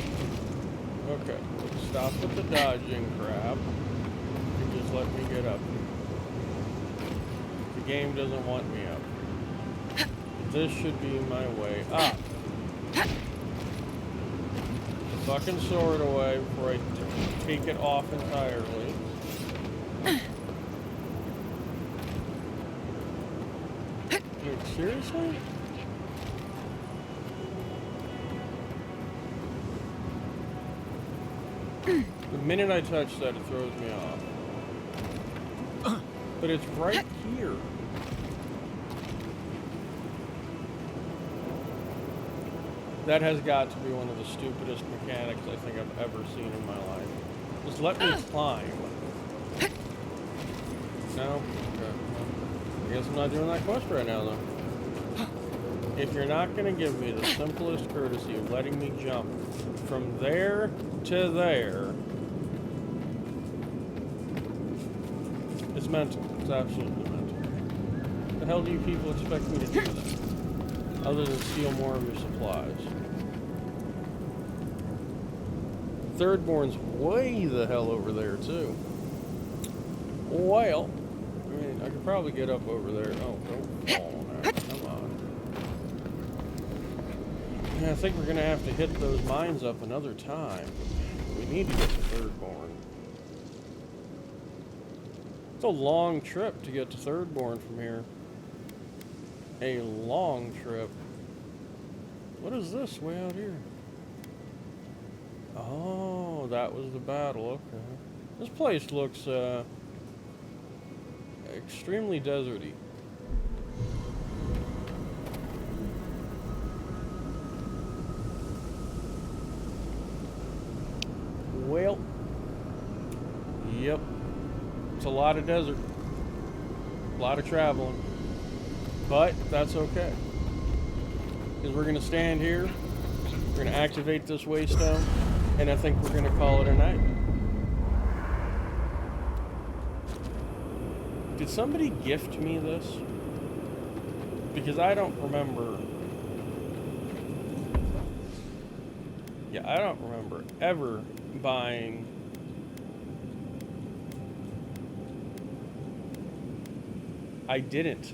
Okay, let's stop with the dodging crap and just let me get up. The game doesn't want me up. This should be my way up. Put the fucking sword away before I take it off entirely. Dude, seriously? The minute I touch that, it throws me off. But it's right here. That has got to be one of the stupidest mechanics I think I've ever seen in my life. Just let me climb. No? Okay. I guess I'm not doing that quest right now, though. If you're not going to give me the simplest courtesy of letting me jump from there to there, it's mental. It's absolutely mental. What the hell do you people expect me to do then? Other than steal more of your supplies. Thirdborn's way the hell over there, too. Well, I mean, I could probably get up over there. Oh, don't fall now. Come on. I think we're gonna have to hit those mines up another time. We need to get to Thirdborn. It's a long trip to get to Thirdborn from here. A long trip. What is this way out here? Oh, that was the battle. Okay. This place looks extremely deserty. Well, yep. It's a lot of desert. A lot of traveling. But that's okay. Because we're going to stand here. We're going to activate this waystone. And I think we're going to call it a night. Did somebody gift me this? Because I don't remember. Yeah, I don't remember ever buying. I didn't.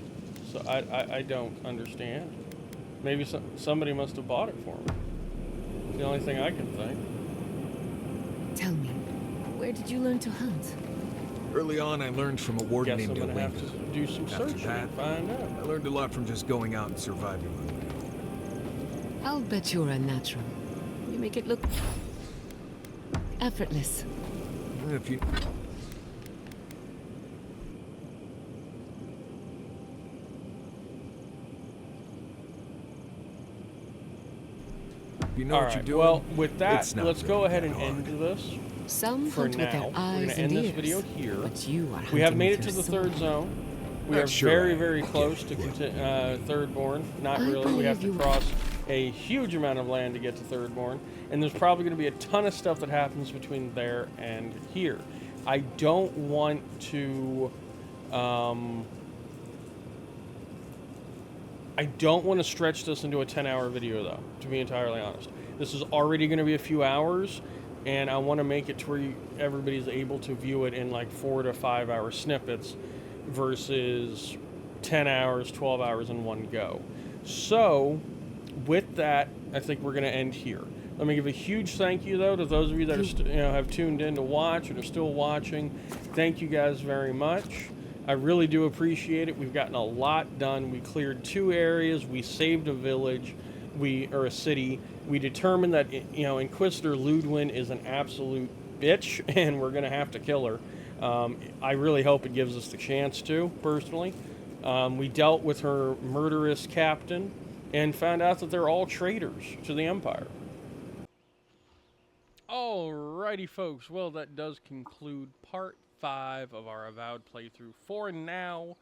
So I don't understand. Maybe somebody must have bought it for me. It's the only thing I can think. Tell me, where did you learn to hunt? Early on, I learned from a warden Guess named I'm gonna have to Olinda. do some After searching that, and find out. I learned a lot from just going out and surviving. I'll bet you're a natural. You make it look effortless. If you... You know All what right, you're doing? well, with that, It's not let's go really ahead that and hard. end this. Some For hunt with now, their we're going eyes to and end this ears, video here. but you are We have hunting made it with to your the third soul. zone. We Not are sure very, I very get close it. to Thirdborn. Not I really. We have to believe you- cross a huge amount of land to get to Thirdborn. And there's probably going to be a ton of stuff that happens between there and here. I don't want to... I don't want to stretch this into a 10-hour video, though, to be entirely honest. This is already going to be a few hours, and I want to make it to where everybody's able to view it in like 4 to 5 hour snippets versus 10 hours, 12 hours in one go. So, with that, I think we're going to end here. Let me give a huge thank you, though, to those of you that are have tuned in to watch and are still watching. Thank you guys very much. I really do appreciate it. We've gotten a lot done. We cleared 2 areas. We saved a village, or a city. We determined that Inquisitor Ludwin is an absolute bitch, and we're gonna have to kill her. I really hope it gives us the chance to, personally. We dealt with her murderous captain, and found out that they're all traitors to the Empire. Alrighty, folks. Well, that does conclude part 5 of our Avowed playthrough. For now,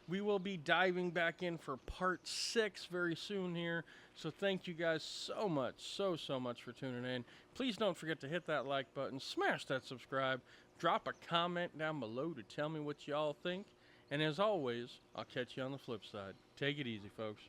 we will be diving back in for part 6 very soon here. So thank you guys so much, so much for tuning in. Please don't forget to hit that like button, smash that subscribe, drop a comment down below to tell me what y'all think. And as always, I'll catch you on the flip side. Take it easy, folks.